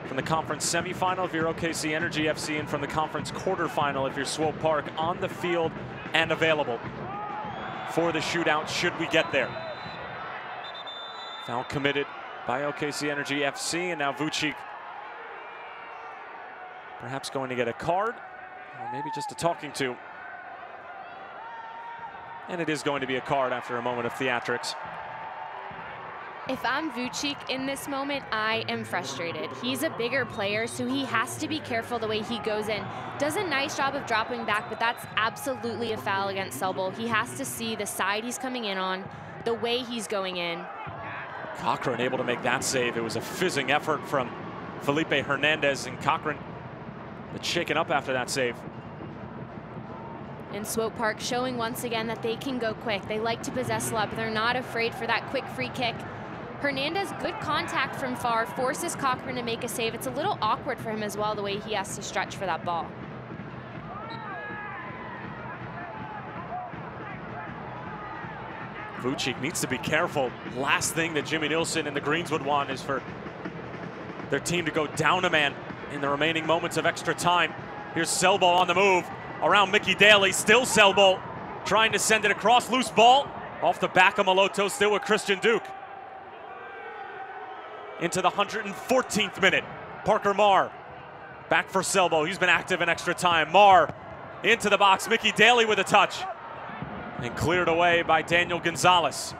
from the conference semifinal if you're OKC Energy FC, and from the conference quarterfinal if you're Swope Park, on the field and available for the shootout should we get there. Foul committed by OKC Energy FC, and now Vucic perhaps going to get a card, or maybe just a talking to. And it is going to be a card after a moment of theatrics. If I'm Vucic in this moment, I am frustrated. He's a bigger player, so he has to be careful the way he goes in. Does a nice job of dropping back, but that's absolutely a foul against Selbel. He has to see the side he's coming in on, the way he's going in. Cochran able to make that save. It was a fizzing effort from Felipe Hernandez, and Cochran but shaken up after that save. And Swope Park showing once again that they can go quick. They like to possess the ball, but they're not afraid for that quick free kick. Hernandez, good contact from far, forces Cochran to make a save. It's a little awkward for him as well, the way he has to stretch for that ball. Vucic needs to be careful. Last thing that Jimmy Nilsson and the Greens would want is for their team to go down a man in the remaining moments of extra time. Here's Selbel on the move around Mickey Daly. Still Selbel trying to send it across. Loose ball off the back of Maloto, still with Christian Duke. Into the 114th minute. Parker Marr back for Selbel. He's been active in extra time. Marr into the box. Mickey Daly with a touch. And cleared away by Daniel Gonzalez.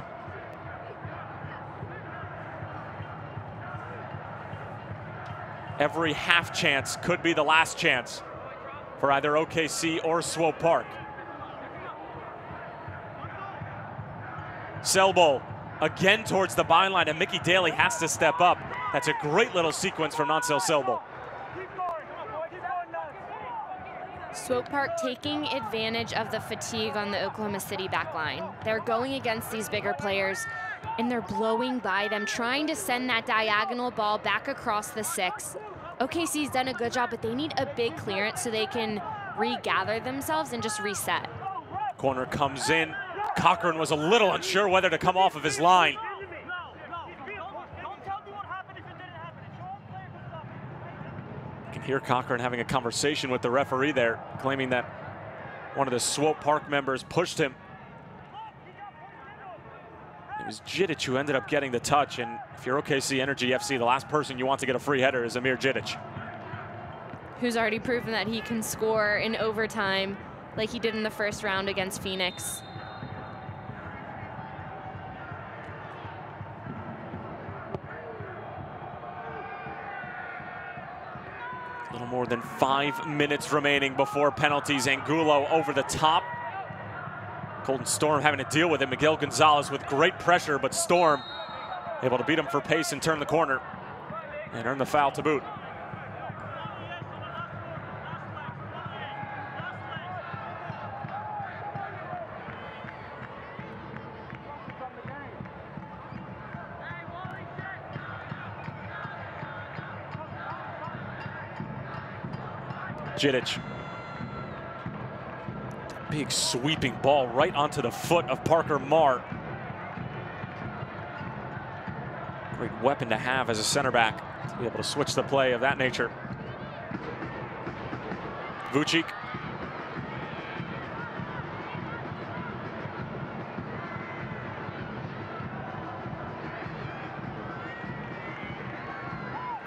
Every half chance could be the last chance for either OKC or Swope Park. Selbel again towards the byline, and Mickey Daly has to step up. That's a great little sequence from Nancel Selbel. Swope Park taking advantage of the fatigue on the Oklahoma City back line. They're going against these bigger players, and they're blowing by them, trying to send that diagonal ball back across the 6. OKC's done a good job, but they need a big clearance so they can regather themselves and just reset. Corner comes in. Cochran was a little unsure whether to come off of his line. You can hear Cochran having a conversation with the referee there, claiming that one of the Swope Park members pushed him. It was Jidic who ended up getting the touch, and if you're OKC Energy FC, the last person you want to get a free header is Amir Jidic, who's already proven that he can score in overtime like he did in the first round against Phoenix. A little more than 5 minutes remaining before penalties. Angulo over the top. Golden Storm having to deal with it. Miguel Gonzalez with great pressure, but Storm able to beat him for pace and turn the corner and earn the foul to boot. Jidic Big sweeping ball right onto the foot of Parker Marr. Great weapon to have as a center back to be able to switch the play of that nature. Vucic.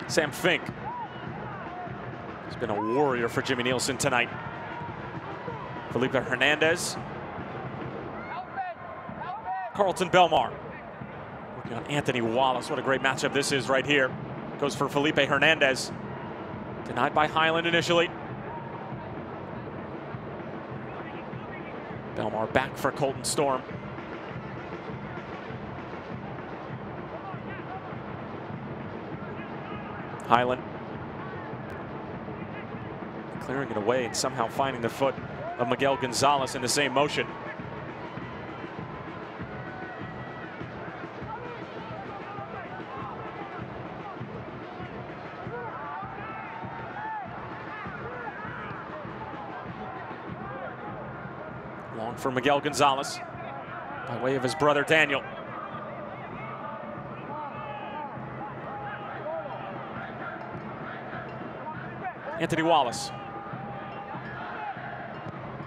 Sam Fink. He's been a warrior for Jimmy Nielsen tonight. Felipe Hernandez. Carlton Belmar. Working on Anthony Wallace. What a great matchup this is right here. Goes for Felipe Hernandez. Denied by Highland initially. Belmar back for Colton Storm. Highland clearing it away and somehow finding the foot of Miguel Gonzalez in the same motion. Long for Miguel Gonzalez by way of his brother Daniel. Anthony Wallace.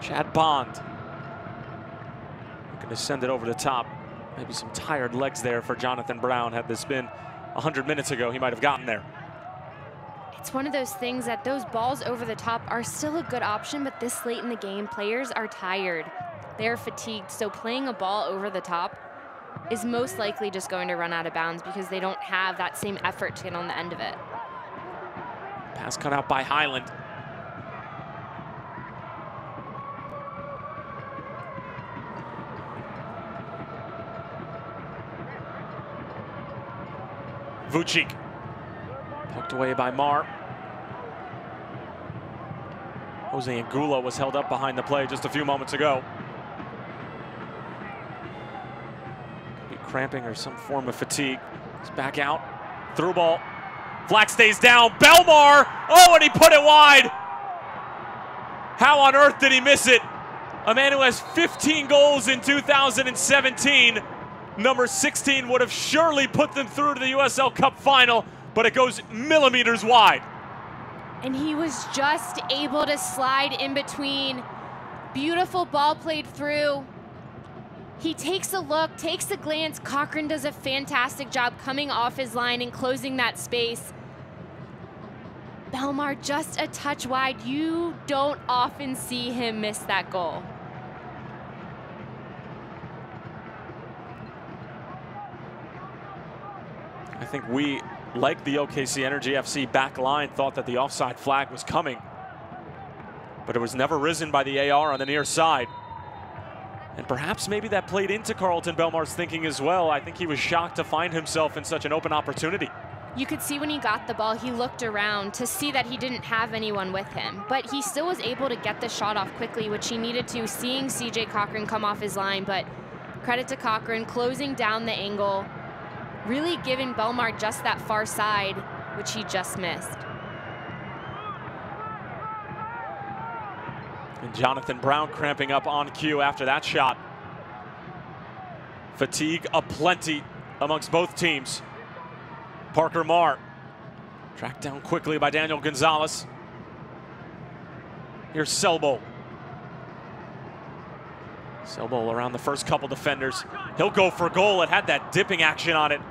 Chad Bond. Looking to send it over the top. Maybe some tired legs there for Jonathan Brown. Had this been 100 minutes ago, he might have gotten there. It's one of those things that those balls over the top are still a good option, but this late in the game, players are tired. They're fatigued, so playing a ball over the top is most likely just going to run out of bounds because they don't have that same effort to get on the end of it. Pass cut out by Highland. Vucic. Poked away by Marr. Jose Angulo was held up behind the play just a few moments ago. Could be cramping or some form of fatigue. He's back out. Through ball. Flag stays down. Belmar! Oh, and he put it wide! How on earth did he miss it? A man who has 15 goals in 2017. Number 16 would have surely put them through to the USL Cup Final, but it goes millimeters wide. And he was just able to slide in between. Beautiful ball played through. He takes a look, takes a glance. Cochran does a fantastic job coming off his line and closing that space. Belmar just a touch wide. You don't often see him miss that goal. I think we, like the OKC Energy FC back line, thought that the offside flag was coming, but it was never risen by the AR on the near side. And perhaps maybe that played into Carlton Belmar's thinking as well. I think he was shocked to find himself in such an open opportunity. You could see when he got the ball, he looked around to see that he didn't have anyone with him, but he still was able to get the shot off quickly, which he needed to, seeing CJ Cochran come off his line. But credit to Cochran, closing down the angle, really giving Belmar just that far side, which he just missed. And Jonathan Brown cramping up on cue after that shot. Fatigue aplenty amongst both teams. Parker Marr tracked down quickly by Daniel Gonzalez. Here's Selbo. Selbo around the first couple defenders. He'll go for goal. It had that dipping action on it,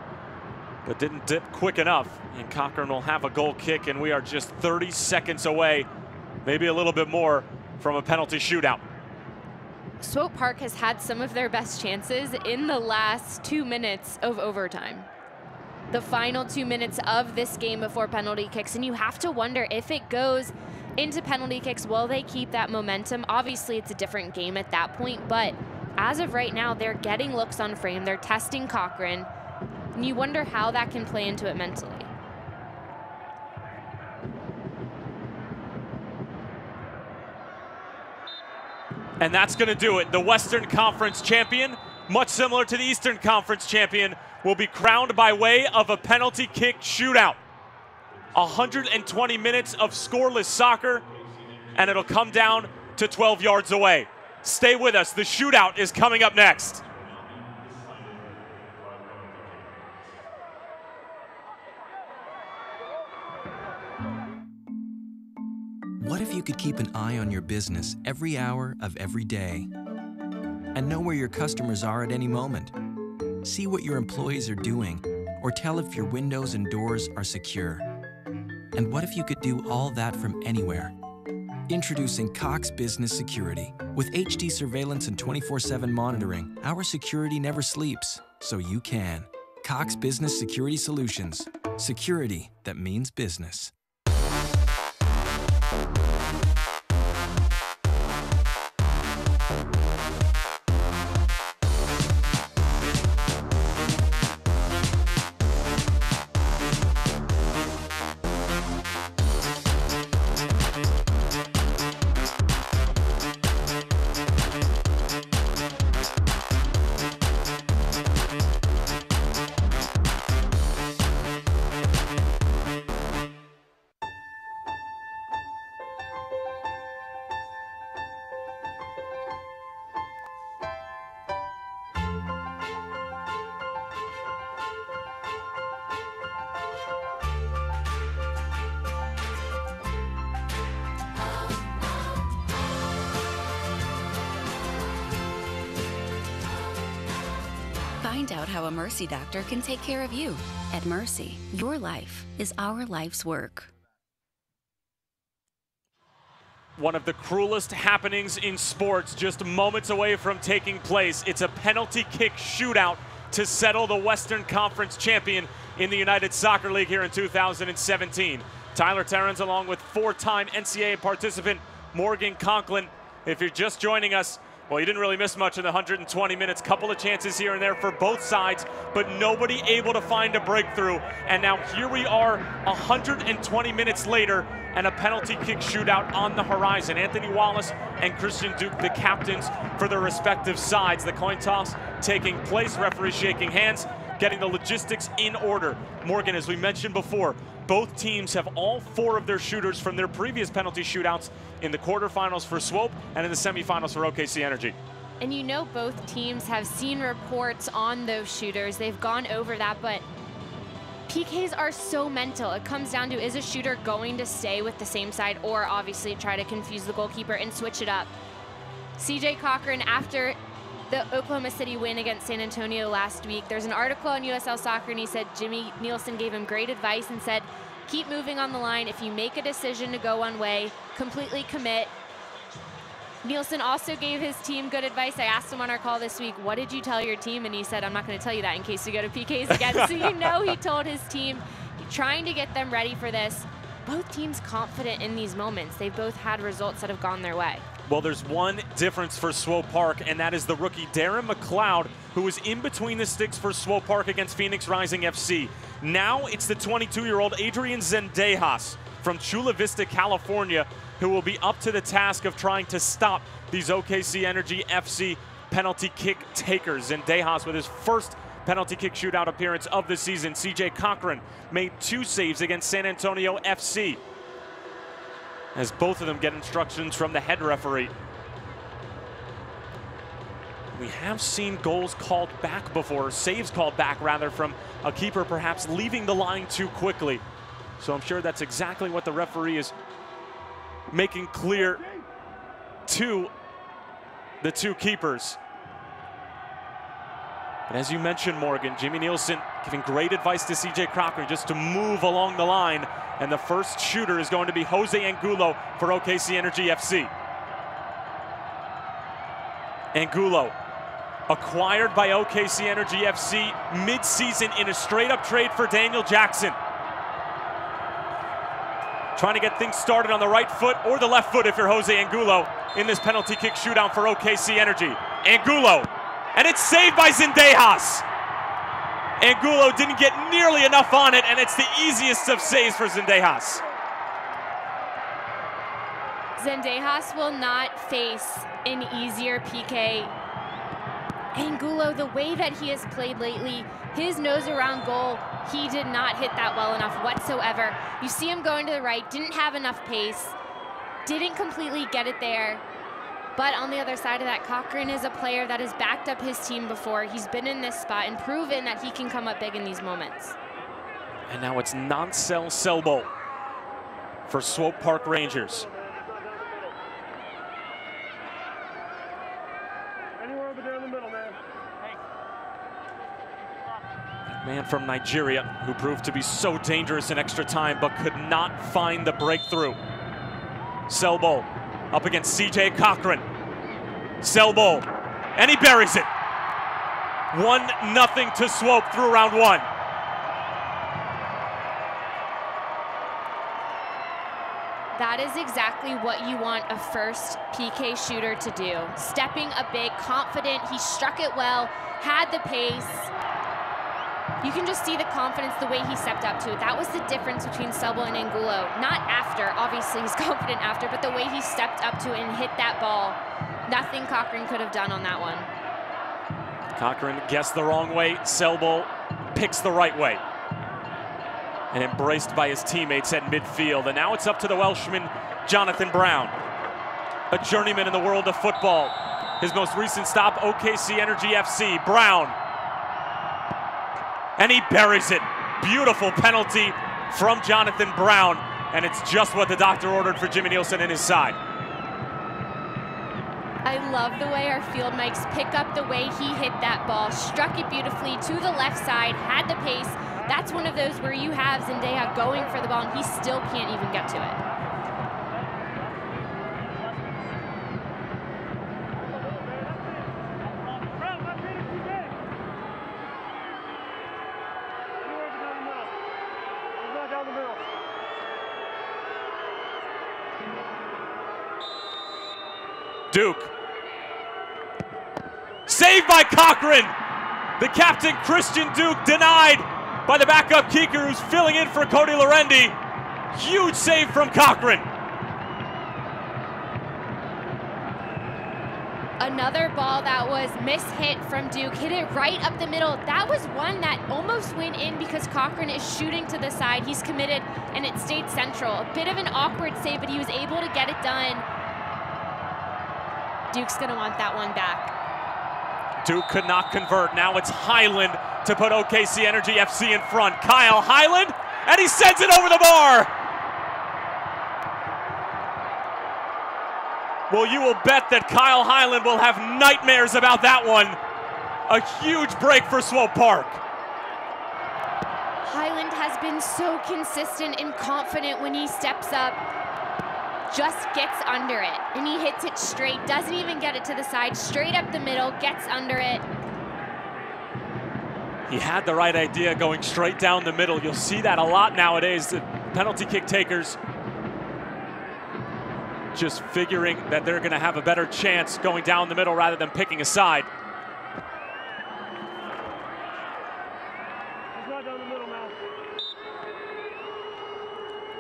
but didn't dip quick enough. And Cochran will have a goal kick, and we are just 30 seconds away, maybe a little bit more, from a penalty shootout. Swope Park has had some of their best chances in the last 2 minutes of overtime. The final 2 minutes of this game before penalty kicks, and you have to wonder if it goes into penalty kicks, will they keep that momentum? Obviously, it's a different game at that point, but as of right now, they're getting looks on frame, they're testing Cochran, and you wonder how that can play into it mentally. And that's going to do it. The Western Conference champion, much similar to the Eastern Conference champion, will be crowned by way of a penalty kick shootout. 120 minutes of scoreless soccer, and it'll come down to 12 yards away. Stay with us. The shootout is coming up next. What if you could keep an eye on your business every hour of every day and know where your customers are at any moment? See what your employees are doing or tell if your windows and doors are secure. And what if you could do all that from anywhere? Introducing Cox Business Security. With HD surveillance and 24/7 monitoring, our security never sleeps, so you can. Cox Business Security Solutions. Security that means business. Find out how a Mercy doctor can take care of you. At Mercy, your life is our life's work. One of the cruelest happenings in sports just moments away from taking place. It's a penalty kick shootout to settle the Western Conference champion in the United Soccer League here in 2017. Tyler Terrens along with four-time NCAA participant Morgan Conklin. If you're just joining us, well, you didn't really miss much in the 120 minutes. Couple of chances here and there for both sides, but nobody able to find a breakthrough. And now here we are 120 minutes later, and a penalty kick shootout on the horizon. Anthony Wallace and Christian Duke, the captains for their respective sides. The coin toss taking place, referee shaking hands, getting the logistics in order. Morgan, as we mentioned before, both teams have all four of their shooters from their previous penalty shootouts in the quarterfinals for Swope and in the semifinals for OKC Energy. And you know both teams have seen reports on those shooters. They've gone over that, but PKs are so mental. It comes down to, is a shooter going to stay with the same side or obviously try to confuse the goalkeeper and switch it up? CJ Cochran, after the Oklahoma City win against San Antonio last week, there's an article on USL Soccer, and he said Jimmy Nielsen gave him great advice and said, keep moving on the line. If you make a decision to go one way, completely commit. Nielsen also gave his team good advice. I asked him on our call this week, what did you tell your team? And he said, I'm not going to tell you that in case we go to PKs again. So you know he told his team, trying to get them ready for this. Both teams confident in these moments. They've both had results that have gone their way. Well, there's one difference for Swope Park, and that is the rookie Darren McLeod, who was in between the sticks for Swope Park against Phoenix Rising FC. Now it's the 22-year-old Adrian Zendejas from Chula Vista, California, who will be up to the task of trying to stop these OKC Energy FC penalty kick takers. Zendejas with his first penalty kick shootout appearance of the season. CJ Cochran made 2 saves against San Antonio FC, as both of them get instructions from the head referee. We have seen goals called back before, saves called back rather, from a keeper perhaps leaving the line too quickly. So I'm sure that's exactly what the referee is making clear to the two keepers. But as you mentioned, Morgan, Jimmy Nielsen giving great advice to CJ Cochran just to move along the line. And the first shooter is going to be Jose Angulo for OKC Energy FC. Angulo, acquired by OKC Energy FC mid-season in a straight-up trade for Daniel Jackson. Trying to get things started on the right foot or the left foot if you're Jose Angulo in this penalty kick shootout for OKC Energy. Angulo, and it's saved by Zendejas. Angulo didn't get nearly enough on it, and it's the easiest of saves for Zendejas. Zendejas will not face an easier PK. Angulo, the way that he has played lately, his nose around goal, he did not hit that well enough whatsoever. You see him going to the right, didn't have enough pace, didn't completely get it there. But on the other side of that, Cochran is a player that has backed up his team before. He's been in this spot and proven that he can come up big in these moments. And now it's Nancel Selbo for Swope Park Rangers. Anywhere over there in the middle, man. Man from Nigeria who proved to be so dangerous in extra time but could not find the breakthrough. Selbo up against CJ Cochran. Selbo, and he buries it. 1-0 to Swope through round one. That is exactly what you want a first PK shooter to do. Stepping up big, confident, he struck it well, had the pace. You can just see the confidence, the way he stepped up to it. That was the difference between Selbo and Angulo. Not after, obviously he's confident after, but the way he stepped up to it and hit that ball. Nothing Cochran could have done on that one. Cochran guessed the wrong way. Selbo picks the right way. And embraced by his teammates at midfield. And now it's up to the Welshman, Jonathan Brown. A journeyman in the world of football. His most recent stop, OKC Energy FC. Brown. And he buries it. Beautiful penalty from Jonathan Brown. And it's just what the doctor ordered for Jimmy Nielsen in his side. I love the way our field mics pick up the way he hit that ball. Struck it beautifully to the left side, had the pace. That's one of those where you have Zendaya going for the ball and he still can't even get to it. Duke. Saved by Cochran. The captain, Christian Duke, denied by the backup keeper who's filling in for Cody Lorendi. Huge save from Cochran. Another ball that was mishit from Duke, hit it right up the middle. That was one that almost went in because Cochran is shooting to the side. He's committed and it stayed central. A bit of an awkward save, but he was able to get it done. Duke's gonna want that one back. Duke could not convert. Now it's Highland to put OKC Energy FC in front. Kyle Highland, and he sends it over the bar. Well, you will bet that Kyle Highland will have nightmares about that one. A huge break for Swope Park. Highland has been so consistent and confident when he steps up. Just gets under it, and he hits it straight, doesn't even get it to the side, straight up the middle, gets under it. He had the right idea going straight down the middle. You'll see that a lot nowadays. The penalty kick takers just figuring that they're gonna have a better chance going down the middle rather than picking a side.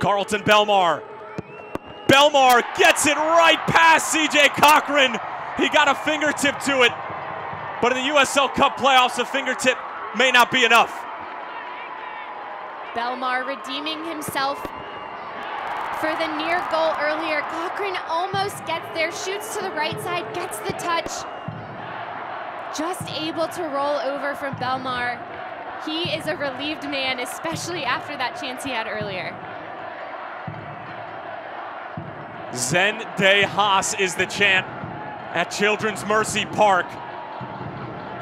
Carlton Belmar. Belmar gets it right past CJ Cochran. He got a fingertip to it, but in the USL Cup playoffs, a fingertip may not be enough. Belmar redeeming himself for the near goal earlier. Cochran almost gets there, shoots to the right side, gets the touch. Just able to roll over from Belmar. He is a relieved man, especially after that chance he had earlier. Zende Haas is the chant at Children's Mercy Park.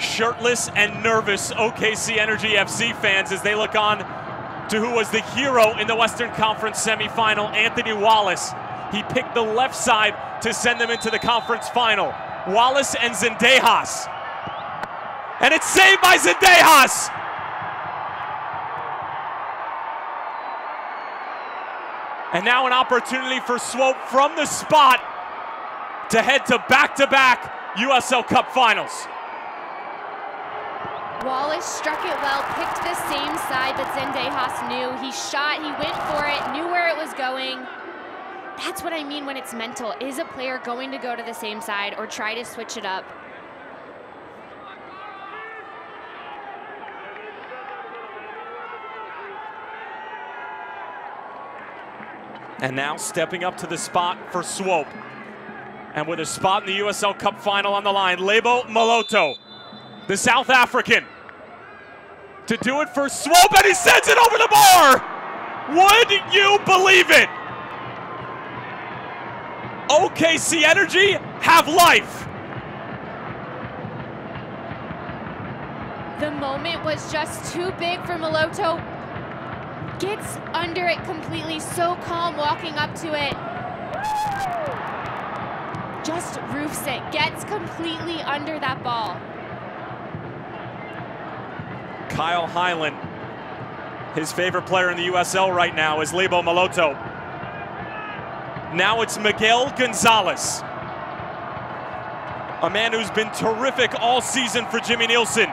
Shirtless and nervous OKC Energy FC fans as they look on to who was the hero in the Western Conference semifinal, Anthony Wallace. He picked the left side to send them into the conference final. Wallace and Zendejas. And it's saved by Zendejas! And now an opportunity for Swope from the spot to head to back-to-back USL Cup Finals. Wallace struck it well, picked the same side that Zendejas knew. He shot, he went for it, knew where it was going. That's what I mean when it's mental. Is a player going to go to the same side or try to switch it up? And now stepping up to the spot for Swope. And with a spot in the USL Cup Final on the line, Lebo Maloto, the South African, to do it for Swope, and he sends it over the bar! Would you believe it? OKC Energy have life. The moment was just too big for Maloto. Gets under it completely, so calm walking up to it. Just roofs it, gets completely under that ball. Kyle Hyland, his favorite player in the USL right now is Lebo Maloto. Now it's Miguel Gonzalez, a man who's been terrific all season for Jimmy Nielsen.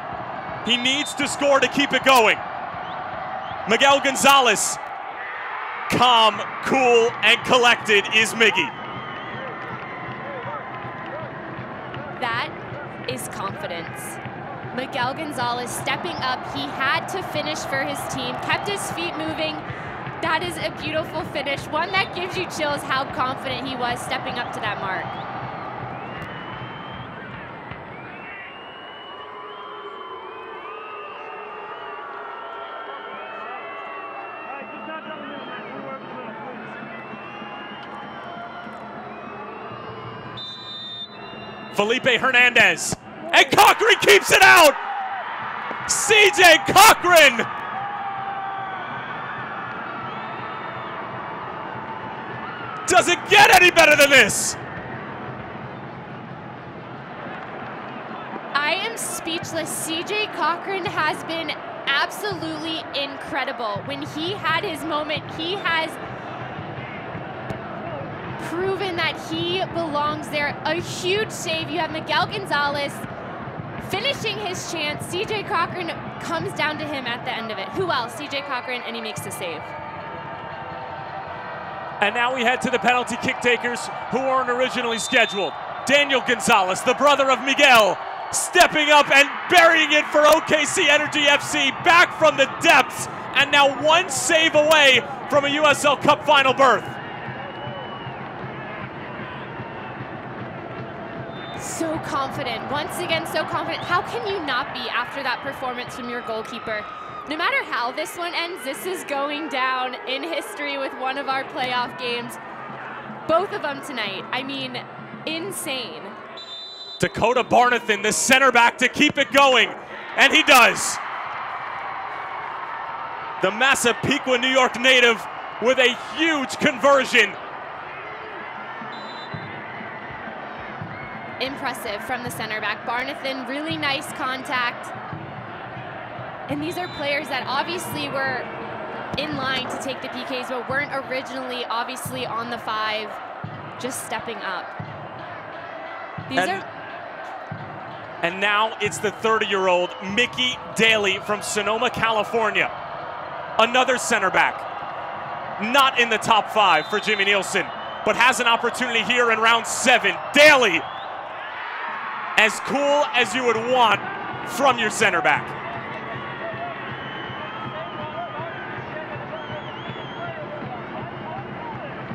He needs to score to keep it going. Miguel Gonzalez, calm, cool, and collected is Miggy. That is confidence. Miguel Gonzalez stepping up. He had to finish for his team, kept his feet moving. That is a beautiful finish, one that gives you chills how confident he was stepping up to that mark. Felipe Hernandez, and Cochran keeps it out! CJ Cochran! Does it get any better than this? I am speechless. CJ Cochran has been absolutely incredible. When he had his moment, he has proven that he belongs there. A huge save. You have Miguel Gonzalez finishing his chance. CJ Cochran comes down to him at the end of it. Who else? CJ Cochran, and he makes the save. And now we head to the penalty kick takers who weren't originally scheduled. Daniel Gonzalez, the brother of Miguel, stepping up and burying it for OKC Energy FC, back from the depths, and now one save away from a USL Cup Final berth. So confident, once again so confident. How can you not be after that performance from your goalkeeper? No matter how this one ends, this is going down in history with one of our playoff games. Both of them tonight. I mean, insane. Dakota Barnathan, the center back, to keep it going, and he does. The Massapequa, New York native with a huge conversion. Impressive from the center back. Barnathan, really nice contact. And these are players that obviously were in line to take the PKs, but weren't originally obviously on the 5, just stepping up. And now it's the 30-year-old Mickey Daly from Sonoma, California. Another center back. Not in the top 5 for Jimmy Nielsen, but has an opportunity here in round 7. Daly, as cool as you would want from your center back.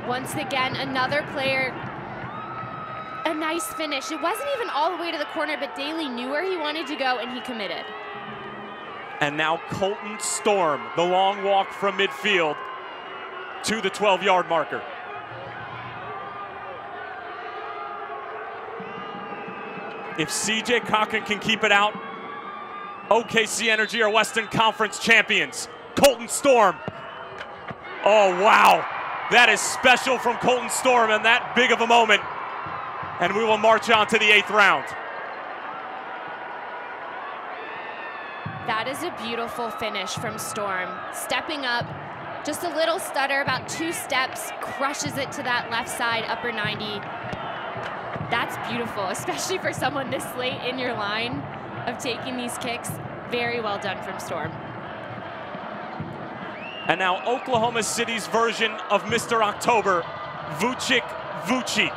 Once again, another player, a nice finish. It wasn't even all the way to the corner, but Daly knew where he wanted to go, and he committed. And now Colton Storm, the long walk from midfield to the 12-yard marker. If CJ Cochran can keep it out, OKC Energy are Western Conference champions. Colton Storm. Oh, wow. That is special from Colton Storm and that big of a moment. And we will march on to the 8th round. That is a beautiful finish from Storm. Stepping up, just a little stutter, about 2 steps, crushes it to that left side, upper 90. That's beautiful, especially for someone this late in your line of taking these kicks. Very well done from Storm. And now Oklahoma City's version of Mr. October, Vucic Vucic.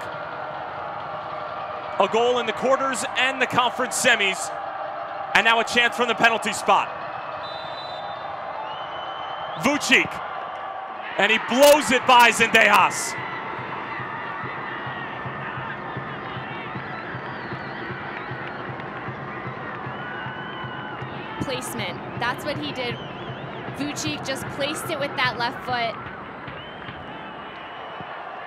A goal in the quarters and the conference semis. And now a chance from the penalty spot. Vucic. And he blows it by Zendejas. placement. That's what he did. Vucic just placed it with that left foot.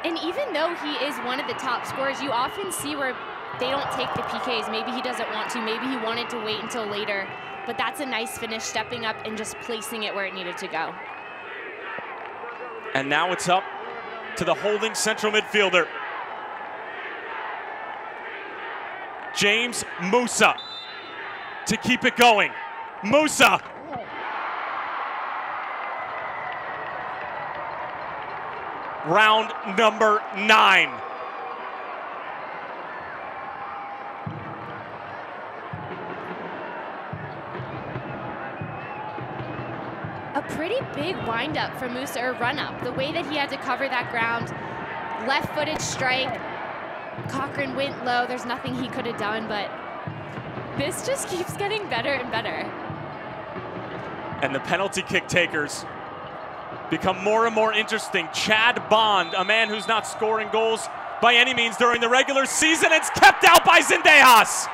And even though he is one of the top scorers, you often see where they don't take the PKs. Maybe he doesn't want to. Maybe he wanted to wait until later. But that's a nice finish, stepping up and just placing it where it needed to go. And now it's up to the holding central midfielder, James Musa, to keep it going. Musa. Round number 9. A pretty big windup from Musa, or run up. The way that he had to cover that ground. Left-footed strike. Cochran went low. There's nothing he could have done, but this just keeps getting better and better. And the penalty kick takers become more and more interesting. Chad Bond, a man who's not scoring goals by any means during the regular season. It's kept out by Zendejas.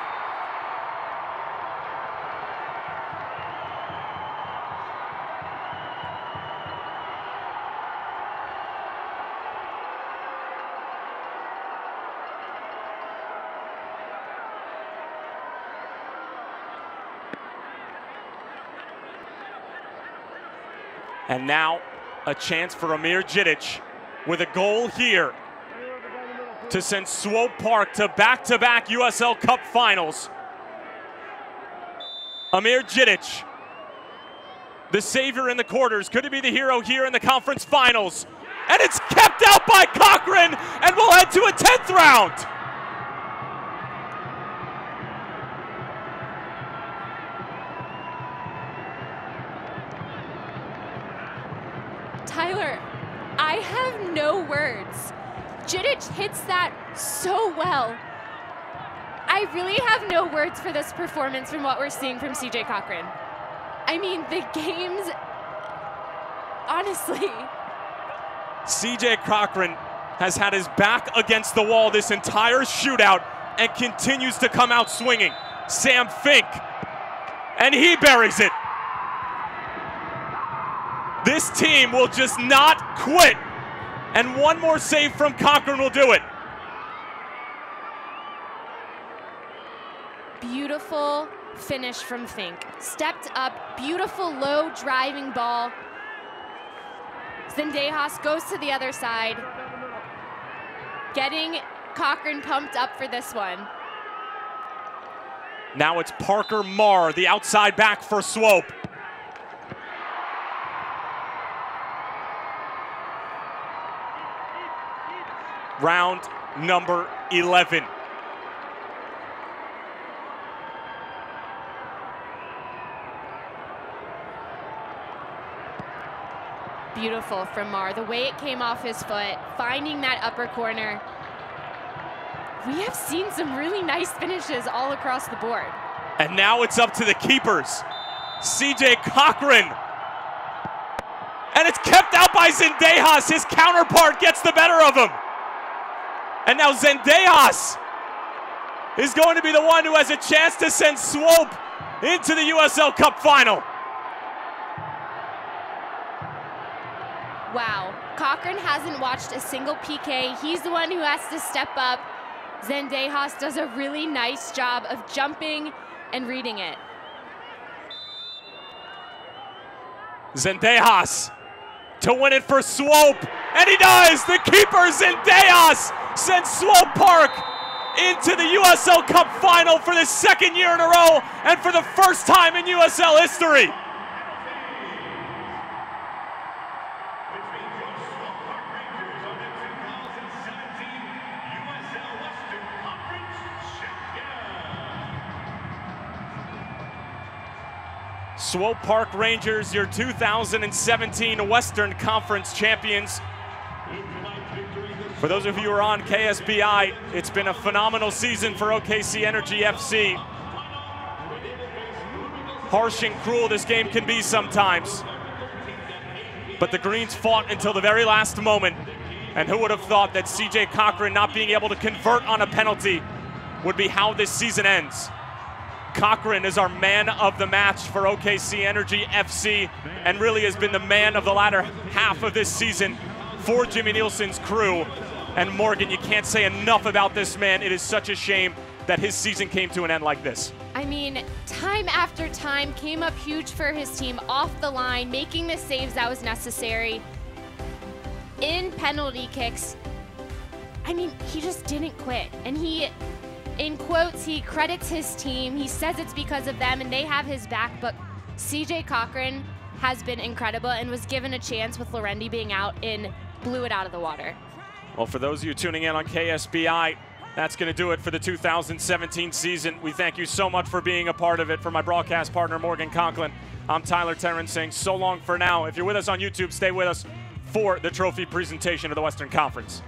And now a chance for Amir Djidic with a goal here to send Swope Park to back-to-back USL Cup Finals. Amir Djidic, the savior in the quarters. Could he be the hero here in the conference finals? And it's kept out by Cochran, and we'll head to a 10th round. Tyler, I have no words. Djidic hits that so well. I really have no words for this performance from what we're seeing from CJ Cochran. I mean, the game's, honestly. CJ Cochran has had his back against the wall this entire shootout and continues to come out swinging. Sam Fink, and he buries it. This team will just not quit. And one more save from Cochran will do it. Beautiful finish from Fink. Stepped up, beautiful low driving ball. Zendejas goes to the other side. Getting Cochran pumped up for this one. Now it's Parker Marr, the outside back for Swope. Round number 11. Beautiful from Marr. The way it came off his foot, finding that upper corner. We have seen some really nice finishes all across the board. And now it's up to the keepers. CJ Cochran. And it's kept out by Zendejas. His counterpart gets the better of him. And now Zendejas is going to be the one who has a chance to send Swope into the USL Cup Final. Wow, Cochran hasn't watched a single PK. He's the one who has to step up. Zendejas does a really nice job of jumping and reading it. Zendejas to win it for Swope, and he does! The keeper, Zendejas, sends Swope Park into the USL Cup Final for the second year in a row and for the first time in USL history. Swope Park Rangers, your 2017 Western Conference champions. For those of you who are on KSBI, it's been a phenomenal season for OKC Energy FC. Harsh and cruel this game can be sometimes. But the Greens fought until the very last moment. And who would have thought that CJ Cochran not being able to convert on a penalty would be how this season ends. Cochran is our man of the match for OKC Energy FC and really has been the man of the latter half of this season for Jimmy Nielsen's crew. And Morgan, you can't say enough about this man. It is such a shame that his season came to an end like this. I mean, time after time came up huge for his team off the line, making the saves that was necessary in penalty kicks. I mean, he just didn't quit. And he, in quotes, he credits his team. He says it's because of them and they have his back, but CJ Cochran has been incredible and was given a chance with Lorendi being out and blew it out of the water. Well, for those of you tuning in on KSBI, that's going to do it for the 2017 season. We thank you so much for being a part of it. For my broadcast partner, Morgan Conklin, I'm Tyler Terrence saying so long for now. If you're with us on YouTube, stay with us for the trophy presentation of the Western Conference.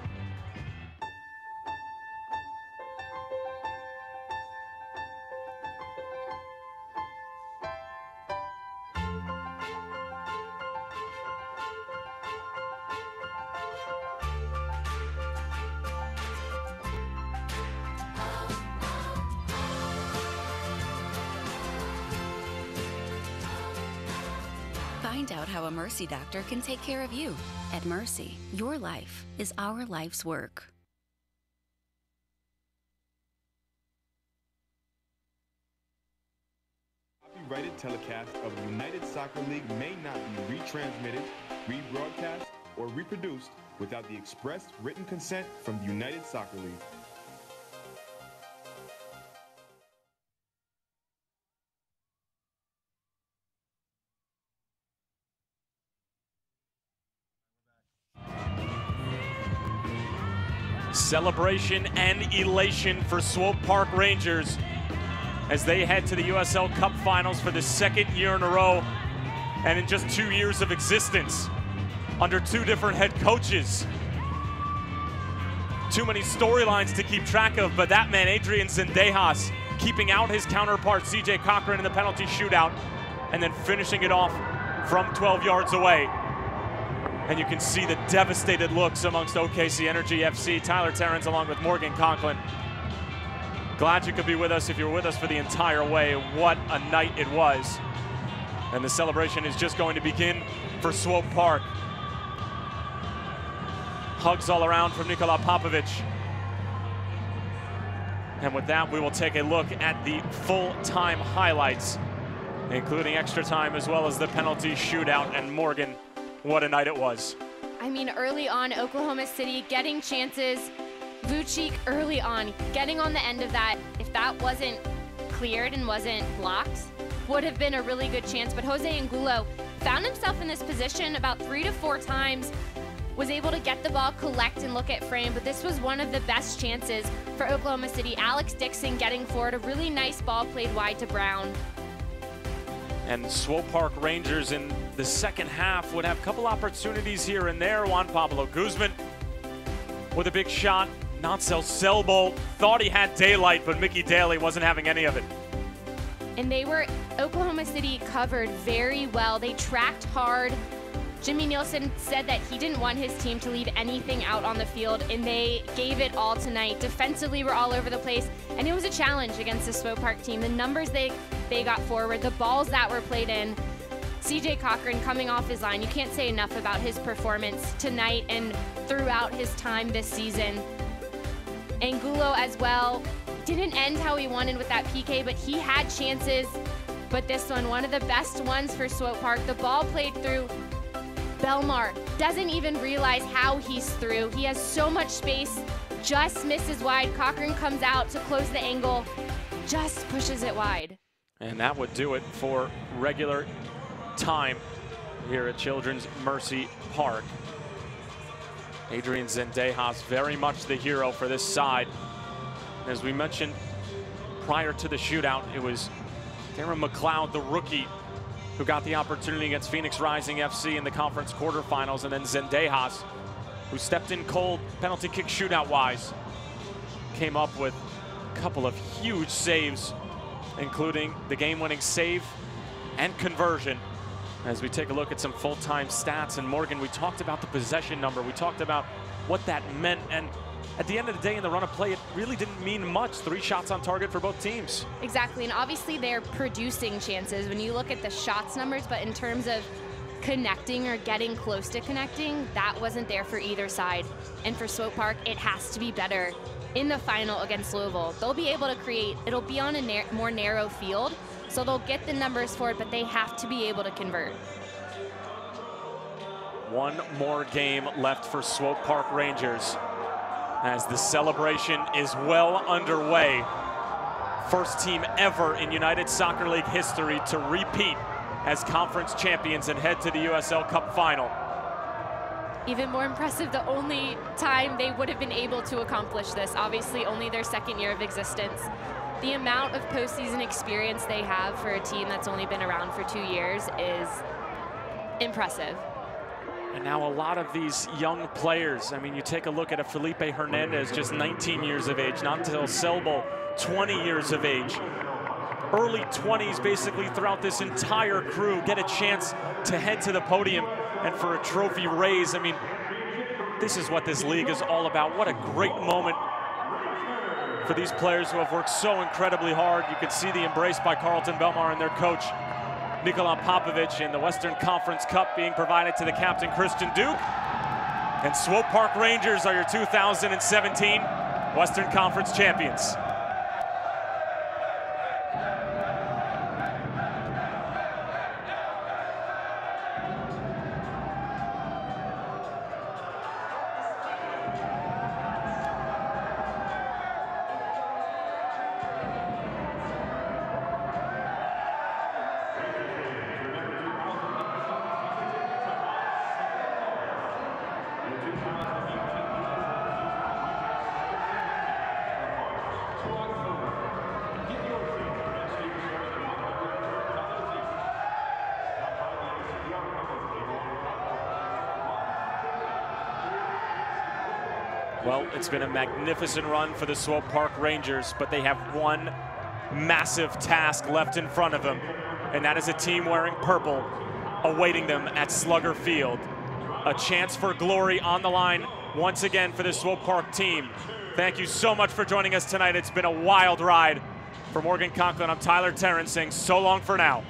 Find out how a Mercy doctor can take care of you. At Mercy, your life is our life's work. Copyrighted telecast of the United Soccer League may not be retransmitted, rebroadcast, or reproduced without the express written consent from the United Soccer League. Celebration and elation for Swope Park Rangers as they head to the USL Cup Finals for the second year in a row and in just 2 years of existence under 2 different head coaches. Too many storylines to keep track of, but that man, Adrian Zendejas, keeping out his counterpart, CJ Cochran, in the penalty shootout and then finishing it off from 12 yards away. And you can see the devastated looks amongst OKC Energy FC. Tyler Terrence along with Morgan Conklin. Glad you could be with us if you were with us for the entire way. What a night it was. And the celebration is just going to begin for Swope Park. Hugs all around from Nikola Popovic. And with that, we will take a look at the full-time highlights, including extra time as well as the penalty shootout. And Morgan, what a night it was. I mean, early on, Oklahoma City getting chances. Vucic early on, getting on the end of that. If that wasn't cleared and wasn't blocked, would have been a really good chance. But Jose Angulo found himself in this position about 3 to 4 times, was able to get the ball, collect, and look at frame. But this was one of the best chances for Oklahoma City. Alex Dixon getting forward, a really nice ball played wide to Brown. And Swope Park Rangers in the second half would have a couple opportunities here and there. Juan Pablo Guzman with a big shot. Natsel Selbolt thought he had daylight, but Mickey Daly wasn't having any of it. And Oklahoma City covered very well. They tracked hard. Jimmy Nielsen said that he didn't want his team to leave anything out on the field, and they gave it all tonight. Defensively, we're all over the place, and it was a challenge against the Swope Park team. The numbers they got forward, the balls that were played in. CJ Cochran coming off his line. You can't say enough about his performance tonight and throughout his time this season. Angulo as well. Didn't end how he wanted with that PK, but he had chances. But this one of the best ones for Swope Park. The ball played through. Belmar doesn't even realize how he's through. He has so much space, just misses wide. Cochran comes out to close the angle, just pushes it wide. And that would do it for regular time here at Children's Mercy Park. Adrian Zendejas, very much the hero for this side. As we mentioned prior to the shootout, it was Darren McLeod, the rookie, who got the opportunity against Phoenix Rising FC in the conference quarterfinals, and then Zendejas, who stepped in cold penalty kick shootout-wise, came up with a couple of huge saves, including the game-winning save and conversion. As we take a look at some full-time stats, and Morgan, we talked about the possession number, we talked about what that meant, and at the end of the day, in the run of play, it really didn't mean much. 3 shots on target for both teams. Exactly, and obviously they're producing chances when you look at the shots numbers, but in terms of connecting or getting close to connecting, that wasn't there for either side. And for Swope Park, it has to be better in the final against Louisville. They'll be able to create, it'll be on a more narrow field, so they'll get the numbers for it, but they have to be able to convert. One more game left for Swope Park Rangers as the celebration is well underway. First team ever in United Soccer League history to repeat as conference champions and head to the USL Cup Final. Even more impressive, the only time they would have been able to accomplish this, obviously only their 2nd year of existence. The amount of postseason experience they have for a team that's only been around for 2 years is impressive. And now a lot of these young players, I mean, you take a look at a Felipe Hernandez, just 19 years of age, Nantel Selbo, 20 years of age. Early 20s basically throughout this entire crew get a chance to head to the podium and for a trophy raise. I mean, this is what this league is all about. What a great moment for these players who have worked so incredibly hard. You can see the embrace by Carlton Belmar and their coach, Nikola Popovic, in the Western Conference Cup being provided to the captain, Christian Duke. And Swope Park Rangers are your 2017 Western Conference champions. Well, it's been a magnificent run for the Swope Park Rangers, but they have one massive task left in front of them, and that is a team wearing purple awaiting them at Slugger Field. A chance for glory on the line once again for the Swope Park team. Thank you so much for joining us tonight. It's been a wild ride. For Morgan Conklin, I'm Tyler Terrence saying so long for now.